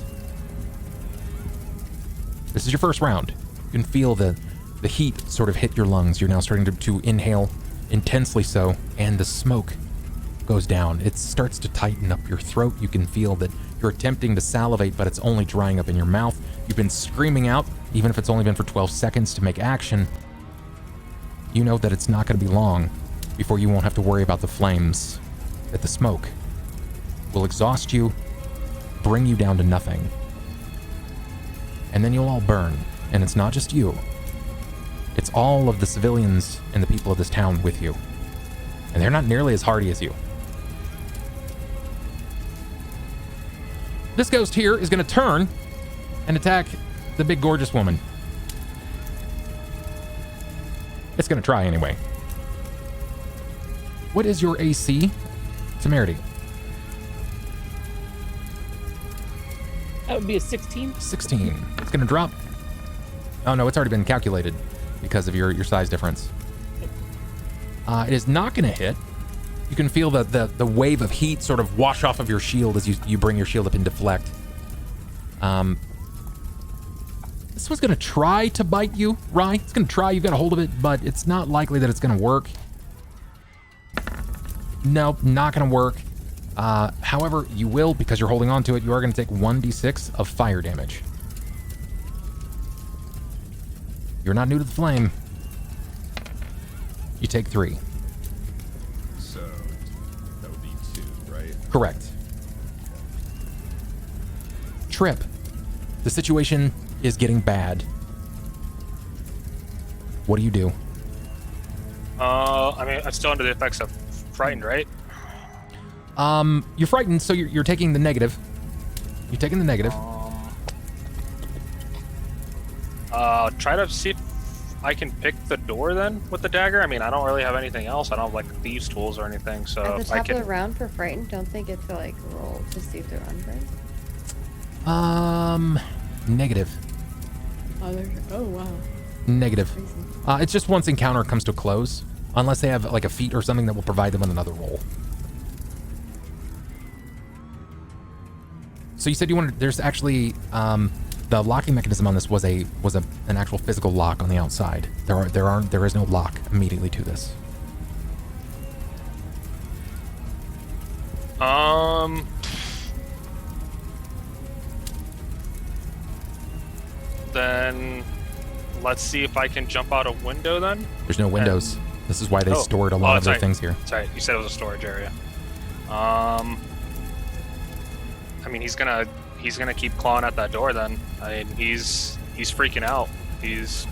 This is your first round. You can feel the heat sort of hit your lungs. You're now starting to inhale intensely so, and the smoke goes down. It starts to tighten up your throat. You can feel that you're attempting to salivate, but it's only drying up in your mouth. You've been screaming out, even if it's only been for 12 seconds to make action. You know that it's not going to be long before you won't have to worry about the flames, that the smoke will exhaust you, bring you down to nothing. And then you'll all burn. And it's not just you. It's all of the civilians and the people of this town with you. And they're not nearly as hardy as you. This ghost here is going to turn and attack the big gorgeous woman. It's going to try anyway. What is your AC, Temerity?
That would be a 16.
16. It's going to drop. Oh no, it's already been calculated because of your size difference. It is not going to hit. You can feel the wave of heat sort of wash off of your shield as you bring your shield up and deflect. This was going to try to bite you, Rye. It's going to try. You've got a hold of it, but it's not likely that it's going to work. Nope, not going to work. However, you will, because you're holding on to it, you are going to take 1d6 of fire damage. You're not new to the flame. You take 3.
So that would be 2, right?
Correct. Tripp, the situation is getting bad. What do you do?
I mean, I'm still under the effects of frightened, right?
You're frightened, so you're taking the negative. You're taking the negative.
Try to see if I can pick the door then with the dagger. I mean, I don't really have anything else. I don't have like thieves' tools or anything. So
At the
if I
top
can,
of the round for frightened, don't they get to like roll to see if they're unfrightened?
Negative.
Oh wow.
Negative.
Crazy.
It's just once encounter comes to a close, unless they have like a feat or something that will provide them with another roll. So you said you wanted. There's actually the locking mechanism on this was an actual physical lock on the outside. There is no lock immediately to this.
Then let's see if I can jump out a window then.
There's no windows. This is why they stored a lot of their things here.
Sorry, you said it was a storage area. I mean, he's gonna keep clawing at that door then. I mean, he's freaking out. He's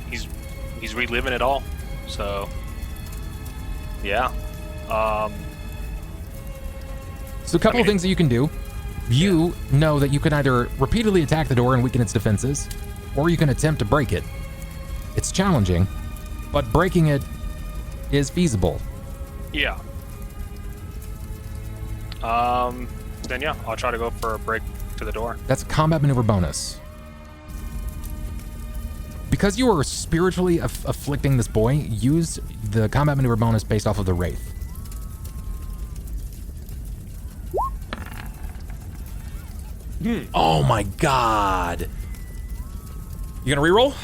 reliving it all. So yeah.
So a couple of things that you can do. You know that you can either repeatedly attack the door and weaken its defenses, or you can attempt to break it. It's challenging, but breaking it is feasible.
Yeah. Then yeah, I'll try to go for a break to the door.
That's a combat maneuver bonus. Because you are spiritually afflicting this boy, use the combat maneuver bonus based off of the Wraith. Oh my god. You gonna reroll?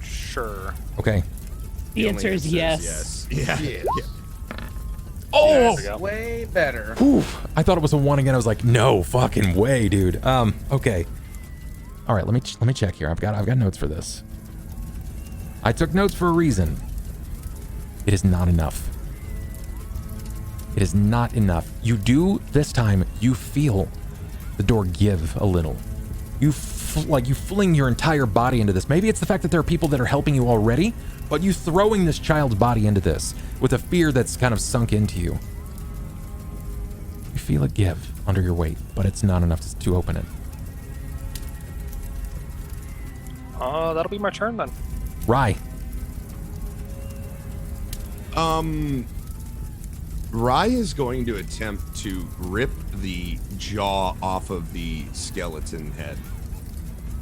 Sure.
Okay.
The answer is yes.
Yeah.
Oh!
There we go.
Way better.
Whew. I thought it was a 1 again. I was like, no fucking way, dude. Okay. All right, let me check here. I've got notes for this. I took notes for a reason. It is not enough. It is not enough. You do this time. You feel the door give a little. You fling your entire body into this. Maybe it's the fact that there are people that are helping you already, but you throwing this child's body into this with a fear that's kind of sunk into you. You feel it give under your weight, but it's not enough to open it.
That'll be my turn then.
Rye.
Rye is going to attempt to rip the jaw off of the skeleton head.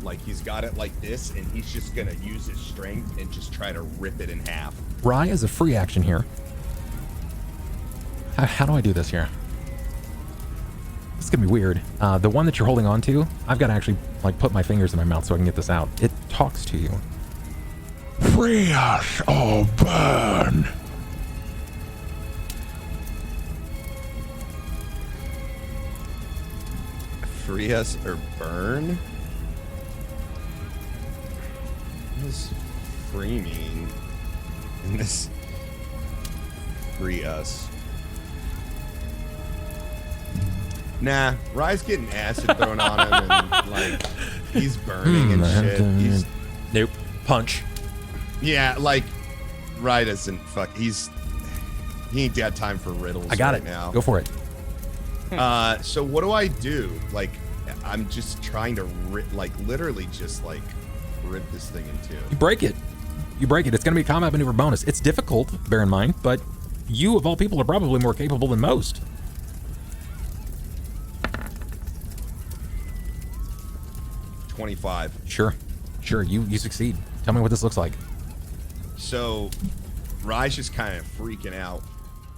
Like he's got it like this, and he's just gonna use his strength and just try to rip it in half.
Rye is a free action here. How do I do this here? This is gonna be weird. The one that you're holding on to, I've got to actually like put my fingers in my mouth so I can get this out. It talks to you.
Free us or burn.
Free us or burn? What does free mean in this? Free us. Nah, Rye's getting acid thrown on him and like he's burning and shit. He's
Nope. Punch.
yeah, like Rye doesn't fuck. He ain't got time for riddles.
I got
right
it.
now.
Go for it.
So what do I do? Like, I'm just trying to literally just like rip this thing in two.
You break it. You break it. It's going to be a combat maneuver bonus. It's difficult, bear in mind, but you of all people are probably more capable than most.
$25.
Sure. You succeed. Tell me what this looks like.
So, Rye's just kind of freaking out.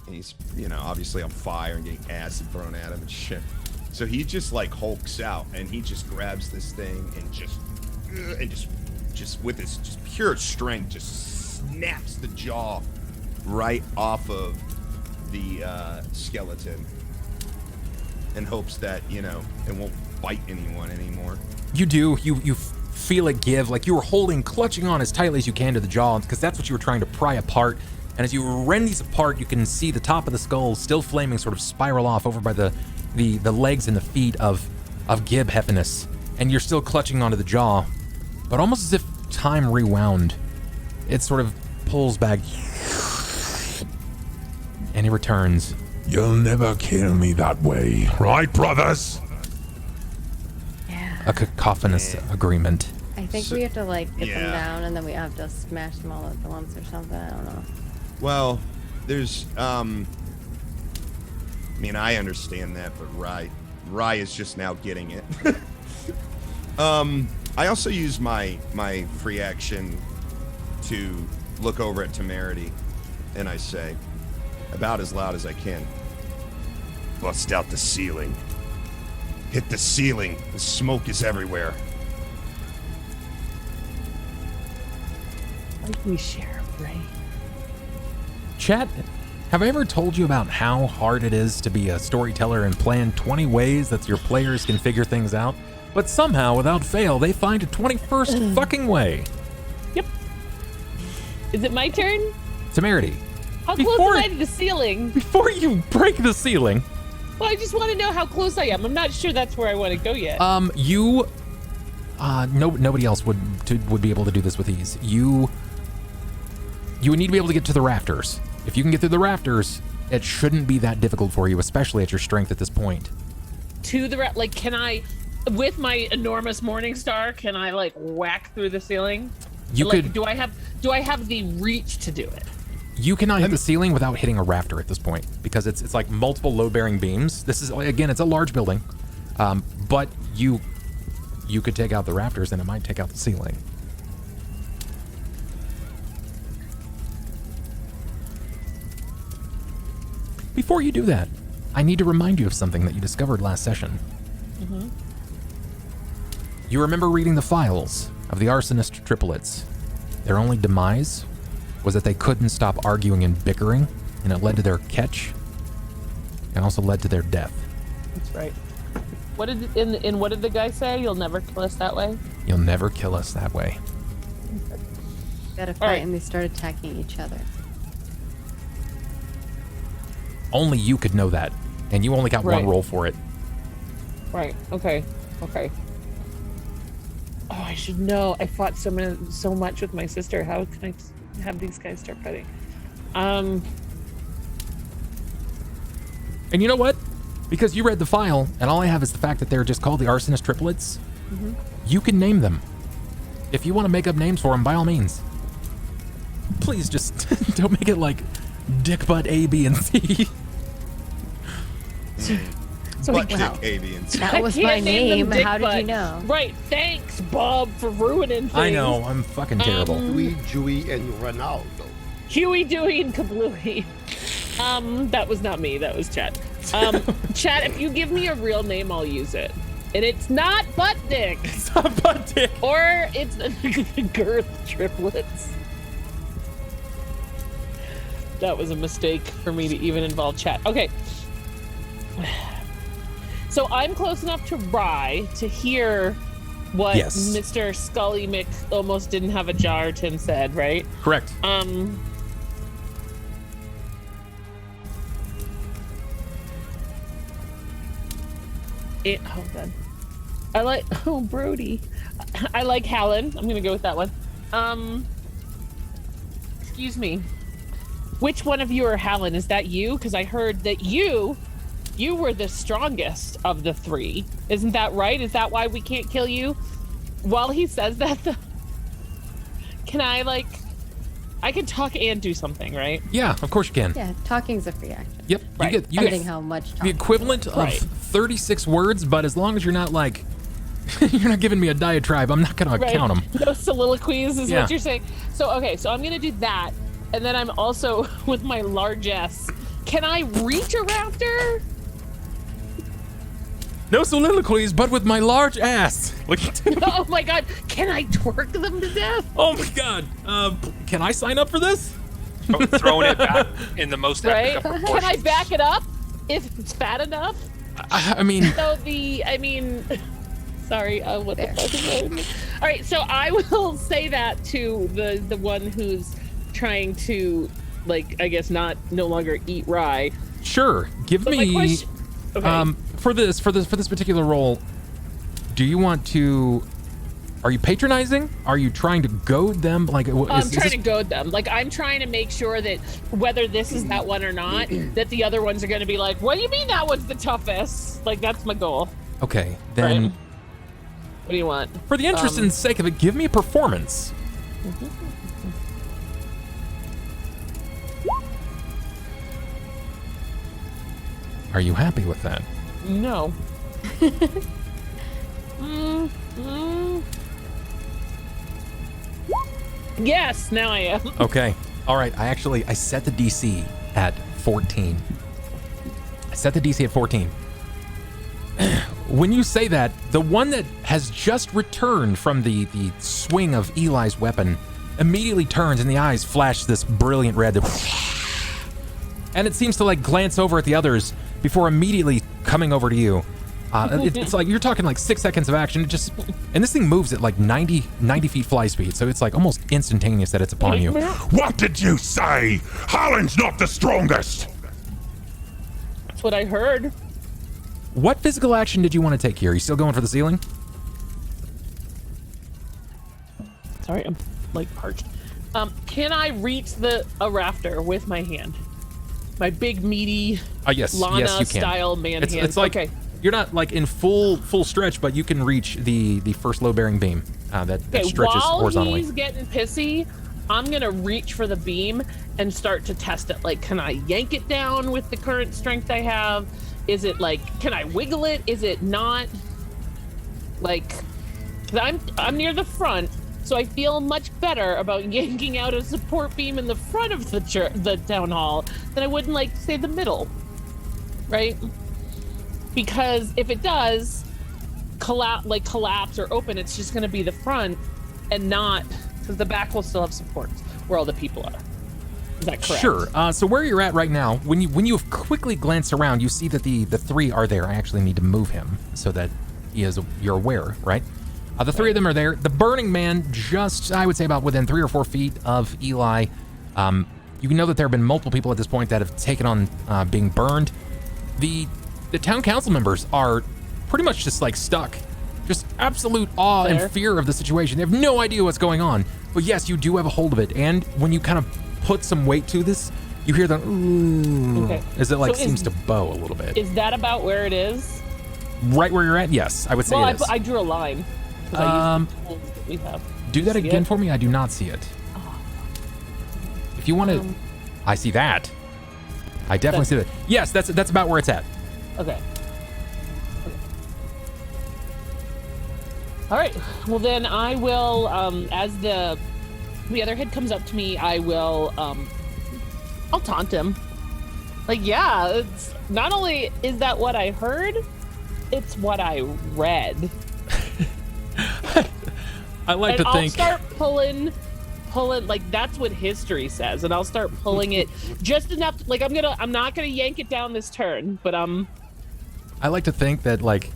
And he's, obviously on fire and getting acid thrown at him and shit. So he just like hulks out and he just grabs this thing and just with his just pure strength just snaps the jaw right off of the skeleton and hopes that, it won't bite anyone anymore.
You do. You feel it give, like you were clutching on as tightly as you can to the jaw, because that's what you were trying to pry apart. And as you rend these apart, you can see the top of the skull still flaming, sort of spiral off over by the legs and the feet of Gib Heffiness. And you're still clutching onto the jaw, but almost as if time rewound, it sort of pulls back, and he returns.
You'll never kill me that way, right, brothers?
Yeah.
A cacophonous agreement.
I think we have to like get them down, and then we have to smash them all at once or something. I don't know.
Well, there's I mean, I understand that, but Rye is just now getting it. I also use my free action to look over at Temerity, and I say, about as loud as I can, bust out the ceiling. Hit the ceiling. The smoke is everywhere.
Like we share a brain.
Chat, have I ever told you about how hard it is to be a storyteller and plan 20 ways that your players can figure things out? But somehow, without fail, they find a 21st fucking way.
Yep. Is it my turn?
Temerity.
How close am I to the ceiling?
Before you break the ceiling.
Well, I just want to know how close I am. I'm not sure that's where I want to go yet.
Nobody else would be able to do this with ease. You would need to be able to get to the rafters. If you can get through the rafters, it shouldn't be that difficult for you, especially at your strength at this point.
To the like, can I, with my enormous morning star, can I like whack through the ceiling?
You
like,
could.
Do I have the reach to do it?
You cannot hit the ceiling without hitting a rafter at this point, because it's like multiple load-bearing beams. This is, again, it's a large building, but you could take out the rafters and it might take out the ceiling. Before you do that, I need to remind you of something that you discovered last session.
Mm-hmm.
You remember reading the files of the arsonist triplets. Their only demise was that they couldn't stop arguing and bickering, and it led to their catch, and also led to their death.
That's right. What did what did the guy say? You'll never kill us that way?
You'll never kill us that way.
Got to fight, and they start attacking each other.
Only you could know that, and you only got one roll for it.
Right. Okay. Oh, I should know. I fought so much with my sister. How can I have these guys start fighting?
And you know what? Because you read the file, and all I have is the fact that they're just called the arsonist triplets.
Mm-hmm.
You can name them. If you want to make up names for them, by all means. Please just don't make it like Dick Butt A, B, and C.
Butt Dick A, B, and C.
That was my name. How did you know?
Right. Thanks, Bob, for ruining things.
I know. I'm fucking terrible.
Huey, Dewey, and Ronaldo.
Huey, Dewey, and Kablooey. That was not me. That was Chat. Chat, if you give me a real name, I'll use it. And it's not Butt Dick.
It's not Butt Dick.
Or it's the Girth Triplets. That was a mistake for me to even involve Chat. Okay. So I'm close enough to Rye to hear what Mr. Scully Mick almost didn't have a jar Tim said, right?
Correct.
Hold on. I like Brody. I like Hallen. I'm gonna go with that one. Excuse me. Which one of you are Hallen? Is that you? Because I heard that you were the strongest of the three. Isn't that right? Is that why we can't kill you? While he says that, though, can I can talk and do something, right?
Yeah, of course you can.
Yeah, talking's a free action.
Yep.
Right.
You get
how much
the equivalent of 36 words, but as long as you're not like, you're not giving me a diatribe, I'm not going to count them.
No soliloquies is what you're saying. So, okay, so I'm going to do that. And then I'm also, with my largesse, can I reach a rafter?
No soliloquies, but with my large ass.
Oh my god, can I twerk them to death?
Oh my god. Can I sign up for this?
Throwing it back in the most epic of proportions.
Can I back it up if it's fat enough?
I mean...
So sorry, what the fuck is wrong with me? All right, so I will say that to the one who's trying to, like, I guess no longer eat rye.
Sure. Give
But my
me
question- okay.
for this particular role, do you want to, are you patronizing? Are you trying to goad them? Like,
I'm trying to goad them. Like, I'm trying to make sure that whether this is that one or not, that the other ones are going to be like, what do you mean that one's the toughest? Like, that's my goal.
Okay, then
Right. What do you want?
for the interest and sake of it, give me a performance. Are you happy with that?
No. Yes, now I am.
Okay. All right. I set the DC at 14. I set the DC at 14. When you say that, the one that has just returned from the swing of Eli's weapon immediately turns and the eyes flash this brilliant red. And it seems to like glance over at the others before immediately coming over to you. It's like you're talking like 6 seconds of action. It just, and this thing moves at like 90 feet fly speed, so it's like almost instantaneous that it's upon you.
What did you say? Harlan's not the strongest.
That's what I heard.
What physical action did you want to take here? Are you still going for the ceiling?
Sorry, I'm like parched. Can I reach a rafter with my hand? My big meaty
Yes,
Lana
yes, you can.
style man hand.
It's like,
okay.
You're not like in full stretch, but you can reach the first load bearing beam that stretches
while
horizontally.
he's getting pissy, I'm gonna reach for the beam and start to test it. Like, can I yank it down with the current strength I have? Is it like, can I wiggle it? Is it not? Like, 'cause I'm near the front, so I feel much better about yanking out a support beam in the front of the town hall than I would in, like, say, the middle, right? Because if it does collapse or open, it's just going to be the front and not, because the back will still have supports where all the people are. Is that correct?
Sure. So where you're at right now, when you have quickly glanced around, you see that the three are there. I actually need to move him so that you're aware, right? The three of them are there. The Burning Man, just, I would say, about within 3 or 4 feet of Eli. You know that there have been multiple people at this point that have taken on being burned. The town council members are pretty much just like stuck. Just absolute awe
Fair.
and fear of the situation. They have no idea what's going on. But yes, you do have a hold of it. And when you kind of put some weight to this, you hear the ooh,
Okay.
as it like
So
seems to bow a little bit.
Is that about where it is?
Right where you're at? Yes, I would say
Well,
it is.
I drew a line. 'Cause I used the tools that we have.
Do that
See
again
it?
for me. I do not see it. If you want to, I see that. I definitely see that. Yes, that's about where it's at.
Okay. All right. Well, then I will, as the other head comes up to me, I will, I'll taunt him. Like, yeah, it's not only is that what I heard, it's what I read.
I like to
I'll
think.
start pulling, like, that's what history says, and I'll start pulling it just enough. Like, I'm not gonna yank it down this turn, but
I like to think that like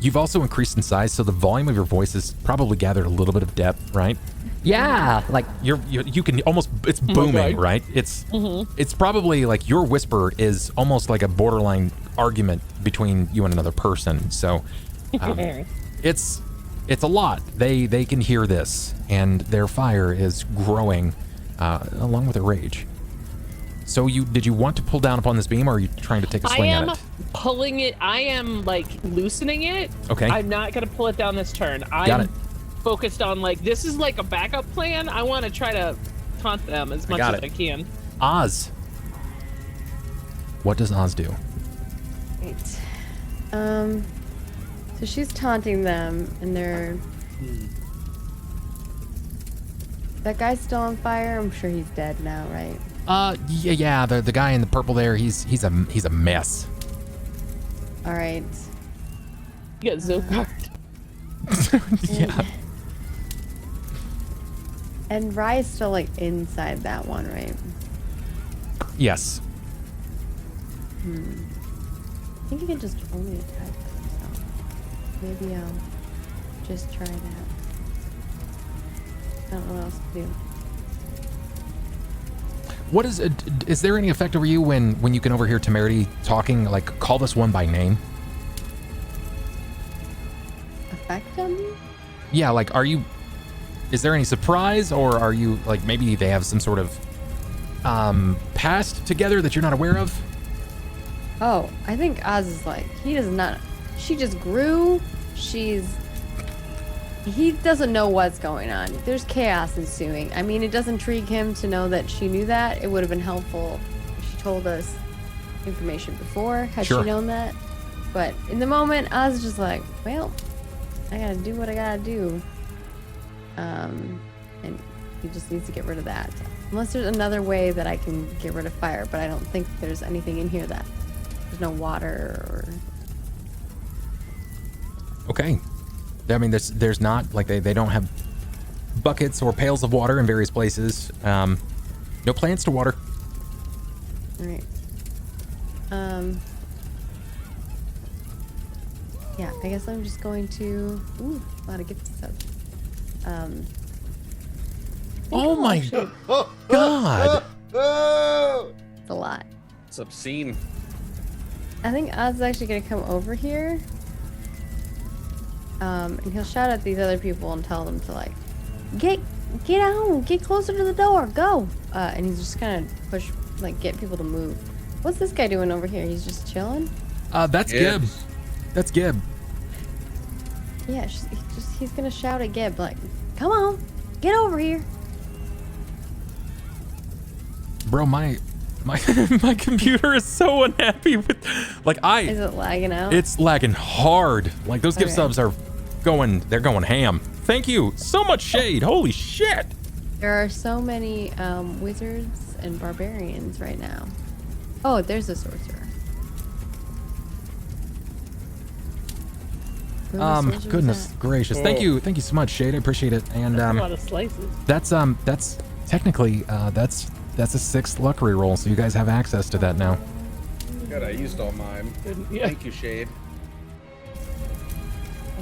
you've also increased in size, so the volume of your voice has probably gathered a little bit of depth, right?
Yeah, like
You can almost, it's booming, right? It's probably like your whisper is almost like a borderline argument between you and another person. So it's a lot. They can hear this, and their fire is growing along with their rage. So did you want to pull down upon this beam, or are you trying to take a swing at it?
Pulling it. I am like loosening it.
Okay.
I'm not gonna pull it down this turn.
Got it.
Focused on, like, this is like a backup plan. I want to try to taunt them as much as I can.
Oz. What does Oz do?
Right. So she's taunting them, and they're. That guy's still on fire. I'm sure he's dead now, right?
Yeah. The guy in the purple there, he's a mess.
All right.
You got Zokard.
Yeah.
And Rye's still like inside that one, right?
Yes.
I think he can just only attack himself. Maybe I'll just try that. I don't know what else to do.
What is there any effect over you when you can overhear Temerity talking, like call this one by name?
Effect on me?
Yeah, like is there any surprise, or are you like maybe they have some sort of past together that you're not aware of?
Oh, I think Oz is like, he does not, she just grew. He doesn't know what's going on. There's chaos ensuing. I mean, it doesn't intrigue him to know that she knew that. It would have been helpful if she told us information before, had
Sure.
she known that. But in the moment, Oz is just like, well, I gotta do what I gotta do. And he just needs to get rid of that. Unless there's another way that I can get rid of fire, but I don't think there's anything in here that there's no water or...
Okay. I mean, there's not, like, they don't have buckets or pails of water in various places. No plants to water.
Right. Yeah, I guess I'm just going to... Ooh, a lot of gift stuff.
Oh my God.
It's a lot.
It's obscene.
I think Oz is actually going to come over here. And he'll shout at these other people and tell them to, like, get out, get closer to the door, go. And he's just gonna push, like, get people to move. What's this guy doing over here? He's just chilling?
That's Gib. That's Gib.
Yeah, he's gonna shout at Gib, like, come on, get over here.
Bro, my my computer is so unhappy with, like,
Is it lagging out?
it's lagging hard. Like, those gift
Okay.
subs they're going ham. Thank you so much, Shade. Holy shit.
There are so many wizards and barbarians right now. Oh, there's a sorcerer. Where the sorcerer
Goodness
at?
gracious. Thank you so much, Shade. I appreciate it. And
That's a lot of slices.
that's technically that's a 6th luck reroll, so you guys have access to that now.
Good, I used all mine.
Yeah.
Thank you, Shade.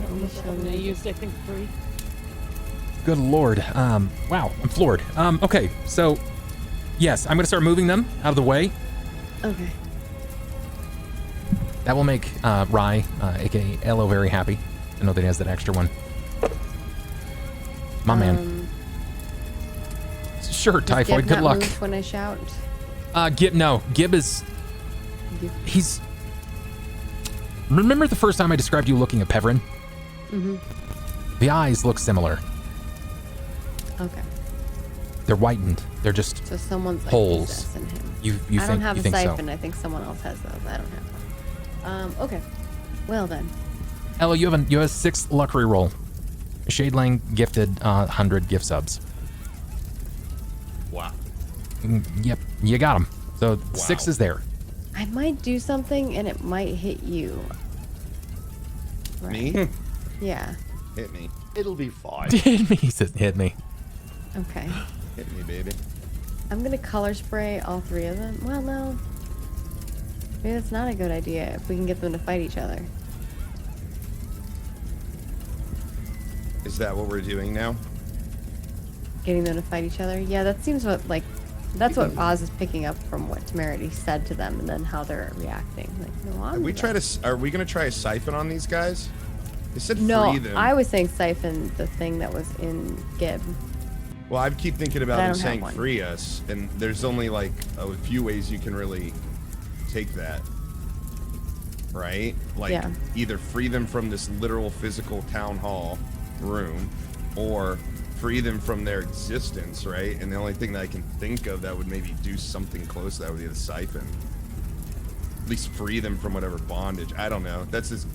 I used, I think, 3.
Good lord. Wow, I'm floored. Okay, so yes, I'm gonna start moving them out of the way.
Okay.
That will make Rye, aka Ello, very happy to know that he has that extra one. My man. Sure,
Does
Typhoid,
Gib
good
not
luck.
move when I shout?
Gib is... He's... Remember the first time I described you looking at Peverin?
Mm-hmm.
The eyes look similar.
Okay.
They're whitened. They're just
So someone's like
holes.
possessing him.
You
I don't
think
have
you
a
think
siphon.
so.
I think someone else has those. I don't have one. Okay. Well then.
Ella, you have a 6th luck reroll. Shade Lang gifted 100 gift subs.
Wow.
Yep, you got them. So 6 is there.
I might do something and it might hit you. Right.
Me?
Yeah.
Hit me.
It'll be fine.
Hit me, he says, hit me.
Okay.
Hit me, baby.
I'm gonna color spray all 3 of them. Well, no. Maybe that's not a good idea if we can get them to fight each other.
Is that what we're doing now?
Getting them to fight each other? Yeah, that seems that's what Oz is picking up from what Temerity said to them and then how they're reacting. Like, no,
Are we gonna try a siphon on these guys? They said
No,
free them.
I was saying siphon the thing that was in Gib.
Well, I keep thinking about
But I
them
don't have
saying
one.
free us, and there's only like a few ways you can really take that. Right? Like
Yeah.
either free them from this literal physical town hall room or free them from their existence, right? And the only thing that I can think of that would maybe do something close to that would be the siphon. At least free them from whatever bondage. I don't know. That's as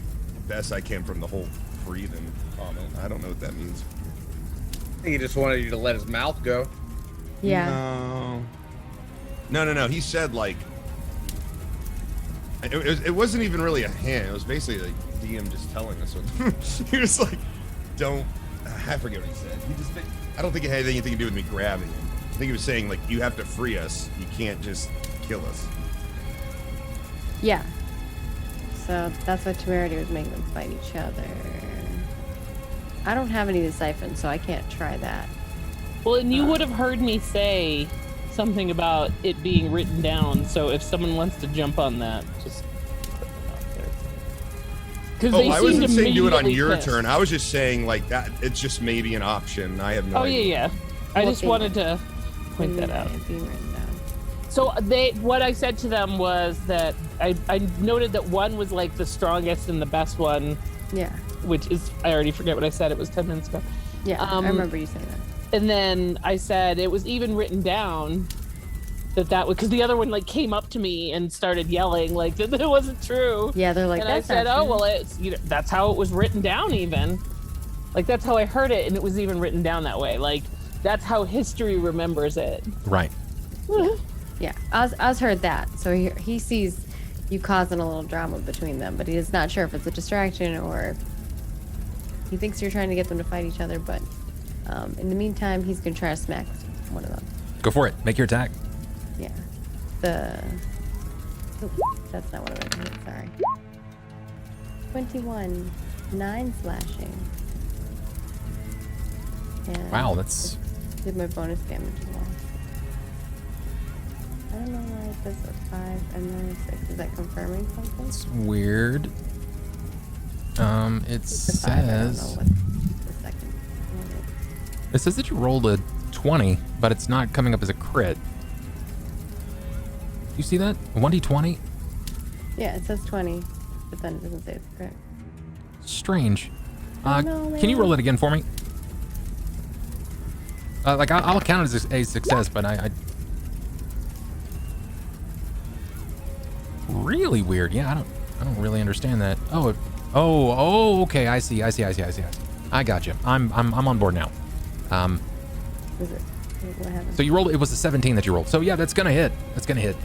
best I can from the whole free them comment. I don't know what that means.
I think he just wanted you to let his mouth go.
Yeah.
No. He said like it wasn't even really a hint. It was basically like DM just telling us what he was like, don't. I forget what he said. I don't think it had anything to do with me grabbing him. I think he was saying like, you have to free us. You can't just kill us.
Yeah. So that's what Temerity was making them fight each other. I don't have any of the siphons, so I can't try that.
Well, and you would have heard me say something about it being written down. So if someone wants to jump on that, just put it out there. Because
I wasn't saying do it on your
pissed.
turn. I was just saying like that. It's just maybe an option. I have no
Oh
idea.
yeah. I just wanted to point that out.
Being written down.
So what I said to them was that I noted that one was like the strongest and the best one,
Yeah.
which is, I already forget what I said. It was 10 minutes ago.
Yeah. I remember you saying that.
And then I said it was even written down that was because the other one like came up to me and started yelling like that it wasn't true.
Yeah, they're like,
And I
that's
said,
not
oh
true.
well, it's that's how it was written down even. Like that's how I heard it, and it was even written down that way. Like that's how history remembers it.
Right.
Yeah, Oz heard that, so he sees you causing a little drama between them, but he is not sure if it's a distraction or he thinks you're trying to get them to fight each other. But in the meantime, he's gonna try to smack one of them.
Go for it. Make your attack.
Yeah, that's not what I meant. Sorry. 21, 9 slashing. And
Wow, that's
did my bonus damage as well. I don't know why it says a 5 and then a 6. Is that confirming something?
it's weird. It
The 5, I don't know
says
what the second one is.
it says that you rolled a 20, but it's not coming up as a crit. You see that? 1d20?
Yeah, it says 20, but then it doesn't say it's correct.
Strange.
No,
Can you
man.
roll it again for me? Like I'll count it as a success, but I really weird. Yeah, I don't really understand that. Oh, okay. I see. I got you. I'm on board now.
Is it? What happened?
So you rolled. It was a 17 that you rolled. So yeah, that's gonna hit.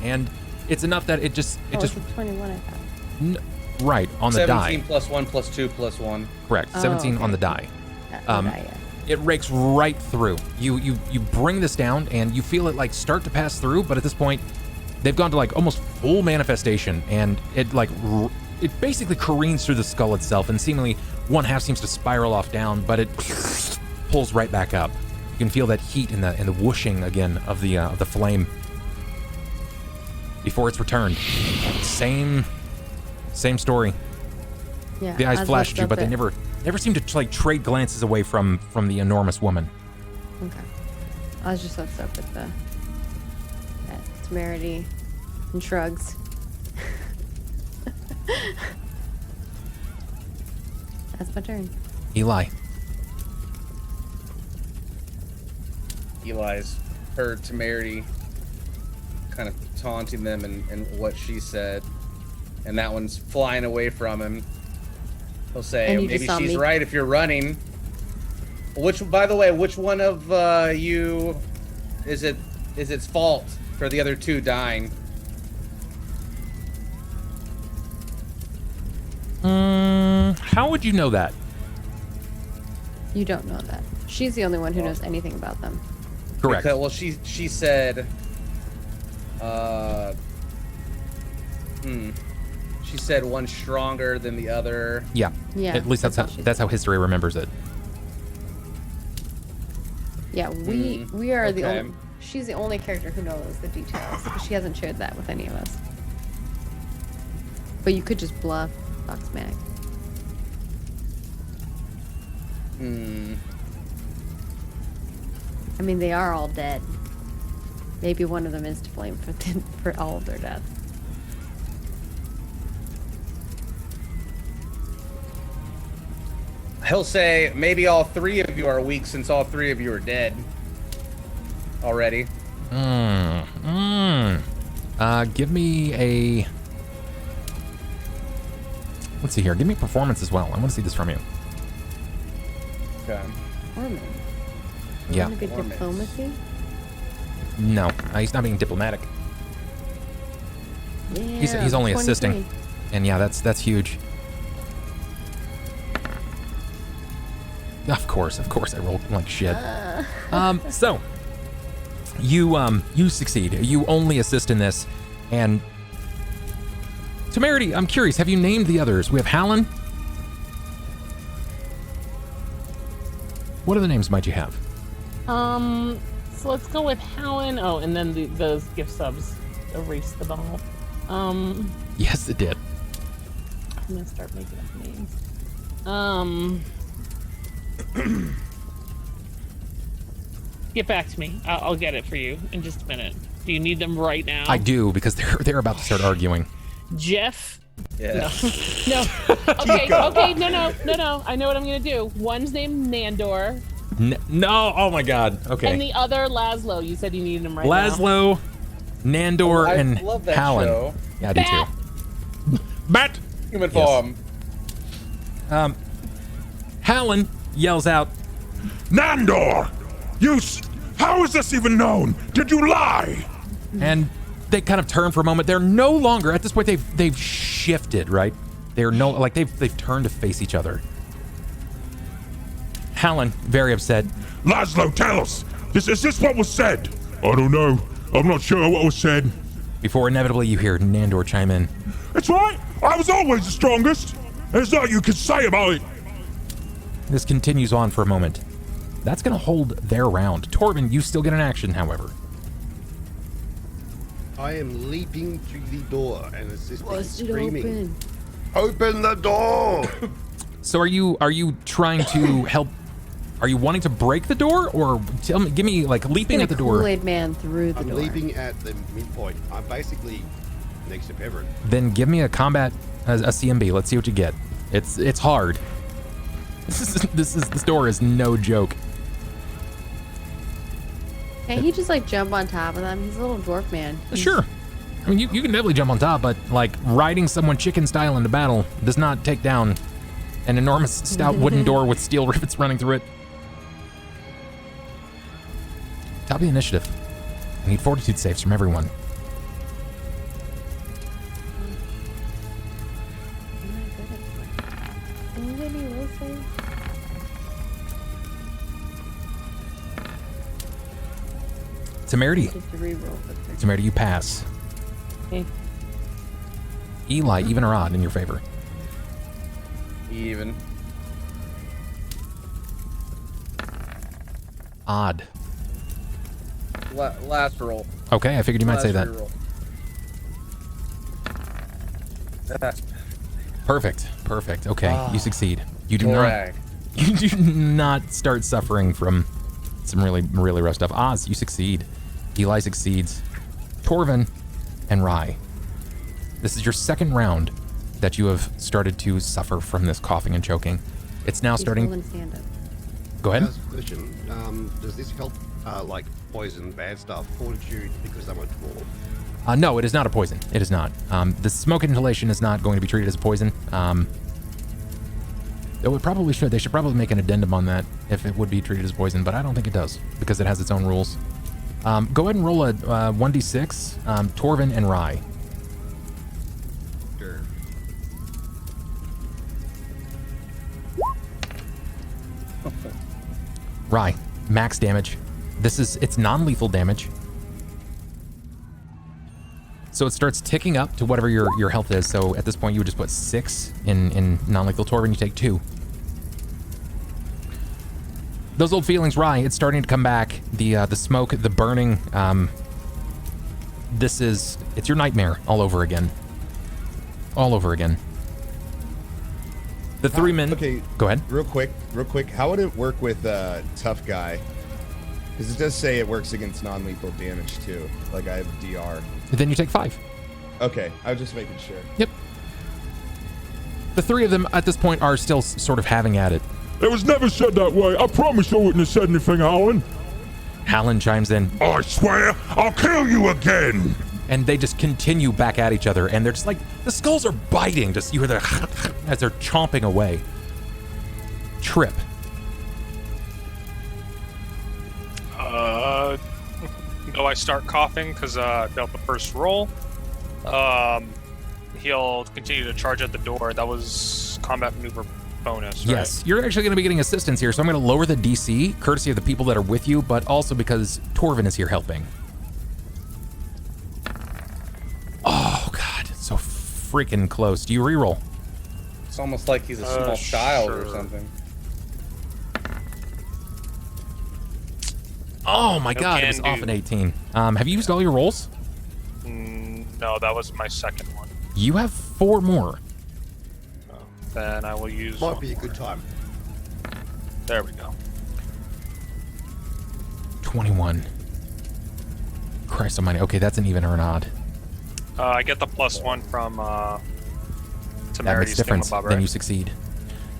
And it's enough that it just
It's a 21, I thought.
right on the
17
die.
plus 1 plus 2 plus 1.
Correct.
Oh,
17
okay.
on the die.
Yeah.
It rakes right through. You bring this down and you feel it like start to pass through, but at this point they've gone to like almost full manifestation, and it like it basically careens through the skull itself, and seemingly one half seems to spiral off down, but it pulls right back up. You can feel that heat in the whooshing again of the flame before it's returned. Same story.
Yeah.
The eyes
Oz
flash
looks
at you,
up
but they
at-
never seem to like trade glances away from the enormous woman.
Okay. Oz just looks up at Temerity and shrugs. That's my turn.
Eli.
Eli's heard Temerity kind of taunting them and what she said, and that one's flying away from him. He'll say,
And you
maybe
just saw
she's
me.
right if you're running. By the way, which one of you is its fault for the other two dying?
How would you know that?
Mm-hmm.
You don't know that. She's the only one who knows anything about them.
Correct.
Because, well, she said, she said one's stronger than the other.
Yeah.
Yeah.
At least that's how history remembers it.
Yeah, we are the
okay.
only. She's the only character who knows the details because she hasn't shared that with any of us. But you could just bluff, talk smack. I mean, they are all dead. Maybe one of them is to blame for all of their deaths.
He'll say, maybe all three of you are weak since all three of you are dead already.
Give me a... Let's see here. Give me performance as well. I want to see this from you.
Okay.
Orman.
Yeah.
Want a good
Orman.
diplomacy?
No, he's not being diplomatic.
Yeah,
He's only
23.
assisting. And yeah, that's huge. Of course, I rolled like shit. So you succeed. You only assist in this, and Temerity, I'm curious. Have you named the others? We have Hallen. What other names might you have?
So let's go with Helen. Oh, and then those gift subs erase the ball.
Yes, it did.
I'm gonna start making up names. Get back to me. I'll get it for you in just a minute. Do you need them right now?
I do, because they're about to start arguing.
Jeff.
Yeah.
No. Okay. No. I know what I'm gonna do. One's named Nandor.
No. Oh my God. Okay.
And the other Laszlo. You said you needed him right now.
Laszlo, Nandor, and
love that
Helen.
show.
Yeah, I do
Bat.
too. Bat.
Human
Yes.
form.
Helen yells out,
Nandor! How is this even known? Did you lie?
and they kind of turn for a moment. They're no longer at this point. They've shifted, right? They're they've turned to face each other. Helen, very upset.
Laszlo, tell us. Is this what was said? I don't know. I'm not sure what was said.
Before inevitably you hear Nandor chime in.
It's right. I was always the strongest. There's nothing you can say about it.
This continues on for a moment. That's going to hold their round. Torvin, you still get an action, however.
I am leaping through the door and it's just
Bust it
screaming.
open.
Open the door!
So are you trying to help? Are you wanting to break the door, or give me like leaping at the door?
Kool-Aid man through the
I'm
door.
leaping at the midpoint. I'm basically next to Pevrin.
Then give me a combat, a CMB. Let's see what you get. It's hard. This door is no joke.
Can't he just like jump on top of them? He's a little dwarf man.
Sure. I mean, you can definitely jump on top, but like riding someone chicken style into battle does not take down an enormous stout wooden door with steel rivets running through it. Top of the initiative. I need fortitude saves from everyone. Temerity. Temerity, you pass.
Okay.
Eli, even or odd in your favor?
Even.
Odd.
Last roll.
Okay, I figured you might
Last
say that.
reroll. That's
Perfect. Okay, you succeed. You do
brag.
not. You do not start suffering from some really, really rough stuff. Oz, you succeed. Eli succeeds. Torvin and Rye. This is your second round that you have started to suffer from this coughing and choking. It's now starting. Go ahead.
Question. Does this help like poison, bad stuff, fortitude, because I'm a dwarf?
No, it is not a poison. It is not. The smoke inhalation is not going to be treated as a poison. Though it probably should. They should probably make an addendum on that if it would be treated as poison, but I don't think it does because it has its own rules. Go ahead and roll a 1d6, Torvin and Rye.
Sure.
Rye, max damage. It's non-lethal damage. So it starts ticking up to whatever your health is. So at this point, you would just put 6 in non-lethal. Torvin, you take 2. Those old feelings, Rye, it's starting to come back. The smoke, the burning. It's your nightmare all over again. All over again. The 3 men.
Okay.
Go ahead.
Real quick. How would it work with Tough Guy? Because it does say it works against non-lethal damage too. Like I have DR.
Then you take 5.
Okay, I was just making sure.
Yep. The 3 of them at this point are still sort of having at it.
It was never said that way. I promise I wouldn't have said anything, Alan.
Hallen chimes in.
I swear, I'll kill you again.
And they just continue back at each other, and they're just like, the skulls are biting. Just you hear the as they're chomping away. Tripp.
No, I start coughing because I failed the first roll. He'll continue to charge at the door. That was combat maneuver bonus, right?
Yes, you're actually going to be getting assistance here, so I'm going to lower the DC, courtesy of the people that are with you, but also because Torvin is here helping. Oh, God, so freaking close. Do you reroll?
It's almost like he's a small child or
sure.
something.
Oh my
No
god, it
can
was off
do.
an 18. Have you used all your rolls?
No, that was my second one.
You have 4 more.
Then I will use.
Might
one
be a
more.
good time.
There we go.
21. Christ almighty. Okay, that's an even or an odd.
I get the +1 from
That
Temerity's
makes difference.
thingamabobber.
Then you succeed.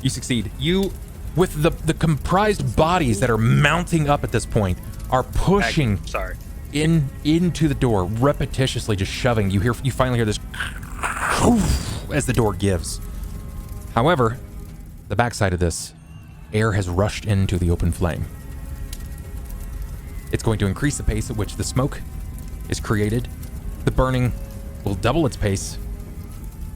You succeed. You, with the comprised bodies that are mounting up at this point, are pushing
Sorry.
into the door, repetitiously just shoving. You finally hear this as the door gives. However, the backside of this, air has rushed into the open flame. It's going to increase the pace at which the smoke is created. The burning will double its pace,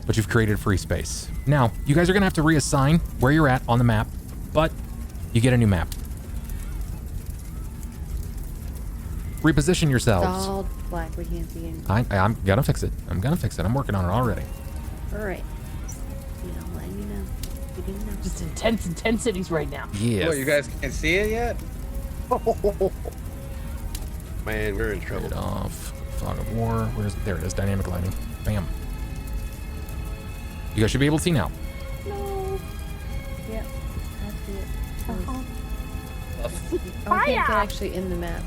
but you've created free space. Now, you guys are gonna have to reassign where you're at on the map, but you get a new map. Reposition
It's
yourselves.
all black. We can't see anything.
I'm gonna fix it. I'm gonna fix it. I'm working on it already.
All right. Let me know. You didn't know.
Just intense intensities right now.
Yes.
What, you guys can't see it yet?
Man, we're in trouble.
Turn it off. Fog of War. There it is. Dynamic lighting. Bam. You guys should be able to see now.
No. Yeah. I see it.
Uh-huh.
Oh, I can't get actually in the map.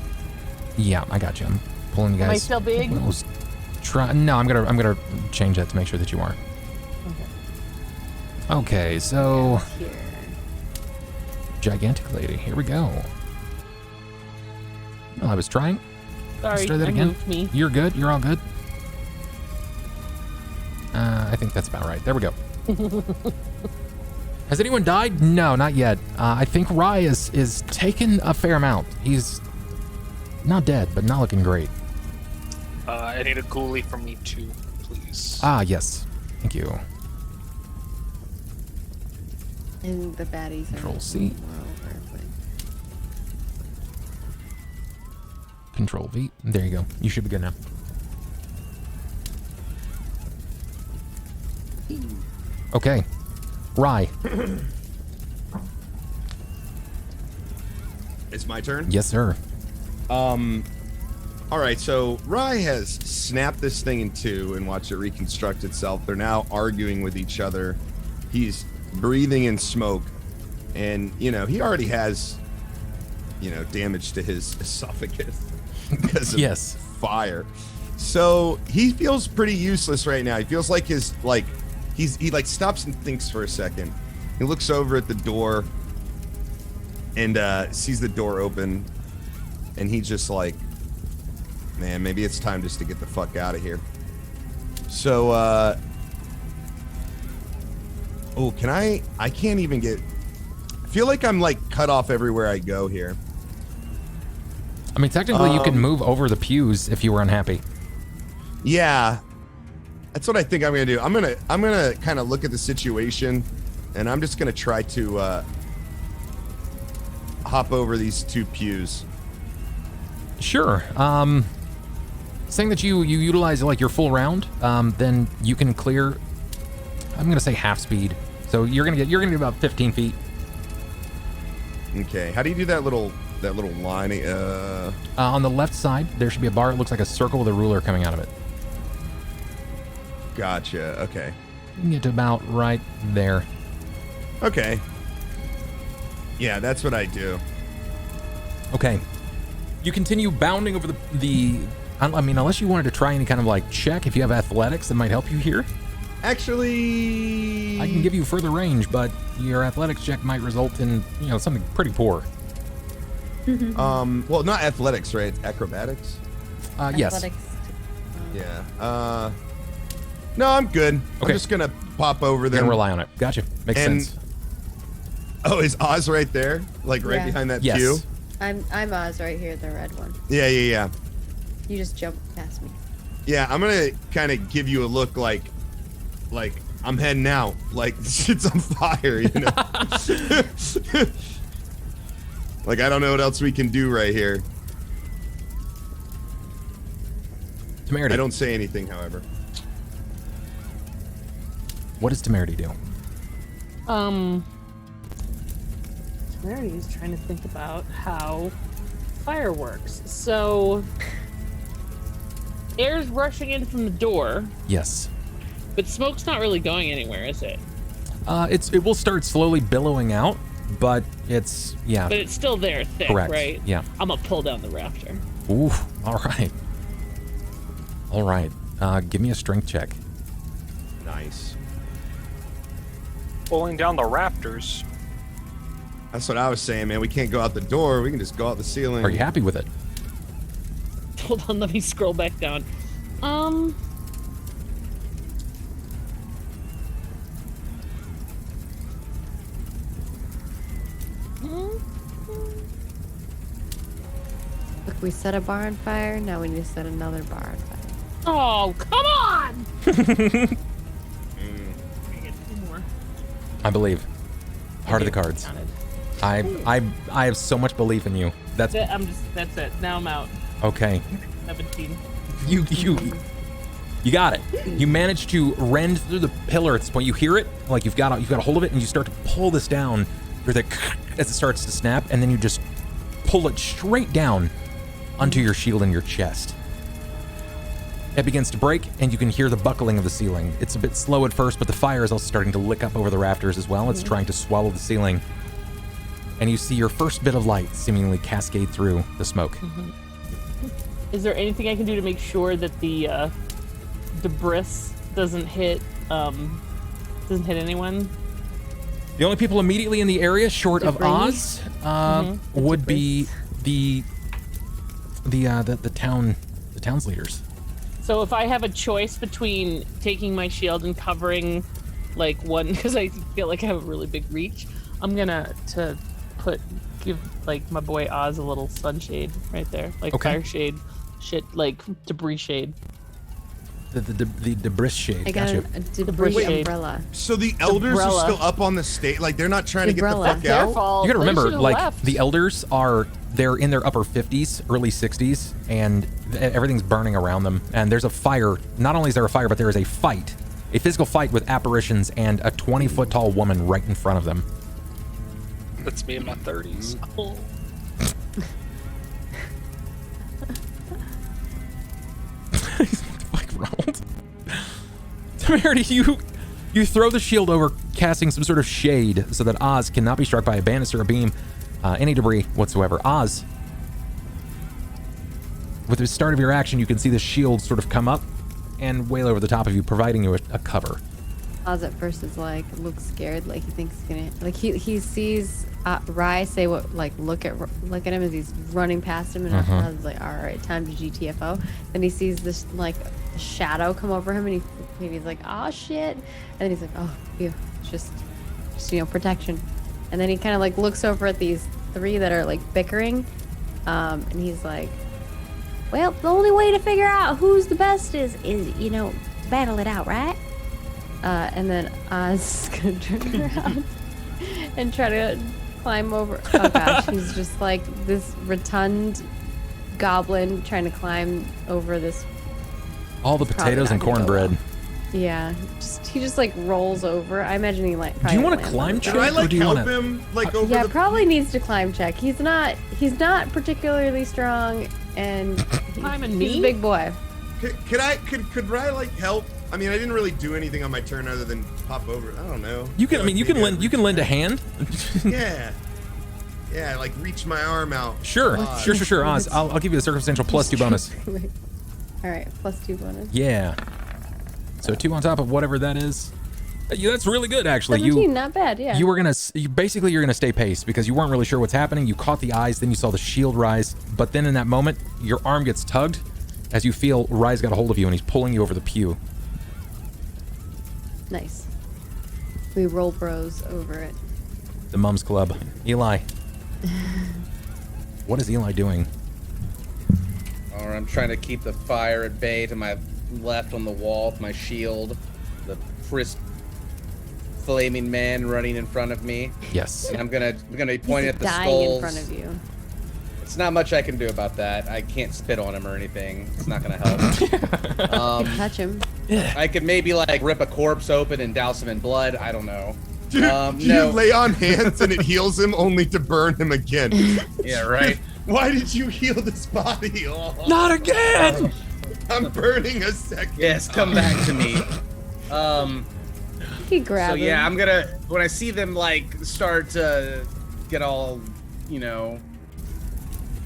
Yeah, I got you. I'm pulling you guys.
Am I still big?
close. No, I'm gonna change that to make sure that you are. Okay, so
Here.
gigantic lady. Here we go. Well, I was trying.
Sorry,
Let's try that
I
again.
moved me.
You're good. You're all good. I think that's about right. There we go. Has anyone died? No, not yet. I think Rye is taken a fair amount. He's not dead, but not looking great.
I need a ghoulie from me too, please.
Ah, yes. Thank you.
And the baddies
Control
are
C.
more over, but
Control V. There you go. You should be good now. Okay. Rye.
It's my turn.
Yes, sir.
All right, so Rye has snapped this thing in two and watched it reconstruct itself. They're now arguing with each other. He's breathing in smoke, and he already has damage to his esophagus because of
Yes.
fire. So he feels pretty useless right now. He feels like he stops and thinks for a second. He looks over at the door and sees the door open, and he just like, man, maybe it's time just to get the fuck out of here. So I can't even get, I feel like I'm like cut off everywhere I go here.
I mean, technically, you can move over the pews if you were unhappy.
Yeah, that's what I think I'm gonna do. I'm gonna kind of look at the situation, and I'm just gonna try to hop over these two pews.
Sure. Saying that you utilize like your full round, then you can clear. I'm gonna say half speed, so you're gonna get about 15 feet.
Okay, how do you do that little line?
On the left side, there should be a bar. It looks like a circle with a ruler coming out of it.
Gotcha. Okay.
You can get to about right there.
Okay. Yeah, that's what I do.
Okay. You continue bounding over the. I mean, unless you wanted to try any kind of like check, if you have athletics that might help you here.
Actually,
I can give you further range, but your athletics check might result in something pretty poor.
well, not athletics, right? It's acrobatics.
Yes.
athletics.
Yeah. No, I'm good.
Okay.
I'm just gonna pop over
You're
there.
gonna rely on it. Gotcha. Makes
And-
sense.
Oh, is Oz right there? Like right
Yeah.
behind that
Yes.
pew?
I'm Oz right here, the red one.
Yeah.
You just jumped past me.
Yeah, I'm gonna kind of give you a look like I'm heading out. Like shit's on fire, Like I don't know what else we can do right here.
Temerity.
I don't say anything, however.
What does Temerity do?
Temerity is trying to think about how fireworks. So air's rushing in from the door,
Yes.
but smoke's not really going anywhere, is it?
It will start slowly billowing out, but it's
But it's still there, thick,
correct.
right?
Yeah.
I'm gonna pull down the rafter.
Ooh. All right. All right. Give me a strength check.
Nice.
Pulling down the rafters.
That's what I was saying, man. We can't go out the door. We can just go out the ceiling.
Are you happy with it?
Hold on, let me scroll back down.
Look, we set a bar on fire. Now we need to set another bar on fire.
Oh, come on!
Mm.
I get 2 more.
I believe. Heart of the cards.
Counted.
I have so much belief in you. That's
That's it. Now I'm out.
okay.
17.
You got it. You managed to rend through the pillar at this point. You hear it, like you've got a hold of it, and you start to pull this down. You're like as it starts to snap, and then you just pull it straight down onto your shield and your chest. It begins to break, and you can hear the buckling of the ceiling. It's a bit slow at first, but the fire is also starting to lick up over the rafters as well. It's trying to swallow the ceiling. And you see your first bit of light seemingly cascade through the smoke.
Is there anything I can do to make sure that the debris doesn't hit anyone?
The only people immediately in the area, short of
Debris?
Oz, would be the town's leaders.
So if I have a choice between taking my shield and covering like one, because I feel like I have a really big reach, I'm gonna give like my boy Oz a little sunshade right there, like
Okay.
fire shade, like debris shade.
The debris shade.
I got
Gotcha.
a debris
Shade.
umbrella.
So the elders
Umbrella.
are still up on the state, like they're not trying to get the
Umbrella.
fuck
Their
out.
fault.
You gotta
They
remember,
should've
like,
left.
the elders they're in their upper 50s, early 60s, and everything's burning around them. And there's a fire. Not only is there a fire, but there is a fight, a physical fight with apparitions and a 20-foot tall woman right in front of them.
That's me in my 30s.
Oh.
Like Ronald. Temerity, you throw the shield over, casting some sort of shade so that Oz cannot be struck by a banister, a beam, any debris whatsoever. Oz, with the start of your action, you can see the shield sort of come up and wail over the top of you, providing you a cover.
Oz at first is like, looks scared, like he thinks he's gonna, like he sees Rye say what, like look at him as he's running past him, and Oz is like, all right, time to GTFO. Then he sees this like shadow come over him, and he's like, oh shit, and then he's like, oh, phew, it's just protection. And then he kind of like looks over at these 3 that are like bickering, and he's like, well, the only way to figure out who's the best is to battle it out, right? And then Oz is gonna turn around and try to climb over. Oh gosh, he's just like this rotund goblin trying to climb over this.
All the
Probably
potatoes
not
and
gonna go
cornbread.
well. Yeah, he just like rolls over. I imagine he like.
Do you want to
lands
climb
on
check?
Should I
or
like
do you
help
wanna...
him like over
Yeah,
the?
probably needs to climb check. He's not particularly strong, and
Climbing
he's
me?
a big boy.
Could Rye like help? I mean, I didn't really do anything on my turn other than pop over. I don't know.
You can. I mean, you can lend a hand.
Yeah. Yeah, like reach my arm out.
Sure,
Oz.
sure. Oz, I'll give you the circumstantial +2 bonus.
All right, +2 bonus.
Yeah. So 2 on top of whatever that is. Yeah, that's really good, actually.
17, not bad. Yeah.
You were gonna basically you're gonna stay pace because you weren't really sure what's happening. You caught the eyes, then you saw the shield rise, but then in that moment, your arm gets tugged as you feel Rise got a hold of you and he's pulling you over the pew.
Nice. We roll bros over it.
The Mums Club. Eli. What is Eli doing?
Or I'm trying to keep the fire at bay to my left on the wall with my shield. The crisp flaming man running in front of me.
Yes.
And I'm gonna be pointing
He's
at the
dying
skulls.
in front of you.
It's not much I can do about that. I can't spit on him or anything. It's not gonna help.
Touch him.
I could maybe like rip a corpse open and douse him in blood. I don't know.
Do
no.
you lay on hands and it heals him only to burn him again?
Yeah, right.
Why did you heal this body? Oh,
Not again!
I'm burning a second.
Yes, come back to me.
He grab
So yeah,
him.
I'm gonna, when I see them like start to get all, you know,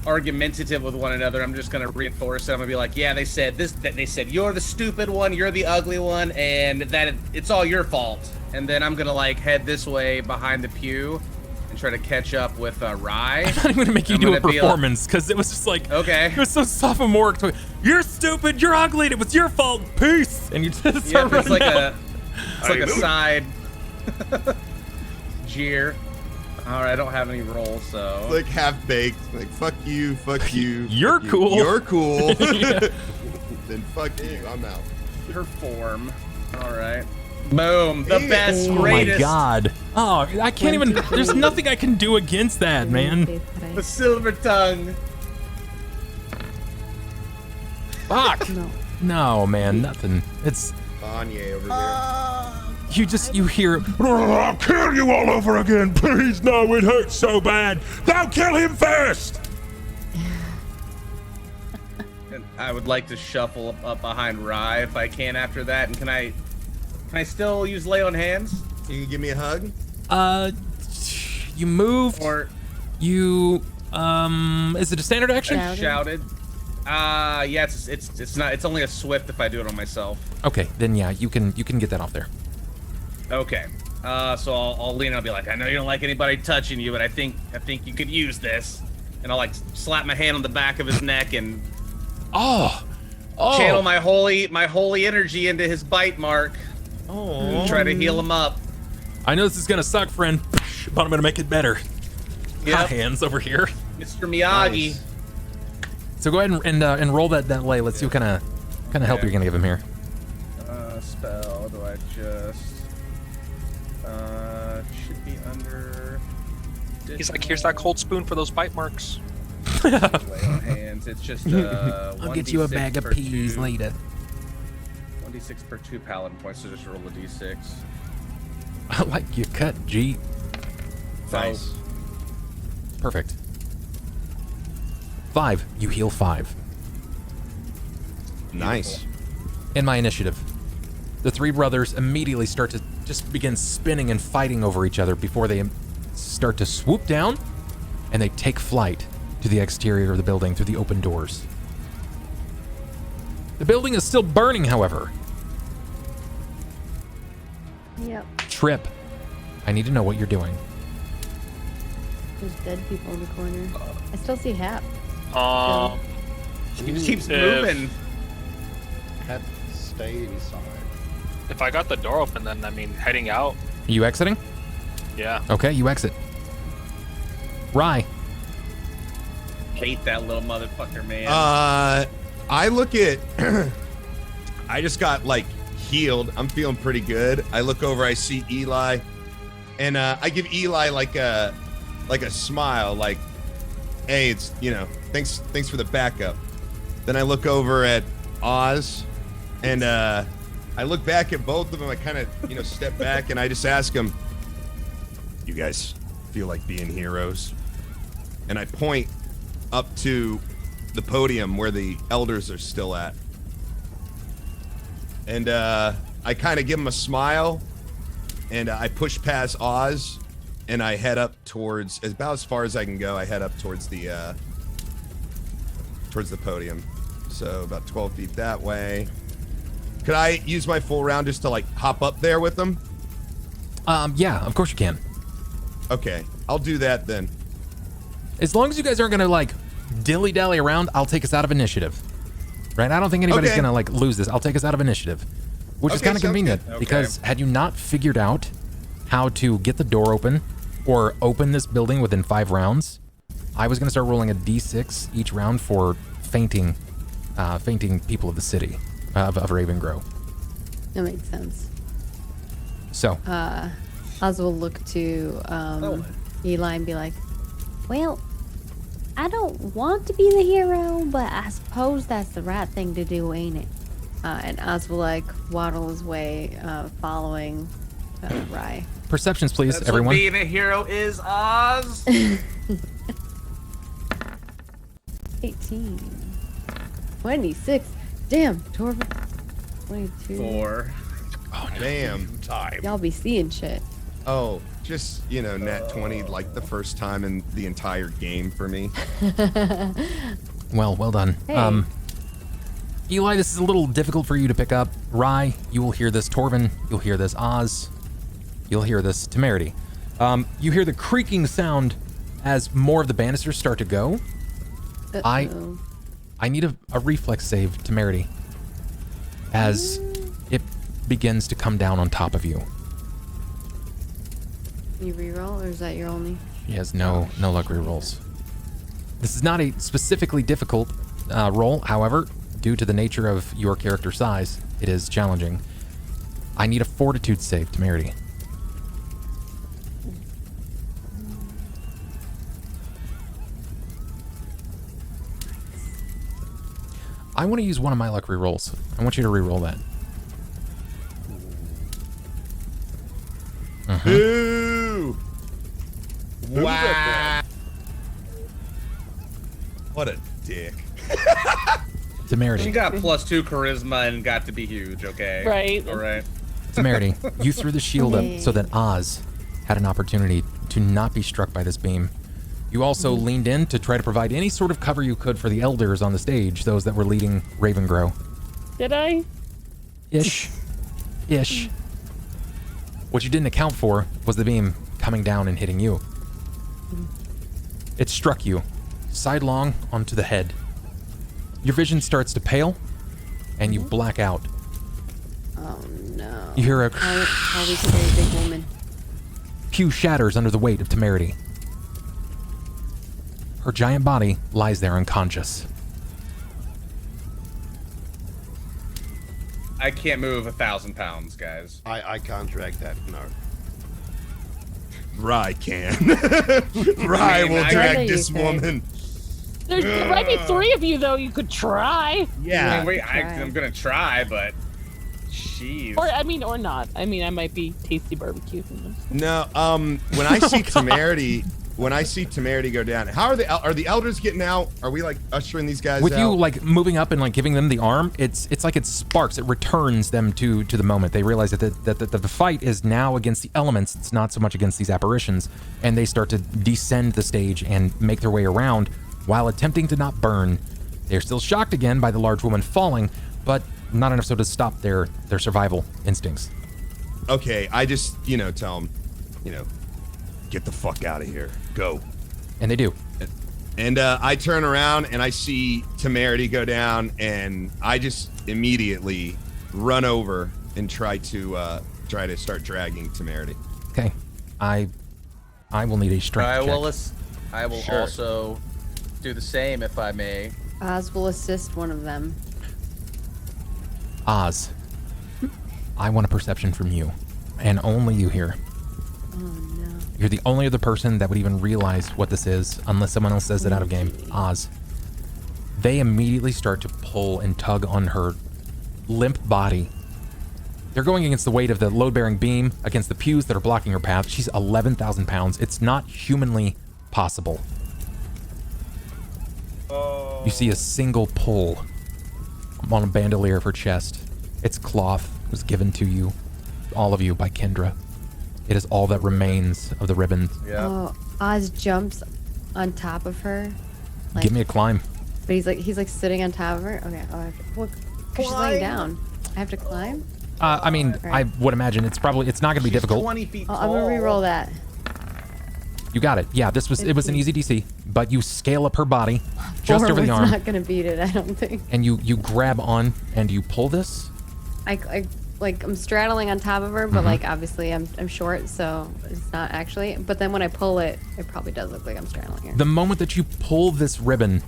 argumentative with one another, I'm just gonna reinforce it. I'm gonna be like, yeah, they said this, that they said you're the stupid one, you're the ugly one, and that it's all your fault. And then I'm gonna like head this way behind the pew and try to catch up with Rye.
I'm not even gonna make you
I'm
do a
gonna be like-
performance because it was just like,
Okay.
it was so sophomoric. You're stupid, you're ugly, it was your fault, peace. And you just
Yep,
start
it's
running
like
out.
it's like a side jeer. All right, I don't have any rolls, so
Like half baked. Like fuck you, fuck you.
You're
fuck you.
cool.
You're cool.
Yeah.
Then fuck you. I'm out.
perform. All right. Boom. The
Hey.
best,
Oh my
greatest.
god. Oh, I can't even, there's nothing I can do against that, man.
The silver tongue.
Fuck.
No.
No, man, nothing. It's,
Kanye over there.
you hear,
Oh, I'll kill you all over again. Please, no, it hurts so bad. Now kill him first.
And I would like to shuffle up behind Rye if I can after that. And can I still use lay on hands?
You can give me a hug?
you moved,
Or
you, is it a standard action?
Yeah.
shouted? Yeah, it's not. It's only a swift if I do it on myself.
Okay, then yeah, you can get that off there.
Okay. So I'll lean and I'll be like, I know you don't like anybody touching you, but I think you could use this. And I'll like slap my hand on the back of his neck and
Oh,
channel my holy energy into his bite mark.
Oh.
Try to heal him up.
I know this is gonna suck, friend, but I'm gonna make it better.
Yep.
Hot hands over here.
Mr. Miyagi.
Nice.
So go ahead and roll that lay. Let's see what kind of help
Okay.
you're gonna give him here.
Spell. Do I just? Should be under.
He's like, here's that cold spoon for those bite marks.
Lay on hands. It's just
I'll get you a
1d6
bag of
per
peas
2
later.
1d6 per 2 paladin points. So just roll a d6.
I like your cut, G.
Nice.
Perfect. 5. You heal 5.
Nice.
In my initiative, the three brothers immediately start to just begin spinning and fighting over each other before they start to swoop down, and they take flight to the exterior of the building through the open doors. The building is still burning, however.
Yep.
Tripp, I need to know what you're doing.
There's dead people in the corner. I still see Hap.
He just keeps
If-
moving.
Have to stay inside.
If I got the door open, then I mean, heading out.
Are you exiting?
Yeah.
Okay, you exit. Rye.
Hate that little motherfucker, man.
I look at. I just got like healed. I'm feeling pretty good. I look over. I see Eli, and I give Eli like a smile, like, "Hey, it's thanks for the backup." Then I look over at Oz, and I look back at both of them. I kind of step back, and I just ask them, "You guys feel like being heroes?" And I point up to the podium where the elders are still at. And I kind of give them a smile, and I push past Oz, and I head up towards, about as far as I can go, I head up towards the podium. So about 12 feet that way. Could I use my full round just to like hop up there with them?
Yeah, of course you can.
Okay, I'll do that then.
As long as you guys aren't gonna like dilly-dally around, I'll take us out of initiative. Right? I don't think anybody's
Okay.
gonna like lose this. I'll take us out of initiative. Which is
Okay,
kind of
sounds
convenient
good.
because had you not figured out how to get the door open or open this building within 5 rounds, I was gonna start rolling a d6 each round for fainting people of the city of Ravengrow.
That makes sense.
So
Oz will look to Eli and be like, well, I don't want to be the hero, but I suppose that's the right thing to do, ain't it? And Oz will like waddle his way, following Rye.
perceptions, please, 'please,
That's what
everyone.
being a hero is, Oz.
18.
18.
18. 26. Damn, Torvin. 22.
4.
Oh, no.
Damn.
Time.
Y'all be seeing shit.
Oh, just, nat 20 like the first time in the entire game for me.
Well done.
Hey.
Eli, this is a little difficult for you to pick up. Rye, you will hear this. Torvin, you'll hear this. Oz, you'll hear this. Temerity. You hear the creaking sound as more of the banisters start to go.
Uh-oh.
I need a reflex save, Temerity, as it begins to come down on top of you.
Can you reroll, or is that your only?
She has no luck rerolls. This is not a specifically difficult roll, however, due to the nature of your character size, it is challenging. I need a fortitude save, Temerity. I want to use one of my luck rerolls. I want you to reroll that.
Boo! Wow. What a dick.
Temerity.
She got +2 charisma and got to be huge, okay?
Right.
All right.
Temerity, you threw the shield up so that Oz had an opportunity to not be struck by this beam. You also leaned in to try to provide any sort of cover you could for the elders on the stage, those that were leading Ravengrow.
Did I?
Ish. What you didn't account for was the beam coming down and hitting you. It struck you, sidelong onto the head. Your vision starts to pale, and you black out.
Oh no.
You hear a
How we carry a big woman.
pew shatters under the weight of Temerity. Her giant body lies there unconscious.
I can't move 1,000 pounds, guys.
I can't drag that, no.
Rye can. Rye will
I-
drag
What do
this
you think?
woman.
There might be 3 of you, though. You could try.
Yeah.
I'm gonna try, but jeez.
Or not. I might be tasty barbecue.
No, when I see Temerity go down, how are the elders getting out? Are we like ushering these guys
With
out?
you like moving up and like giving them the arm, it's like it sparks, it returns them to the moment. They realize that the fight is now against the elements, it's not so much against these apparitions, and they start to descend the stage and make their way around while attempting to not burn. They're still shocked again by the large woman falling, but not enough so to stop their survival instincts.
Okay, I just, tell them, get the fuck out of here. Go.
And they do.
And I turn around and I see Temerity go down, and I just immediately run over and try to start dragging Temerity.
Okay. I will need a strength check.
I will
Sure.
also do the same if I may.
Oz will assist one of them.
Oz, I want a perception from you, and only you here.
Oh no.
You're the only other person that would even realize what this is, unless someone else says it out of game. Oz. They immediately start to pull and tug on her limp body. They're going against the weight of the load-bearing beam, against the pews that are blocking her path. She's 11,000 pounds. It's not humanly possible. You see a single pull on a bandolier of her chest. Its cloth was given to you, all of you, by Kendra. It is all that remains of the ribbon.
Yeah.
Oh, Oz jumps on top of her.
Give me a climb.
But he's like sitting on top of her. Okay. Oh, I have to, well, 'cause she's laying down. I have to climb.
I mean, I would imagine it's not going to be difficult.
20 feet
Oh,
tall.
I'm gonna re-roll that.
You got it. Yeah, it was an easy DC, but you scale up her body just over the arm,
Not gonna beat it, I don't think.
and you grab on and you pull this.
I'm straddling on top of her, but like obviously I'm short, so it's not actually. But then when I pull it, it probably does look like I'm straddling her.
The moment that you pull this ribbon,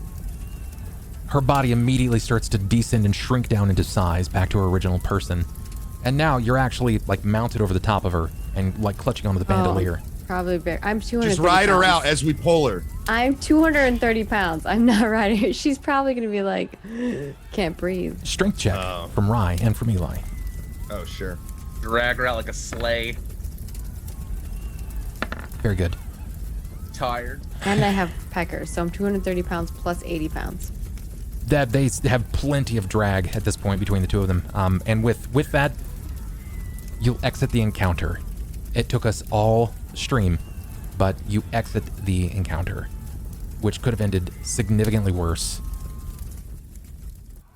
her body immediately starts to descend and shrink down into size back to her original person. And now you're actually like mounted over the top of her and like clutching onto the bandolier.
Probably bare. I'm 230
Just ride her
pounds.
out as we pull her.
I'm 230 pounds. I'm not riding her. She's probably gonna be like, can't breathe.
Strength check from Rye and from Eli.
Oh, sure.
Drag her out like a sleigh.
Very good.
tired.
And I have Pecker, so I'm 230 pounds plus 80 pounds.
That they have plenty of drag at this point between the two of them. And with that, you'll exit the encounter. It took us all stream, but you exit the encounter, which could have ended significantly worse.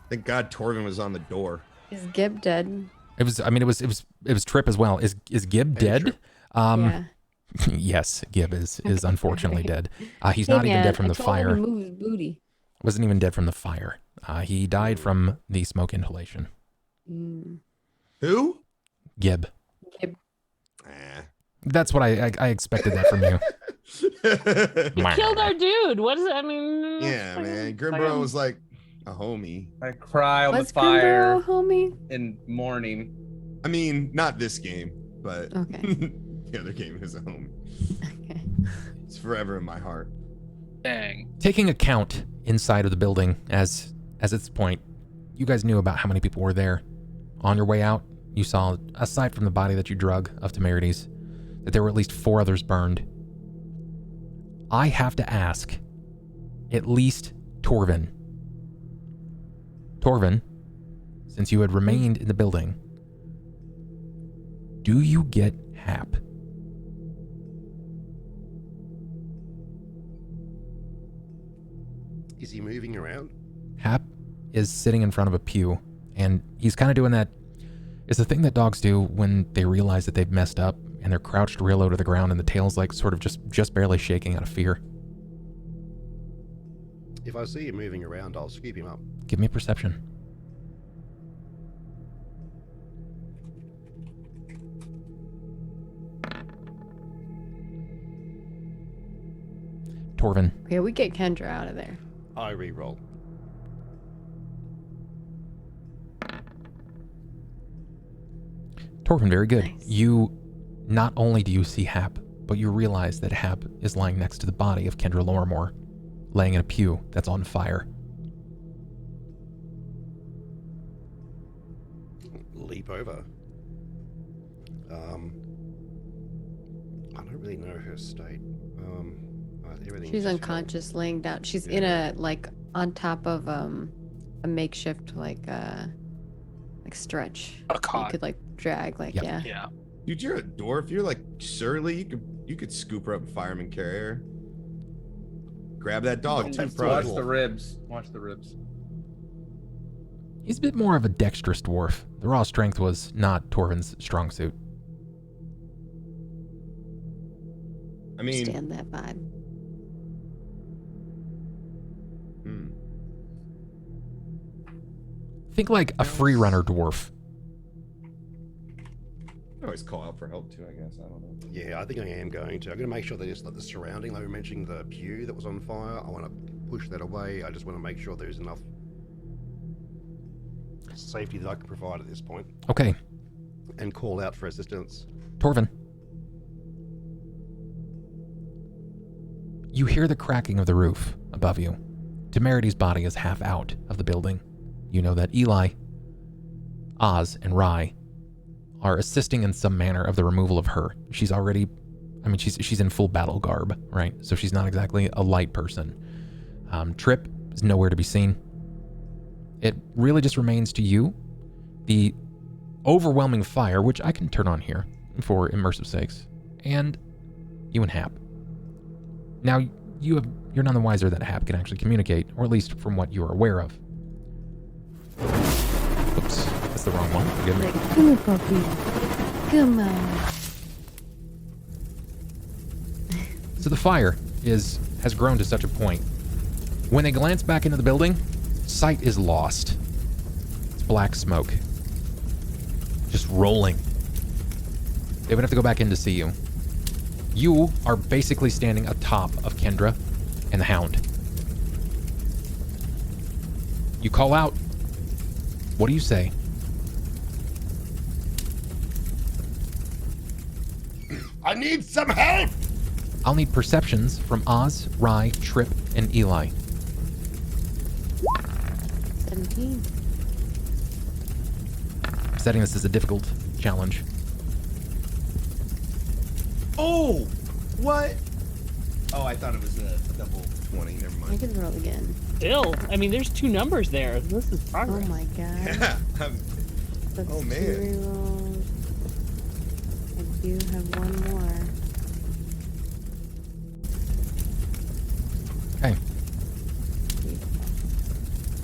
Thank God Torvin was on the door.
Is Gib dead?
It was Tripp as well. Is Gib dead?
Tripp.
Yeah.
Yes, Gib is unfortunately dead. He's
Hey,
not even
man,
dead from
I
the
told him
fire.
to move his booty.
Wasn't even dead from the fire. He died from the smoke inhalation.
Who?
Gib.
Gib.
That's what I expected that from you.
Killed our dude. What is it? I mean,
Yeah, man. Grimbro was like a homie.
I cry on
What's
the fire
Grimbro, homie?
in mourning.
I mean, not this game, but
Okay.
the other game is a homie.
Okay.
It's forever in my heart.
Dang.
Taking account inside of the building as at this point, you guys knew about how many people were there. On your way out, you saw, aside from the body that you drug of Temerity's, that there were at least 4 others burned. I have to ask, at least Torvin. Torvin, since you had remained in the building, do you get Hap?
Is he moving around?
Hap is sitting in front of a pew, and he's kind of doing that. It's the thing that dogs do when they realize that they've messed up, and they're crouched real low to the ground, and the tail's like sort of just barely shaking out of fear.
If I see him moving around, I'll scoop him up.
Give me a perception. Torvin.
Okay, we get Kendra out of there.
I re-roll.
Torvin, very good.
Nice.
You, not only do you see Hap, but you realize that Hap is lying next to the body of Kendra Lorimore, laying in a pew that's on fire.
Leap over. I don't really know her state. Everything
She's
just
unconscious, laying down. She's in
Yeah.
a on top of a makeshift stretch.
A
You
cot.
could drag
Yep.
yeah.
Yeah.
Dude, you're a dwarf. You're like surly. You could scoop her up and fireman carry her. Grab that dog.
Not
Too
too
proud.
Watch the ribs. Watch the ribs.
He's a bit more of a dexterous dwarf. The raw strength was not Torvin's strong suit.
I mean,
Stand that vibe.
Think like a free runner dwarf.
I always call out for help too, I guess. I don't know.
Yeah, I think I am going to. I'm going to make sure that it's like the surrounding. Like we mentioned, the pew that was on fire. I want to push that away. I just want to make sure there's enough safety that I can provide at this point,
Okay,
and call out for assistance.
Torvin. You hear the cracking of the roof above you. Temerity's body is half out of the building. You know that Eli, Oz, and Rye are assisting in some manner of the removal of her. She's already, she's in full battle garb, right? So she's not exactly a light person. Tripp is nowhere to be seen. It really just remains to you the overwhelming fire, which I can turn on here for immersive sakes, and you and Hap. Now, you're none the wiser that Hap can actually communicate, or at least from what you're aware of. Oops, that's the wrong one. Forgive me.
Come here, puppy. Come on.
So the fire has grown to such a point. When they glance back into the building, sight is lost. It's black smoke. Just rolling. They would have to go back in to see you. You are basically standing atop of Kendra and the Hound. You call out. What do you say?
I need some help!
I'll need perceptions from Oz, Rye, Tripp, and Eli.
17.
Setting this as a difficult challenge.
Oh, what? Oh, I thought it was a double 20. Never
I
mind.
can roll again.
Still, I mean, there's 2 numbers there. This is
Oh
progress.
my god.
Yeah.
That's
Oh,
2
man.
rerolls. I do have 1 more.
Okay.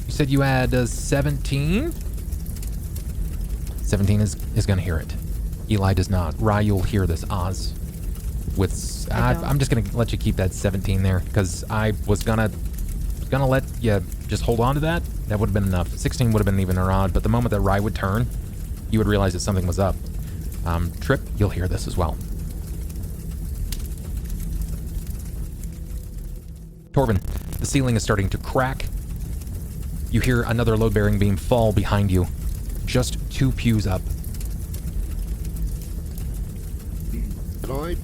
You said you had 17? 17 is going to hear it. Eli does not. Rye, you'll hear this. Oz. I'm just going to let you keep that 17 there, because I was going to let you just hold on to that. That would have been enough. 16 would have been even or odd, but the moment that Rye would turn, you would realize that something was up. Tripp, you'll hear this as well. Torvin, the ceiling is starting to crack. You hear another load-bearing beam fall behind you. Just 2 pews up.
Can I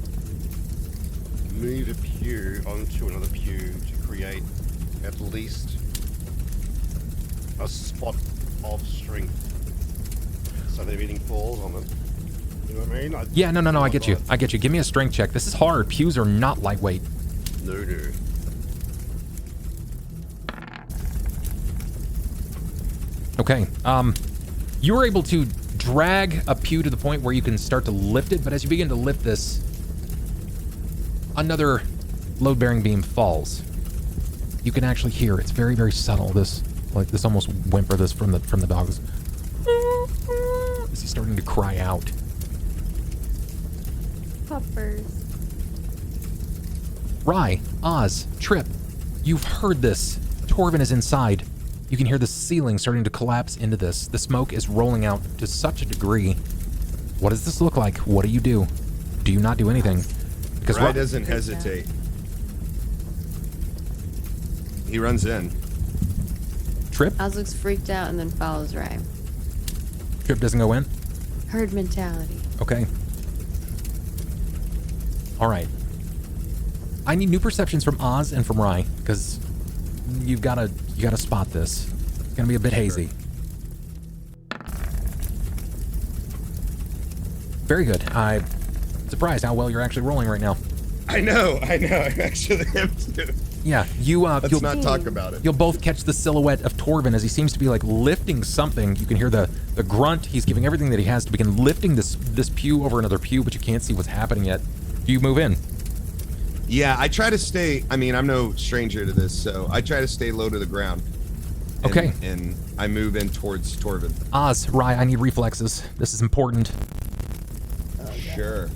move a pew onto another pew to create at least a spot of strength so that everything falls on it? You know what I mean?
Yeah, no, I get you. I get you. Give me a strength check. This is hard. Pews are not lightweight.
No.
Okay. You were able to drag a pew to the point where you can start to lift it, but as you begin to lift this, another load-bearing beam falls. You can actually hear it's very, very subtle. This almost whimper this from the dogs. This is starting to cry out.
Puppers.
Rye, Oz, Tripp, you've heard this. Torvin is inside. You can hear the ceiling starting to collapse into this. The smoke is rolling out to such a degree. What does this look like? What do you do? Do you not do anything? Because
Rye doesn't hesitate. He runs in.
Tripp?
Oz looks freaked out and then follows Rye.
Tripp doesn't go in?
Herd mentality.
Okay. All right. I need new perceptions from Oz and from Rye, because you gotta spot this. It's gonna be a bit hazy. Very good. I'm surprised how well you're actually rolling right now.
I know. I actually am too.
Yeah, you'll
not talk about it.
You'll both catch the silhouette of Torvin as he seems to be like lifting something. You can hear the grunt. He's giving everything that he has to begin lifting this pew over another pew, but you can't see what's happening yet. Do you move in?
Yeah, I try to stay. I mean, I'm no stranger to this, so I try to stay low to the ground.
Okay.
And I move in towards Torvin.
Oz, Rye, I need reflexes. This is important.
Sure.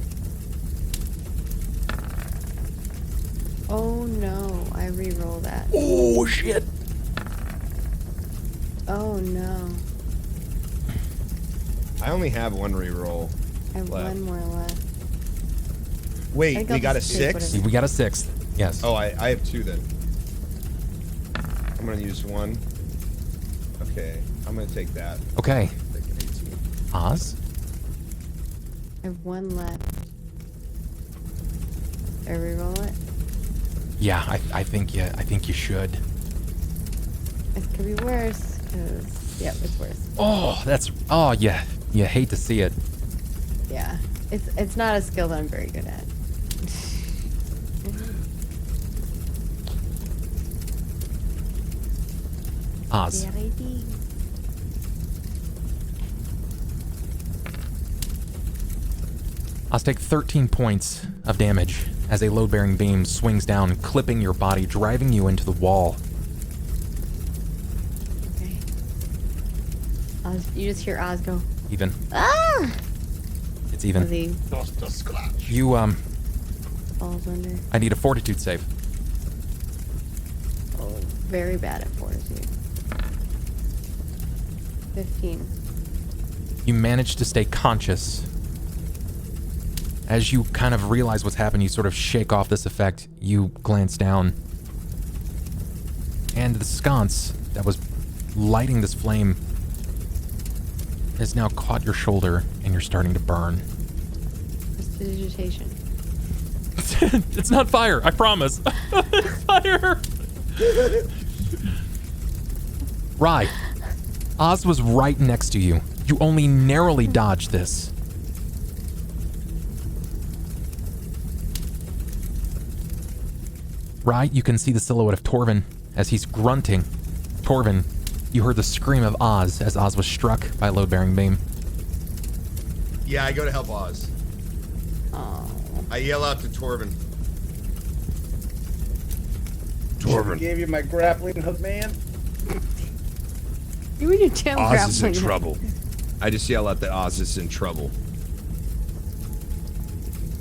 Oh no, I re-roll that.
Oh shit.
Oh no.
I only have 1 reroll.
I have
left.
1 more left. I
Wait,
think
we
I'll
got a
just take
6?
whatever.
We got a 6th. Yes.
Oh, I have 2 then. I'm gonna use 1. Okay, I'm gonna take that.
Okay.
Take an 18.
Oz?
I have 1 left. I re-roll it.
Yeah, I think you should.
It could be worse. 'Cause, yeah, it's worse.
Oh, yeah. You hate to see it.
Yeah, it's not a skill that I'm very good at.
Oz.
Serenity.
Oz, take 13 points of damage as a load-bearing beam swings down, clipping your body, driving you into the wall.
Okay. You just hear Oz go,
Even.
ah!
It's
As
even.
he
Just a scratch.
You,
falls under.
I need a fortitude save.
Oh, very bad at fortitude. 15.
You manage to stay conscious. As you kind of realize what's happened, you sort of shake off this effect. You glance down. And the sconce that was lighting this flame has now caught your shoulder, and you're starting to burn.
Prestidigitation.
It's not fire, I promise. It's fire. Rye, Oz was right next to you. You only narrowly dodged this. right, you can see the silhouette of Torvin as he's grunting. Torvin, you heard the scream of Oz as Oz was struck by a load-bearing beam.
Yeah, I go to help Oz.
Oh.
I yell out to Torvin.
Torvin. Gave you my grappling hook, man.
You and your tail
Oz is in
grappling.
trouble. I just yell out that Oz is in trouble.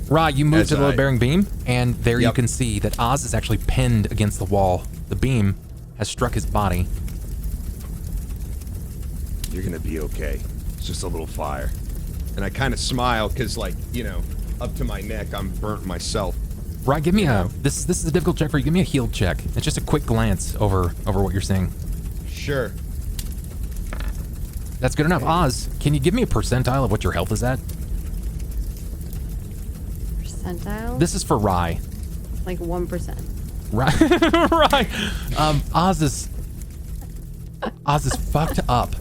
Ra, you move
As
to the
I-
load-bearing beam, and there you
Yep.
can see that Oz is actually pinned against the wall. The beam has struck his body.
You're gonna be okay. It's just a little fire. And I kind of smile because, like, you know, up to my neck, I'm burnt myself.
Ra, give me a... This is a difficult check for you. Give me a heal check. It's just a quick glance over what you're seeing.
Sure.
That's good enough. Oz, can you give me a percentile of what your health is at?
Percentile?
This is for Rye.
Like 1%.
Right. Oz is fucked up.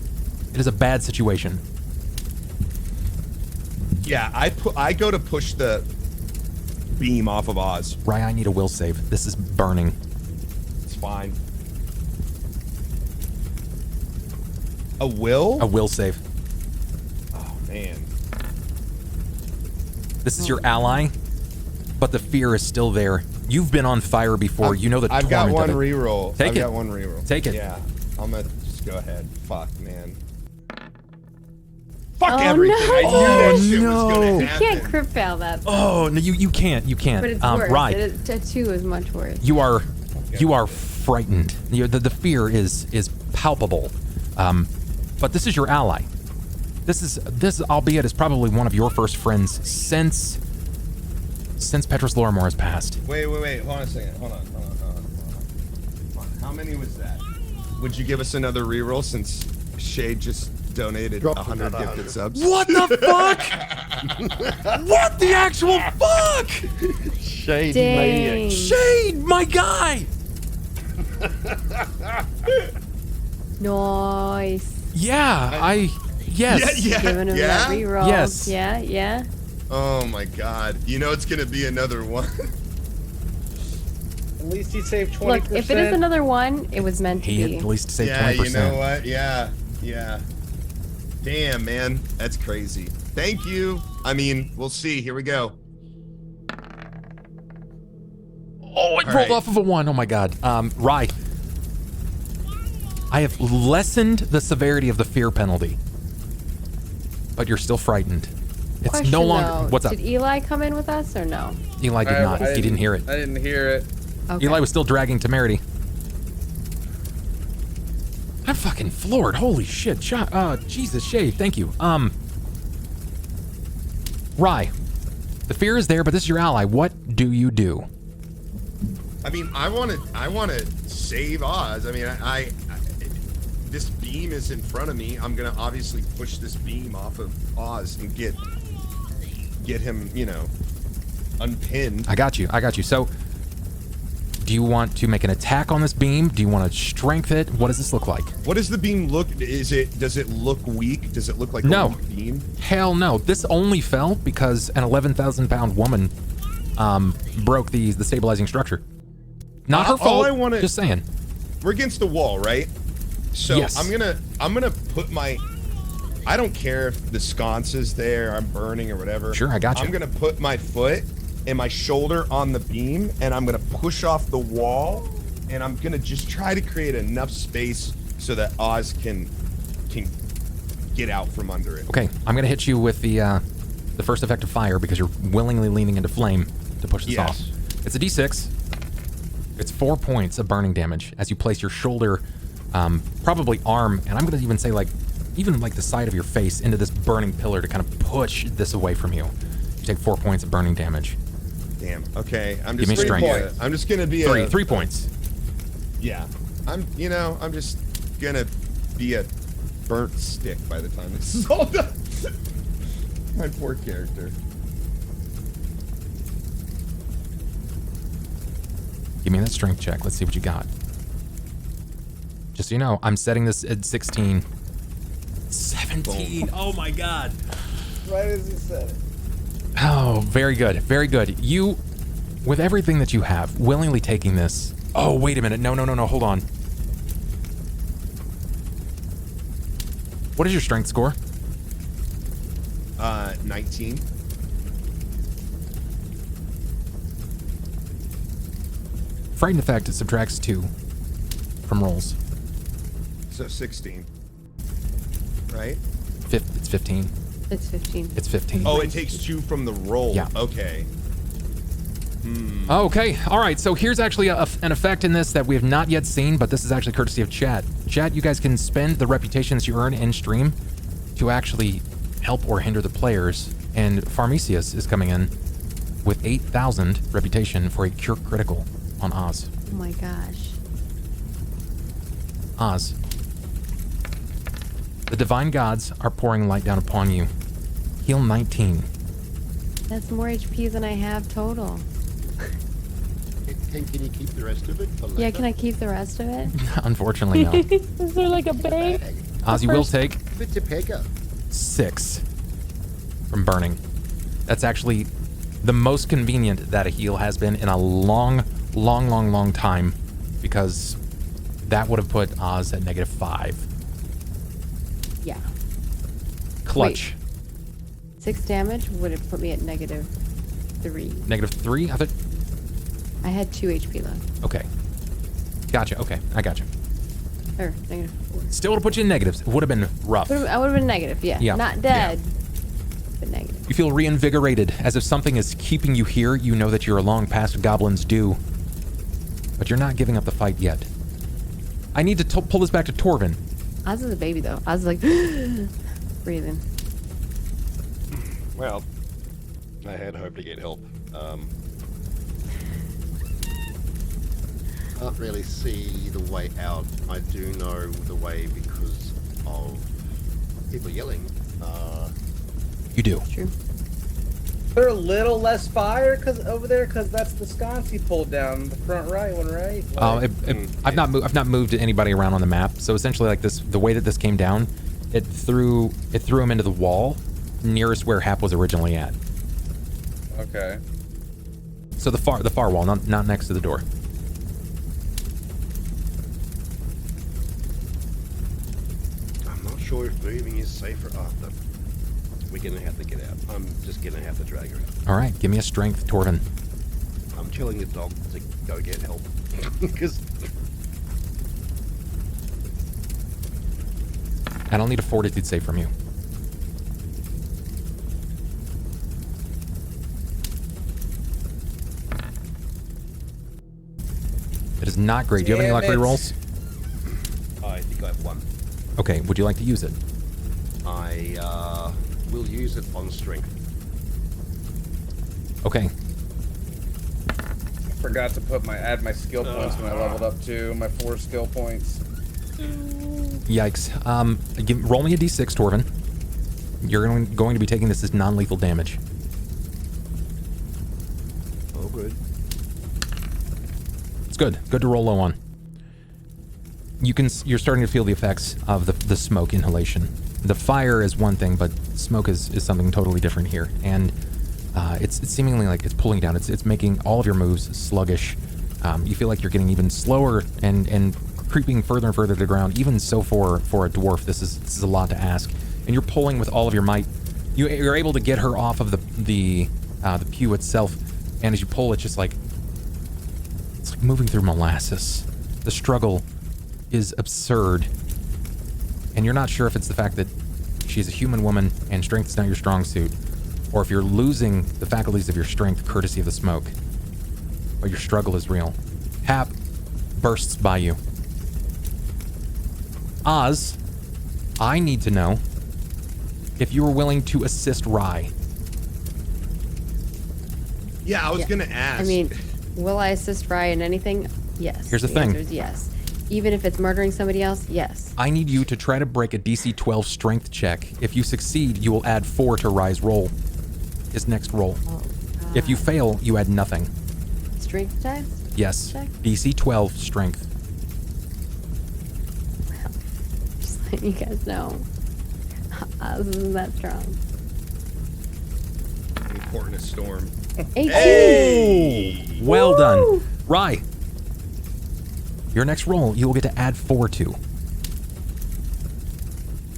It is a bad situation.
Yeah, I go to push the beam off of Oz.
Rye, I need a will save. This is burning.
It's fine. A will?
A will save.
Oh, man.
This is your ally, but the fear is still there. You've been on fire before. You know the
I've got
torment
one
of it.
reroll.
Take
I've
it.
got one reroll.
Take it.
Yeah, I'm gonna just go ahead. Fuck, man. Fuck
Oh,
everything.
no.
I knew that shit
no.
was gonna
You
happen.
can't crit fail that.
Oh no, you can't. You can't.
But it's worse.
Right.
A 2 is much worse.
You are frightened. The fear is palpable. But this is your ally. This albeit is probably one of your first friends since Petrus Lorimor has passed.
Wait. Hold on a second. Hold on. How many was that? Would you give us another reroll since Shade just donated
Drop
100
another
gifted
100.
subs?
What the fuck? What the actual fuck?
Shade
Dang.
maniac.
Shade, my guy.
Nice.
Yeah, yes.
Yeah.
Giving him that reroll.
Yes.
Yeah.
Oh my god. You know it's gonna be another one.
At least he saved 20%.
Look, if it is another one, it was meant to
He
be.
at least saved
Yeah,
20%.
you know what? Yeah. Damn, man. That's crazy. Thank you. I mean, we'll see. Here we go.
Oh, it
All
rolled
right.
off of a 1. Oh my god. Rye. I have lessened the severity of the fear penalty. But you're still frightened. It's
Question,
no longer...
though,
What's up?
Did Eli come in with us or no?
Eli did not. He didn't hear it.
I didn't hear it.
Okay.
Eli was still dragging Temerity. I'm fucking floored. Holy shit. Jesus, Shade, thank you. Rye. The fear is there, but this is your ally. What do you do?
I mean, I want to save Oz. I mean, I this beam is in front of me. I'm gonna obviously push this beam off of Oz and get him, you know, unpinned.
I got you. So, do you want to make an attack on this beam? Do you want to strength it? What does this look like?
What does the beam look? Does it look weak? Does it look like
No.
a weak beam?
Hell no. This only fell because an 11,000-pound woman broke the stabilizing structure. Not her
All
fault.
I wanna-
Just saying.
We're against the wall, right? So
Yes.
I'm gonna put my. I don't care if the sconce is there, I'm burning or whatever.
Sure, I got you.
I'm gonna put my foot and my shoulder on the beam, and I'm gonna push off the wall, and I'm gonna just try to create enough space so that Oz can get out from under it.
Okay, I'm gonna hit you with the first effect of fire because you're willingly leaning into flame to push this
Yes.
off. It's a D6. It's 4 points of burning damage as you place your shoulder, probably arm, and I'm gonna even say even the side of your face into this burning pillar to kind of push this away from you. You take 4 points of burning damage.
Damn. Okay. I'm
Give
just
me
gonna
strength.
be I'm just gonna be
3 points.
Yeah. I'm just gonna be a burnt stick by the time this is all done. My poor character.
Give me that strength check. Let's see what you got. Just so you know, I'm setting this at 16. 17. Oh my god.
Right as he said it.
Oh, very good. Very good. You With everything that you have, willingly taking this. Oh, wait a minute. No, hold on. What is your strength score?
19.
Frightened effect, it subtracts 2 from rolls.
So 16. Right?
It's 15.
It's 15.
It's 15.
Oh, it takes 2 from the roll.
Yeah.
Okay.
Okay, all right. So here's actually an effect in this that we have not yet seen, but this is actually courtesy of chat. Chat, you guys can spend the reputations you earn in stream to actually help or hinder the players. And Pharmecius is coming in with 8,000 reputation for a cure critical on Oz.
Oh my gosh.
Oz. The divine gods are pouring light down upon you. Heal 19.
That's more HP than I have total.
Can you keep the rest of it for later?
Yeah, can I keep the rest of it?
Unfortunately, no.
Is there like a bag?
Oz, you will take
It's a pegger.
6 from burning. That's actually the most convenient that a heal has been in a long time, because that would have put Oz at -5.
Yeah.
Clutch.
6 damage would have put me at -3.
-3? I thought.
I had 2 HP left.
Okay. Gotcha. Okay, I gotcha.
Or -4.
Still would have put you in negatives. It would have been rough.
I would have been negative, yeah.
Yeah.
Not dead, but negative.
You feel reinvigorated, as if something is keeping you here. You know that you're long past goblins due, but you're not giving up the fight yet. I need to pull this back to Torvin.
Oz is a baby, though. Oz is like, breathing.
Well, I had hoped to get help. Can't really see the way out. I do know the way because of people yelling.
You do.
True.
They're a little less fire over there because that's the sconce he pulled down, the front right one, right?
I've not moved anybody around on the map. So essentially, like this, the way that this came down, it threw him into the wall nearest where Hap was originally at.
Okay.
So the far wall, not next to the door.
I'm not sure if moving is safer after. We're gonna have to get out. I'm just gonna have to drag her out.
All right, give me a strength, Torvin.
I'm telling the dog to go get help. Because
I don't need a fortitude save from you. It is not great. Do you have any luck rerolls?
I think I have 1.
Okay, would you like to use it?
I will use it on strength.
Okay.
I forgot to add my skill points when I leveled up too. My 4 skill points.
Yikes. Roll me a d6, Torvin. You're going to be taking this as non-lethal damage.
Oh, good.
It's good. Good to roll low on. You're starting to feel the effects of the smoke inhalation. The fire is one thing, but smoke is something totally different here. And it's seemingly like it's pulling down. It's making all of your moves sluggish. You feel like you're getting even slower and creeping further and further to the ground. Even so, for a dwarf, this is a lot to ask. And you're pulling with all of your might. You're able to get her off of the pew itself. And as you pull, it's like moving through molasses. The struggle is absurd. And you're not sure if it's the fact that she's a human woman and strength is not your strong suit, or if you're losing the faculties of your strength courtesy of the smoke. But your struggle is real. Hap bursts by you. Oz, I need to know if you were willing to assist Rye.
Yeah, I was gonna ask.
I mean, will I assist Rye in anything? Yes.
Here's the thing.
Answer is yes. Even if it's murdering somebody else, yes.
I need you to try to break a DC 12 strength check. If you succeed, you will add 4 to Rye's roll. His next roll.
Oh,
If you fail, you add nothing.
Strength test?
Yes.
Check?
DC 12 strength.
Well, just letting you guys know. Oz isn't that strong.
Important a storm. Hey!
Well done. Rye, your next roll, you will get to add 4 to.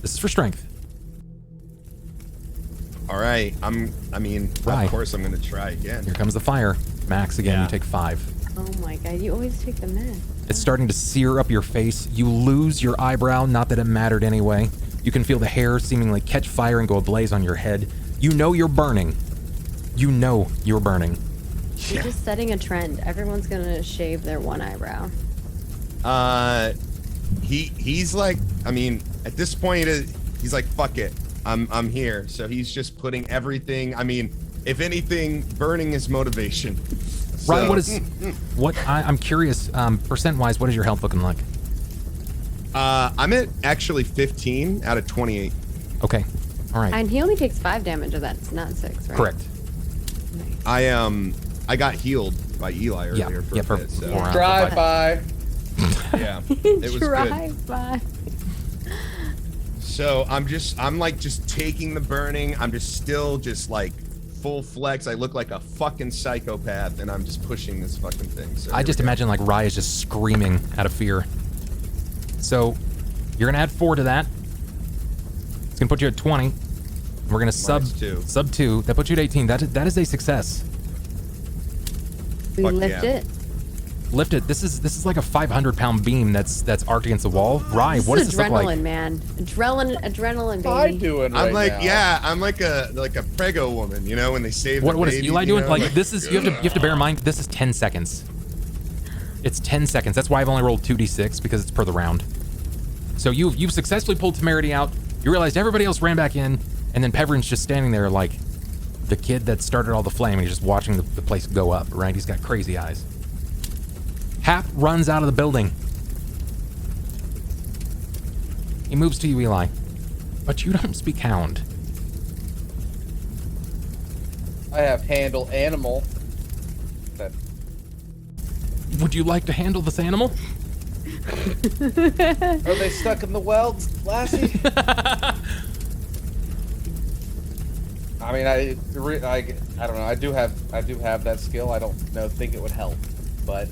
This is for strength.
All right.
Rye.
Of course I'm going to try again.
Here comes the fire. Max again,
Yeah.
you take 5.
Oh my god, you always take the max.
It's starting to sear up your face. You lose your eyebrow, not that it mattered anyway. You can feel the hair seemingly catch fire and go ablaze on your head. You know you're burning. You know you're burning.
You're just setting a trend. Everyone's gonna shave their one eyebrow.
He's like, at this point, he's like, fuck it. I'm here. So he's just putting everything. If anything, burning is motivation.
Ryan,
So-
I'm curious, percent-wise, what is your health looking like?
I'm at actually 15 out of 28.
Okay, all right,
And he only takes 5 damage of that. It's not 6, right?
correct.
Nice.
I got healed by Eli
Yeah,
earlier for
yeah,
a
for
bit. So
4 rounds.
Drive by.
yeah, it was good.
Drive by.
So I'm like just taking the burning. I'm just still just like full flex. I look like a fucking psychopath, and I'm just pushing this fucking thing. So
I
here
just
we go.
imagine like Rye is just screaming out of fear. So you're gonna add 4 to that. It's gonna put you at 20. We're gonna sub
2.
2. That puts you at 18. That is a success.
We
Fuck
lift
yeah.
it.
Lift it. This is like a 500-pound beam that's arced against the wall. Rye, what does
This
this
is
look
adrenaline,
like?
man. Adrenaline,
I
baby.
doing right
I'm like,
now?
yeah, I'm like a prego woman, when they save.
What
their
is
baby,
Eli doing?
know?
Like this is you have to bear in mind this is 10 seconds. It's 10 seconds. That's why I've only rolled 2d6 because it's per the round. So you've successfully pulled Temerity out. You realized everybody else ran back in, and then Peverin's just standing there like the kid that started all the flame, and he's just watching the place go up. Right? He's got crazy eyes. Hap runs out of the building. He moves to you, Eli, but you don't speak Hound.
I have handle animal. That
Would you like to handle this animal?
are they stuck in the Wyld, Lassie? I don't know. I do have that skill. I don't think it would help, but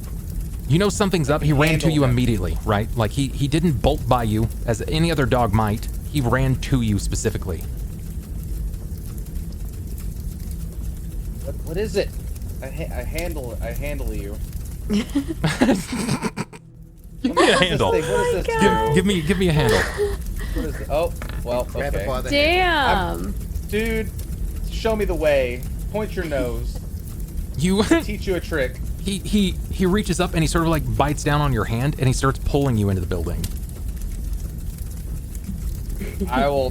You know something's up. He ran to
handle
you
him.
immediately, right? Like he didn't bolt by you as any other dog might. He ran to you specifically.
what is it? I handle you.
Give me a handle.
What does this do?
Give me a handle.
What is it? Oh, well,
Grab it
okay.
by the hand.
Damn.
Dude, show me the way. Point your nose.
You
Teach you a trick.
he reaches up and he sort of like bites down on your hand and he starts pulling you into the building.
I will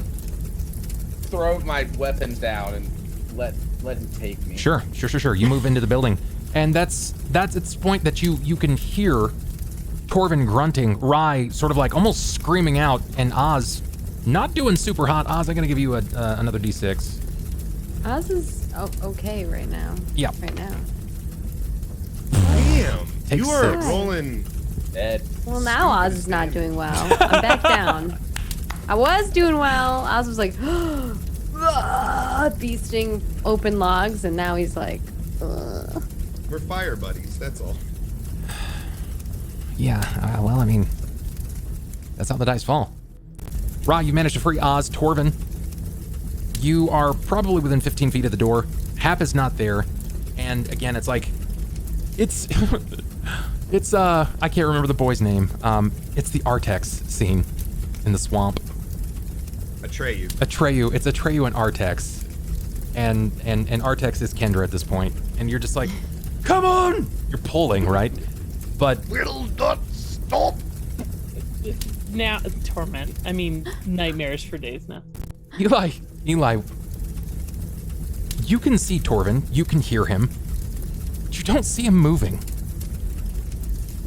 throw my weapons down and let him take me.
Sure. You move into the building, and that's at this point that you can hear Torvin grunting, Rye sort of like almost screaming out, and Oz not doing super hot. Oz, I'm gonna give you another d6.
Oz is okay right now.
Yeah.
Right now.
Damn,
Take
you are
6.
rolling.
Dead.
Well, now Oz is not doing well. I'm back down. I was doing well. Oz was like, beasting open logs, and now he's like, ugh.
We're fire buddies. That's all.
Yeah. Well, I mean, that's how the dice fall. Rye, you managed to free Oz. Torvin, you are probably within 15 feet of the door. Hap is not there, and again, it's like, it's I can't remember the boy's name. It's the Artex scene in the swamp. Atreyu. It's Atreyu and Artex. And Artex is Kendra at this point. And you're just like, come on! You're pulling, right? But
Will not stop.
Now, torment. I mean, nightmares for days now.
Eli, you can see Torvin, you can hear him, but you don't see him moving.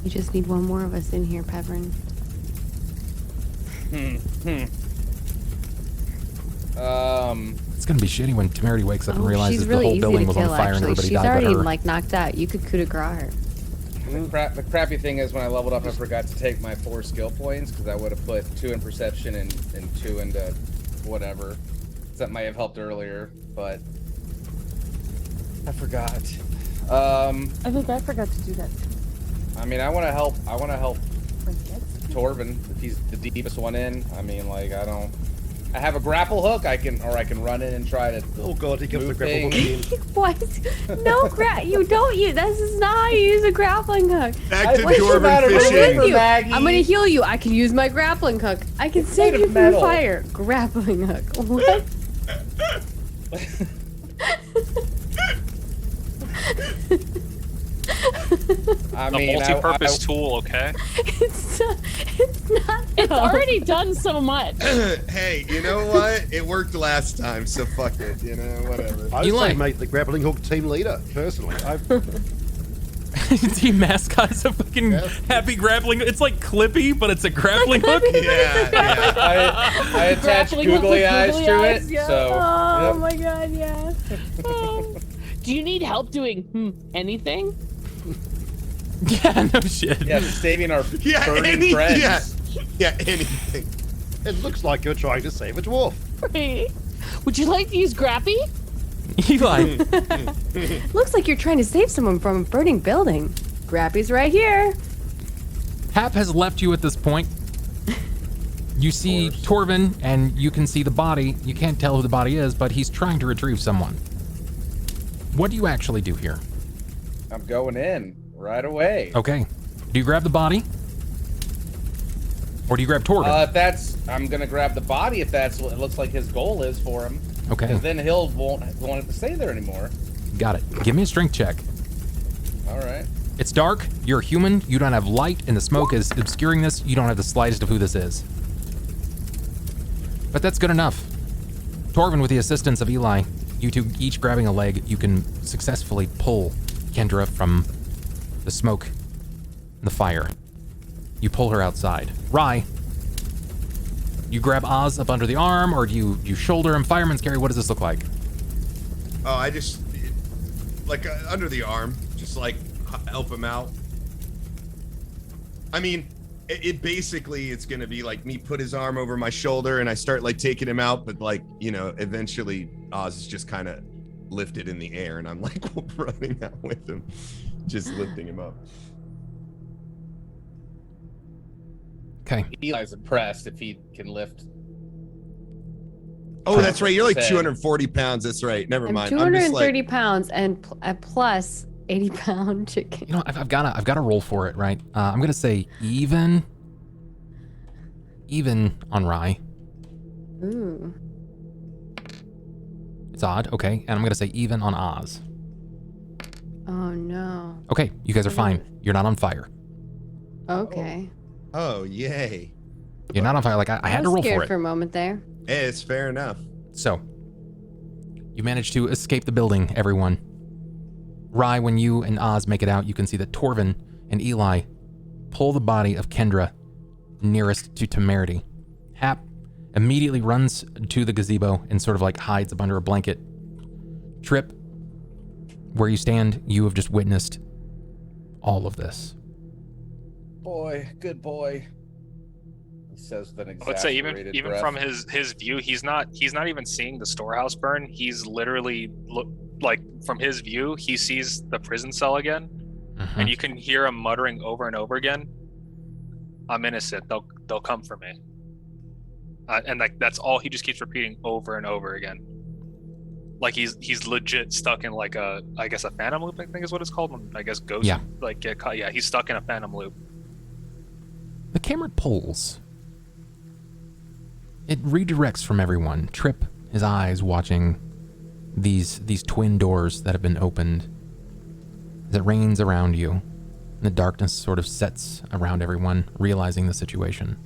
We just need one more of us in here, Peverin.
It's gonna be shitty when Temerity wakes up and realizes
she's really
the whole
easy
building
to
was
kill,
on fire and
actually.
everybody
She's
died
already
but her.
like knocked out. You could coup de grace her.
The crappy thing is when I leveled up, I forgot to take my 4 skill points because I would have put 2 in perception and 2 into whatever. That might have helped earlier, but I forgot.
I think I forgot to do that.
I mean, I want to help. Torvin, if he's the deepest one in. I mean, like, I have a grapple hook. I can run in and try to.
Oh god, he gives the
move
grapple hook
things.
again.
What? No, you don't use. This is not how you use a grappling hook.
Back to
What's the
Torvin
matter with
fishing.
you?
You.
Maggie.
I'm gonna heal you. I can use my grappling hook. I can save
made
you
of
from
metal.
fire. Grappling hook. What?
I
A
mean,
multi-purpose tool, okay?
It's not.
It's
though.
already done so much.
Hey, you know what? It worked last time, so fuck it. You know, whatever.
I'd
Eli.
say make the grappling hook team leader, personally.
Team mascot is a fucking
Yeah.
happy grappling. It's like Clippy, but it's a grappling hook.
Yeah, yeah.
I attach
Grappling hook
googly
with
eyes
googly
to
eyes,
it.
yeah.
So.
Oh
yep.
my god, yeah.
Do you need help doing anything?
Yeah, no shit.
Yeah, saving our
Yeah,
burning friends.
yeah, anything.
It looks like you're trying to save a dwarf.
Right. Would you like to use Grappy?
Eli,
Looks like you're trying to save someone from a burning building. Grappy's right here.
Hap has left you at this point. You see Torvin, and you can see the body. You can't tell who the body is, but he's trying to retrieve someone. What do you actually do here?
I'm going in right away.
Okay. Do you grab the body? Or do you grab Torvin?
I'm gonna grab the body if that's what it looks like his goal is for him.
Okay.
Because then he'll won't have to stay there anymore.
Got it. Give me a strength check.
All right.
It's dark. You're a human. You don't have light, and the smoke is obscuring this. You don't have the slightest of who this is. But that's good enough. Torvin, with the assistance of Eli, you two each grabbing a leg, you can successfully pull Kendra from the smoke and the fire. You pull her outside. Rye, you grab Oz up under the arm, or do you shoulder him? Fireman's carry, what does this look like?
Oh, I just like under the arm, just like help him out. I mean, it basically it's gonna be like me put his arm over my shoulder and I start like taking him out, but like, you know, eventually Oz is just kind of lifted in the air and I'm like running out with him, just lifting him up.
Okay.
Eli's impressed if he can lift.
Oh, that's right. You're like
100%.
240 pounds. That's right. Never
I'm
mind.
230 pounds and a plus 80-pound chicken.
You know, I've got to roll for it, right? I'm gonna say even on Rye.
Ooh.
It's odd, okay, and I'm gonna say even on Oz.
Oh no.
Okay, you guys are fine. You're not on fire.
Okay.
Oh, yay.
You're not on fire. Like I had to
was
roll
scared
for it.
for a moment there.
Hey, it's fair enough.
So, you managed to escape the building, everyone. Rye, when you and Oz make it out, you can see that Torvin and Eli pull the body of Kendra nearest to Temerity. Hap immediately runs to the gazebo and sort of like hides up under a blanket. Tripp, where you stand, you have just witnessed all of this.
Boy, good boy. He says with an
I would say
exasperated
even
breath.
from his view, he's not even seeing the storehouse burn. He's literally like from his view, he sees the prison cell again, and you can hear him muttering over and over again, "I'm innocent. They'll come for me." And like that's all he just keeps repeating over and over again. Like he's legit stuck in like a phantom loop. I think is what it's called. When I guess ghosts like get caught. Yeah, he's stuck in a phantom loop.
The camera pulls. It redirects from everyone. Tripp, his eyes watching these twin doors that have been opened. As it rains around you, and the darkness sort of sets around everyone, realizing the situation.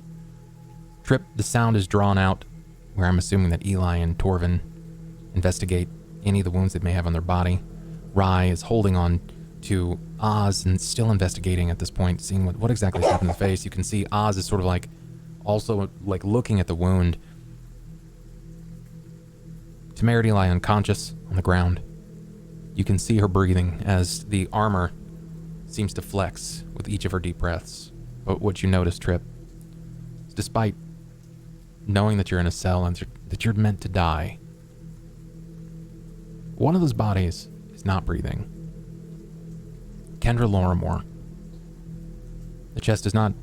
Tripp, the sound is drawn out, where I'm assuming that Eli and Torvin investigate any of the wounds they may have on their body. Rye is holding on to Oz and still investigating at this point, seeing what exactly happened to the face. You can see Oz is sort of like also like looking at the wound. Temerity lie unconscious on the ground. You can see her breathing as the armor seems to flex with each of her deep breaths. But what you notice, Tripp, is despite knowing that you're in a cell and that you're meant to die, one of those bodies is He's not breathing. Kendra Lorimore. The chest is not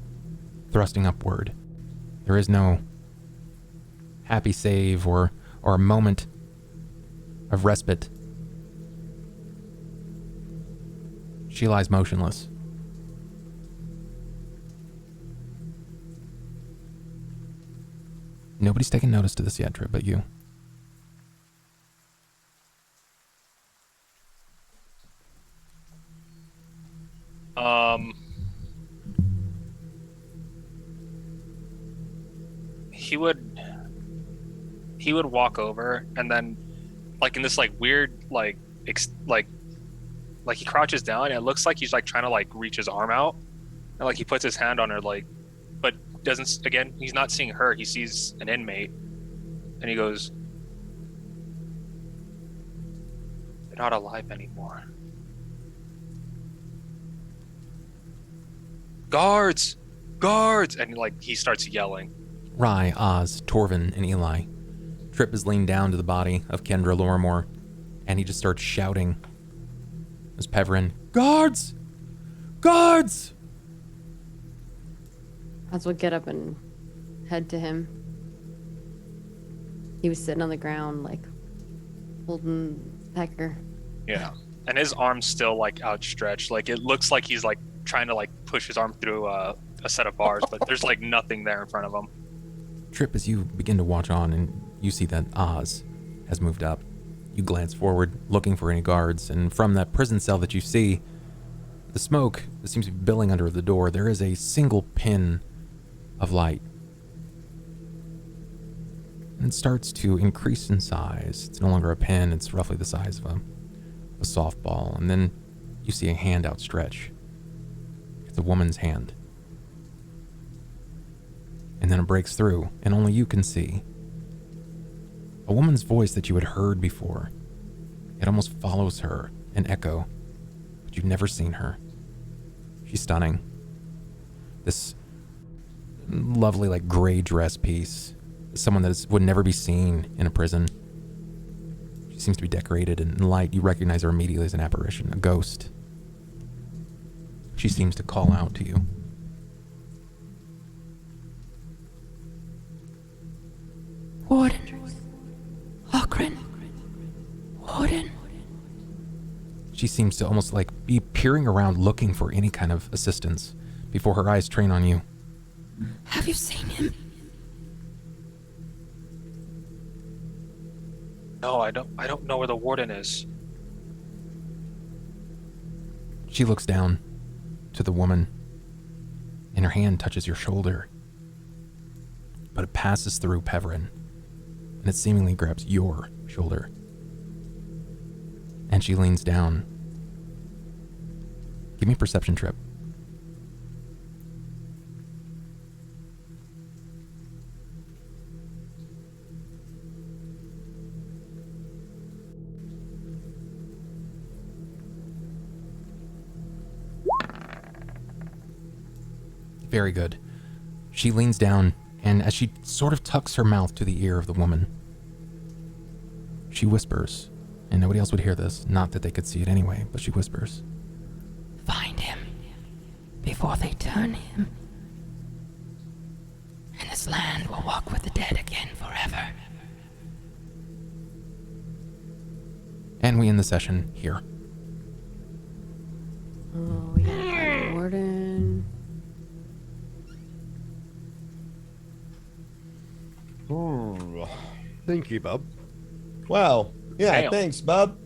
thrusting upward. There is no happy save or a moment of respite. She lies motionless. Nobody's taken notice to this yet, Tripp, but you.
He would walk over and then, like, in this like weird like he crouches down and it looks like he's like trying to like reach his arm out, and like he puts his hand on her, like, but doesn't. Again, he's not seeing her. He sees an inmate, and he goes, "They're not alive anymore. Guards, guards!" And like he starts yelling.
Rye, Oz, Torvin, and Eli. Tripp is leaned down to the body of Kendra Lorimore, and he just starts shouting as Peverin, "Guards! Guards!"
Oz will get up and head to him. He was sitting on the ground, like, holding Pecker.
Yeah. And his arm's still like outstretched. Like it looks like he's like trying to like push his arm through a set of bars, but there's like nothing there in front of him.
Tripp, as you begin to watch on and you see that Oz has moved up, you glance forward, looking for any guards, and from that prison cell that you see, the smoke that seems to be billowing under the door, there is a single pin of light. And it starts to increase in size. It's no longer a pin, it's roughly the size of a softball. And then you see a hand outstretched. It's a woman's hand. And then it breaks through, and only you can see a woman's voice that you had heard before. It almost follows her, an echo, but you've never seen her. She's stunning. This lovely, like, gray dress piece. Someone that would never be seen in a prison. She seems to be decorated in light. You recognize her immediately as an apparition, a ghost. She seems to call out to you.
Warden. Lochran. Warden.
She seems to almost like be peering around looking for any kind of assistance before her eyes train on you.
Have you seen him?
No, I don't know where the warden is.
She looks down to the woman, and her hand touches your shoulder. But it passes through Peverin, and it seemingly grabs your shoulder. And she leans down. Give me a perception, Tripp. Very good. She leans down, and as she sort of tucks her mouth to the ear of the woman, she whispers, and nobody else would hear this, not that they could see it anyway, but she whispers,
Find him before they turn him, and this land will walk with the dead again forever.
and we end the session here.
Oh, yeah, warden.
Ooh. Thank you, Bub.
Wow. Yeah,
Damn.
thanks, bub.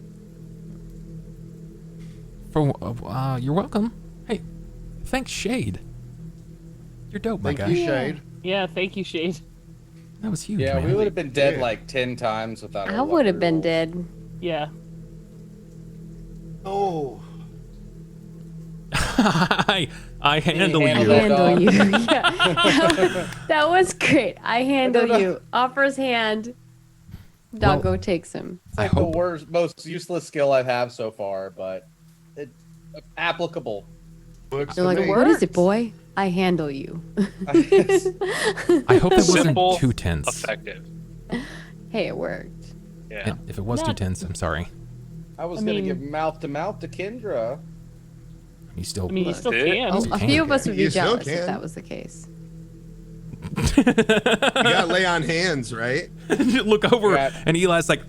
You're welcome. Hey, thanks, Shade. You're dope, my
Thank
guy.
you, Shade.
Yeah, thank you, Shade.
That was huge,
Yeah,
man.
we would have been dead
Yeah.
like 10 times without our
I would have
lucky
been
rolls.
dead.
Yeah.
Oh.
I handle
handled
you.
it.
Handle you.
dog.
Yeah. That was great. I handle
no.
you. Offers hand. Doggo takes him.
It's like the worst, most useless skill I have so far, but it's applicable.
Works
They're
for
like,
me.
what is it, boy? I handle you.
I hope it wasn't
Simple,
too tense.
Effective.
Hey, it worked.
Yeah.
And if it was too
Not-
tense, I'm sorry.
I was
I
gonna
mean-
give mouth to mouth to Kendra.
You still.
I mean, you still
Yeah.
can.
A few of us would be
You still
jealous if
can.
that was the case.
You gotta lay on hands, right?
Look over,
Yeah.
and Eli's like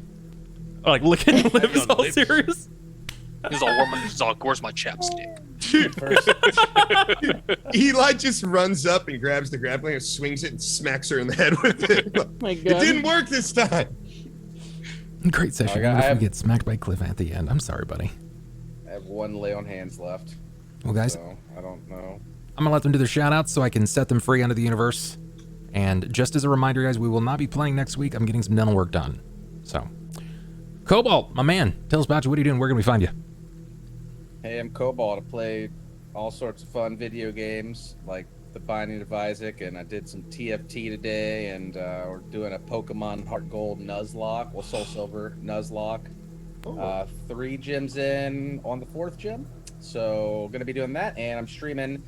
licking lips,
on
all
lips.
serious.
He's all warm. He's all, where's my chapstick?
Eli just runs up and grabs the grappling and swings it and smacks her in the head with it.
My
It
God.
didn't work this time.
Great session.
I
What if
have-
we get smacked by Cliff at the end? I'm sorry, buddy.
I have one lay on hands left.
Well, guys,
So I don't know.
I'm gonna let them do their shout outs so I can set them free onto the universe. And just as a reminder, guys, we will not be playing next week. I'm getting some dental work done. So, Cobalt, my man, tell us about you. What are you doing? Where can we find you?
Hey, I'm Cobalt. I play all sorts of fun video games like The Binding of Isaac, and I did some TFT today, and we're doing a Pokemon Heart Gold Nuzlocke, well, Soul Silver Nuzlocke. 3 gyms in on the 4th gym, so gonna be doing that, and I'm streaming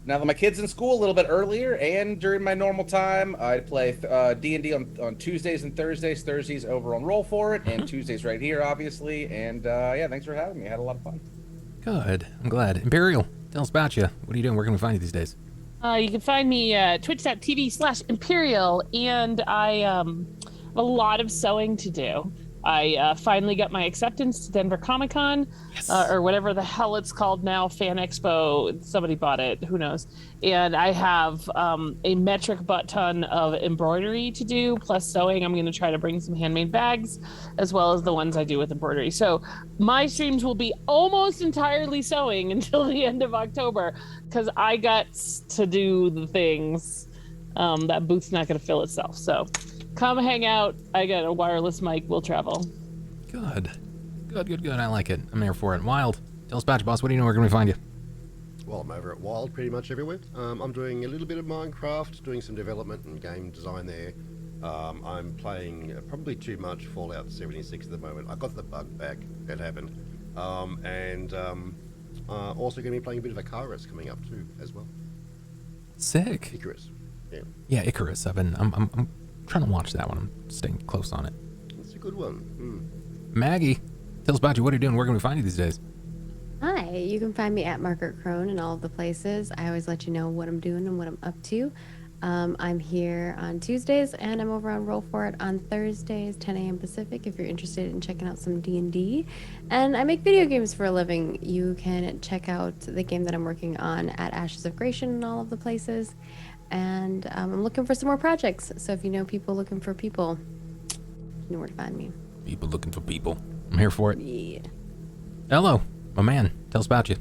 now that my kid's in school a little bit earlier, and during my normal time. I play D&D on Tuesdays and Thursdays. Thursdays over on Roll For It, and Tuesdays right here, obviously. And yeah, thanks for having me. I had a lot of fun.
Good. I'm glad. Imperial, tell us about you. What are you doing? Where can we find you these days?
You can find me at twitch.tv/Imperial, and I have a lot of sewing to do. I finally got my acceptance to Denver Comic Con, or whatever the hell it's called now, Fan Expo. Somebody bought it, who knows? And I have a metric butt ton of embroidery to do, plus sewing. I'm going to try to bring some handmade bags, as well as the ones I do with embroidery. So my streams will be almost entirely sewing until the end of October, because I got to do the things. That booth's not going to fill itself. So come hang out. I got a wireless mic. We'll travel.
Good. Good. I like it. I'm there for it. Wyld, tell us about you, boss. What do you know? Where can we find you?
Well, I'm over at Wyld pretty much everywhere. I'm doing a little bit of Minecraft, doing some development and game design there. I'm playing probably too much Fallout 76 at the moment. I got the bug back. That happened. Also going to be playing a bit of Icarus coming up too, as well.
Sick.
Icarus. Yeah,
Yeah, Icarus. I'm trying to watch that one. I'm staying close on it.
it's a good one.
Maggie, tell us about you. What are you doing? Where can we find you these days?
Hi, you can find me at MargaretKrohn in all of the places. I always let you know what I'm doing and what I'm up to. I'm here on Tuesdays, and I'm over on Roll For It on Thursdays, 10 a.m. Pacific, if you're interested in checking out some D&D. And I make video games for a living. You can check out the game that I'm working on at Ashes of Gratian and all of the places. And I'm looking for some more projects. So if you know people looking for people, you know where to find me.
People looking for people. I'm here for it.
Yeah.
Hello, my man. Tell us about you.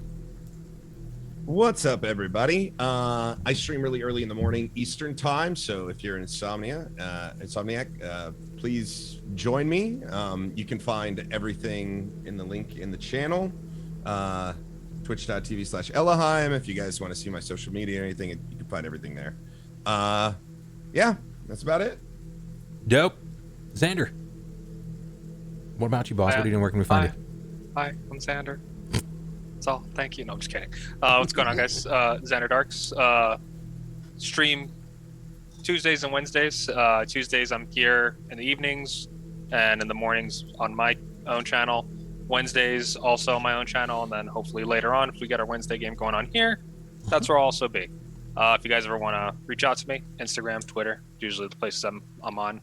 What's up, everybody? I stream really early in the morning Eastern time, so if you're an insomniac, please join me. You can find everything in the link in the channel, twitch.tv/Ellohime. If you guys want to see my social media or anything, you can find everything there. Yeah, that's about it.
Dope. Xander, what about you, boss? What are you doing? Where can we find you?
Hi, I'm Xander. That's all. Thank you. No, I'm just kidding. What's going on, guys? XanderDarks. Stream Tuesdays and Wednesdays. Tuesdays I'm here in the evenings, and in the mornings on my own channel. Wednesdays also on my own channel, and then hopefully later on, if we get our Wednesday game going on here, that's where I'll also be. If you guys ever want to reach out to me, Instagram, Twitter, usually the places I'm on.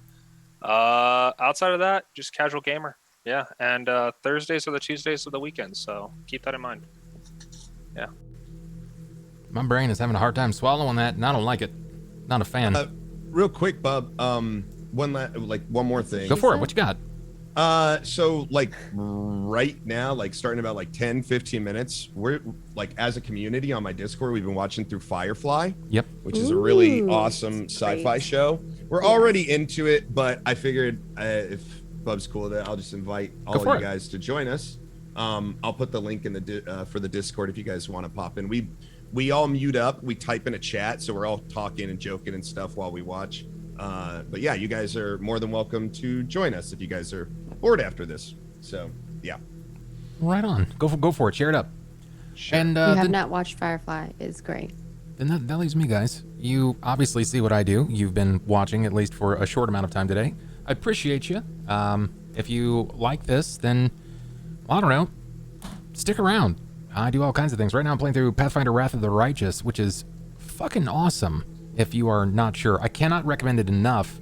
Outside of that, just casual gamer. Yeah, and Thursdays are the Tuesdays of the weekend, so keep that in mind. Yeah.
My brain is having a hard time swallowing that, and I don't like it. Not a fan.
Real quick, Bub. One more thing.
Go for it. What you got?
So like right now, like starting about like 10-15 minutes, we're like as a community on my Discord, we've been watching through Firefly.
Yep.
Which is a really
Ooh,
awesome sci-fi
great.
show. We're already into it, but I figured if Bub's cool with it, I'll just invite all of you guys to join us. I'll put the link in the for the Discord if you guys want to pop in. We all mute up, we type in a chat, so we're all talking and joking and stuff while we watch. But yeah, you guys are more than welcome to join us if you guys are bored after this. So yeah,
Right on. Go for it. Share it up.
Sure.
And
If you have
then
not watched Firefly, it's great.
that leaves me, guys. You obviously see what I do. You've been watching at least for a short amount of time today. I appreciate you. If you like this, then I don't know. Stick around. I do all kinds of things. Right now I'm playing through Pathfinder Wrath of the Righteous, which is fucking awesome if you are not sure. I cannot recommend it enough.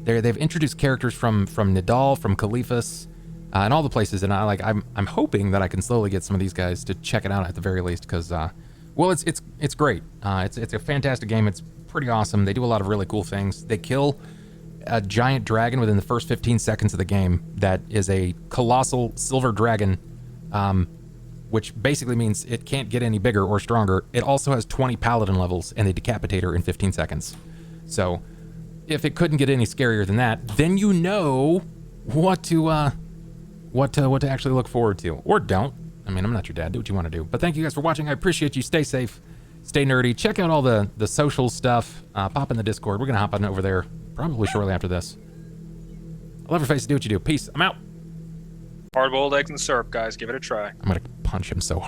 They've introduced characters from Nidal, from Caliphus, and all the places, and I'm hoping that I can slowly get some of these guys to check it out at the very least, because well, it's great. It's a fantastic game. It's pretty awesome. They do a lot of really cool things. They kill a giant dragon within the first 15 seconds of the game. That is a colossal silver dragon, which basically means it can't get any bigger or stronger. It also has 20 paladin levels, and they decapitate her in 15 seconds. So if it couldn't get any scarier than that, then you know what to actually look forward to, or don't. I mean, I'm not your dad. Do what you want to do. But thank you guys for watching. I appreciate you. Stay safe, stay nerdy. Check out all the social stuff. Pop in the Discord. We're gonna hop on over there probably shortly after this. I love your face. Do what you do. Peace. I'm out.
Hard-boiled eggs and syrup, guys. Give it a try.
I'm gonna punch him so hard.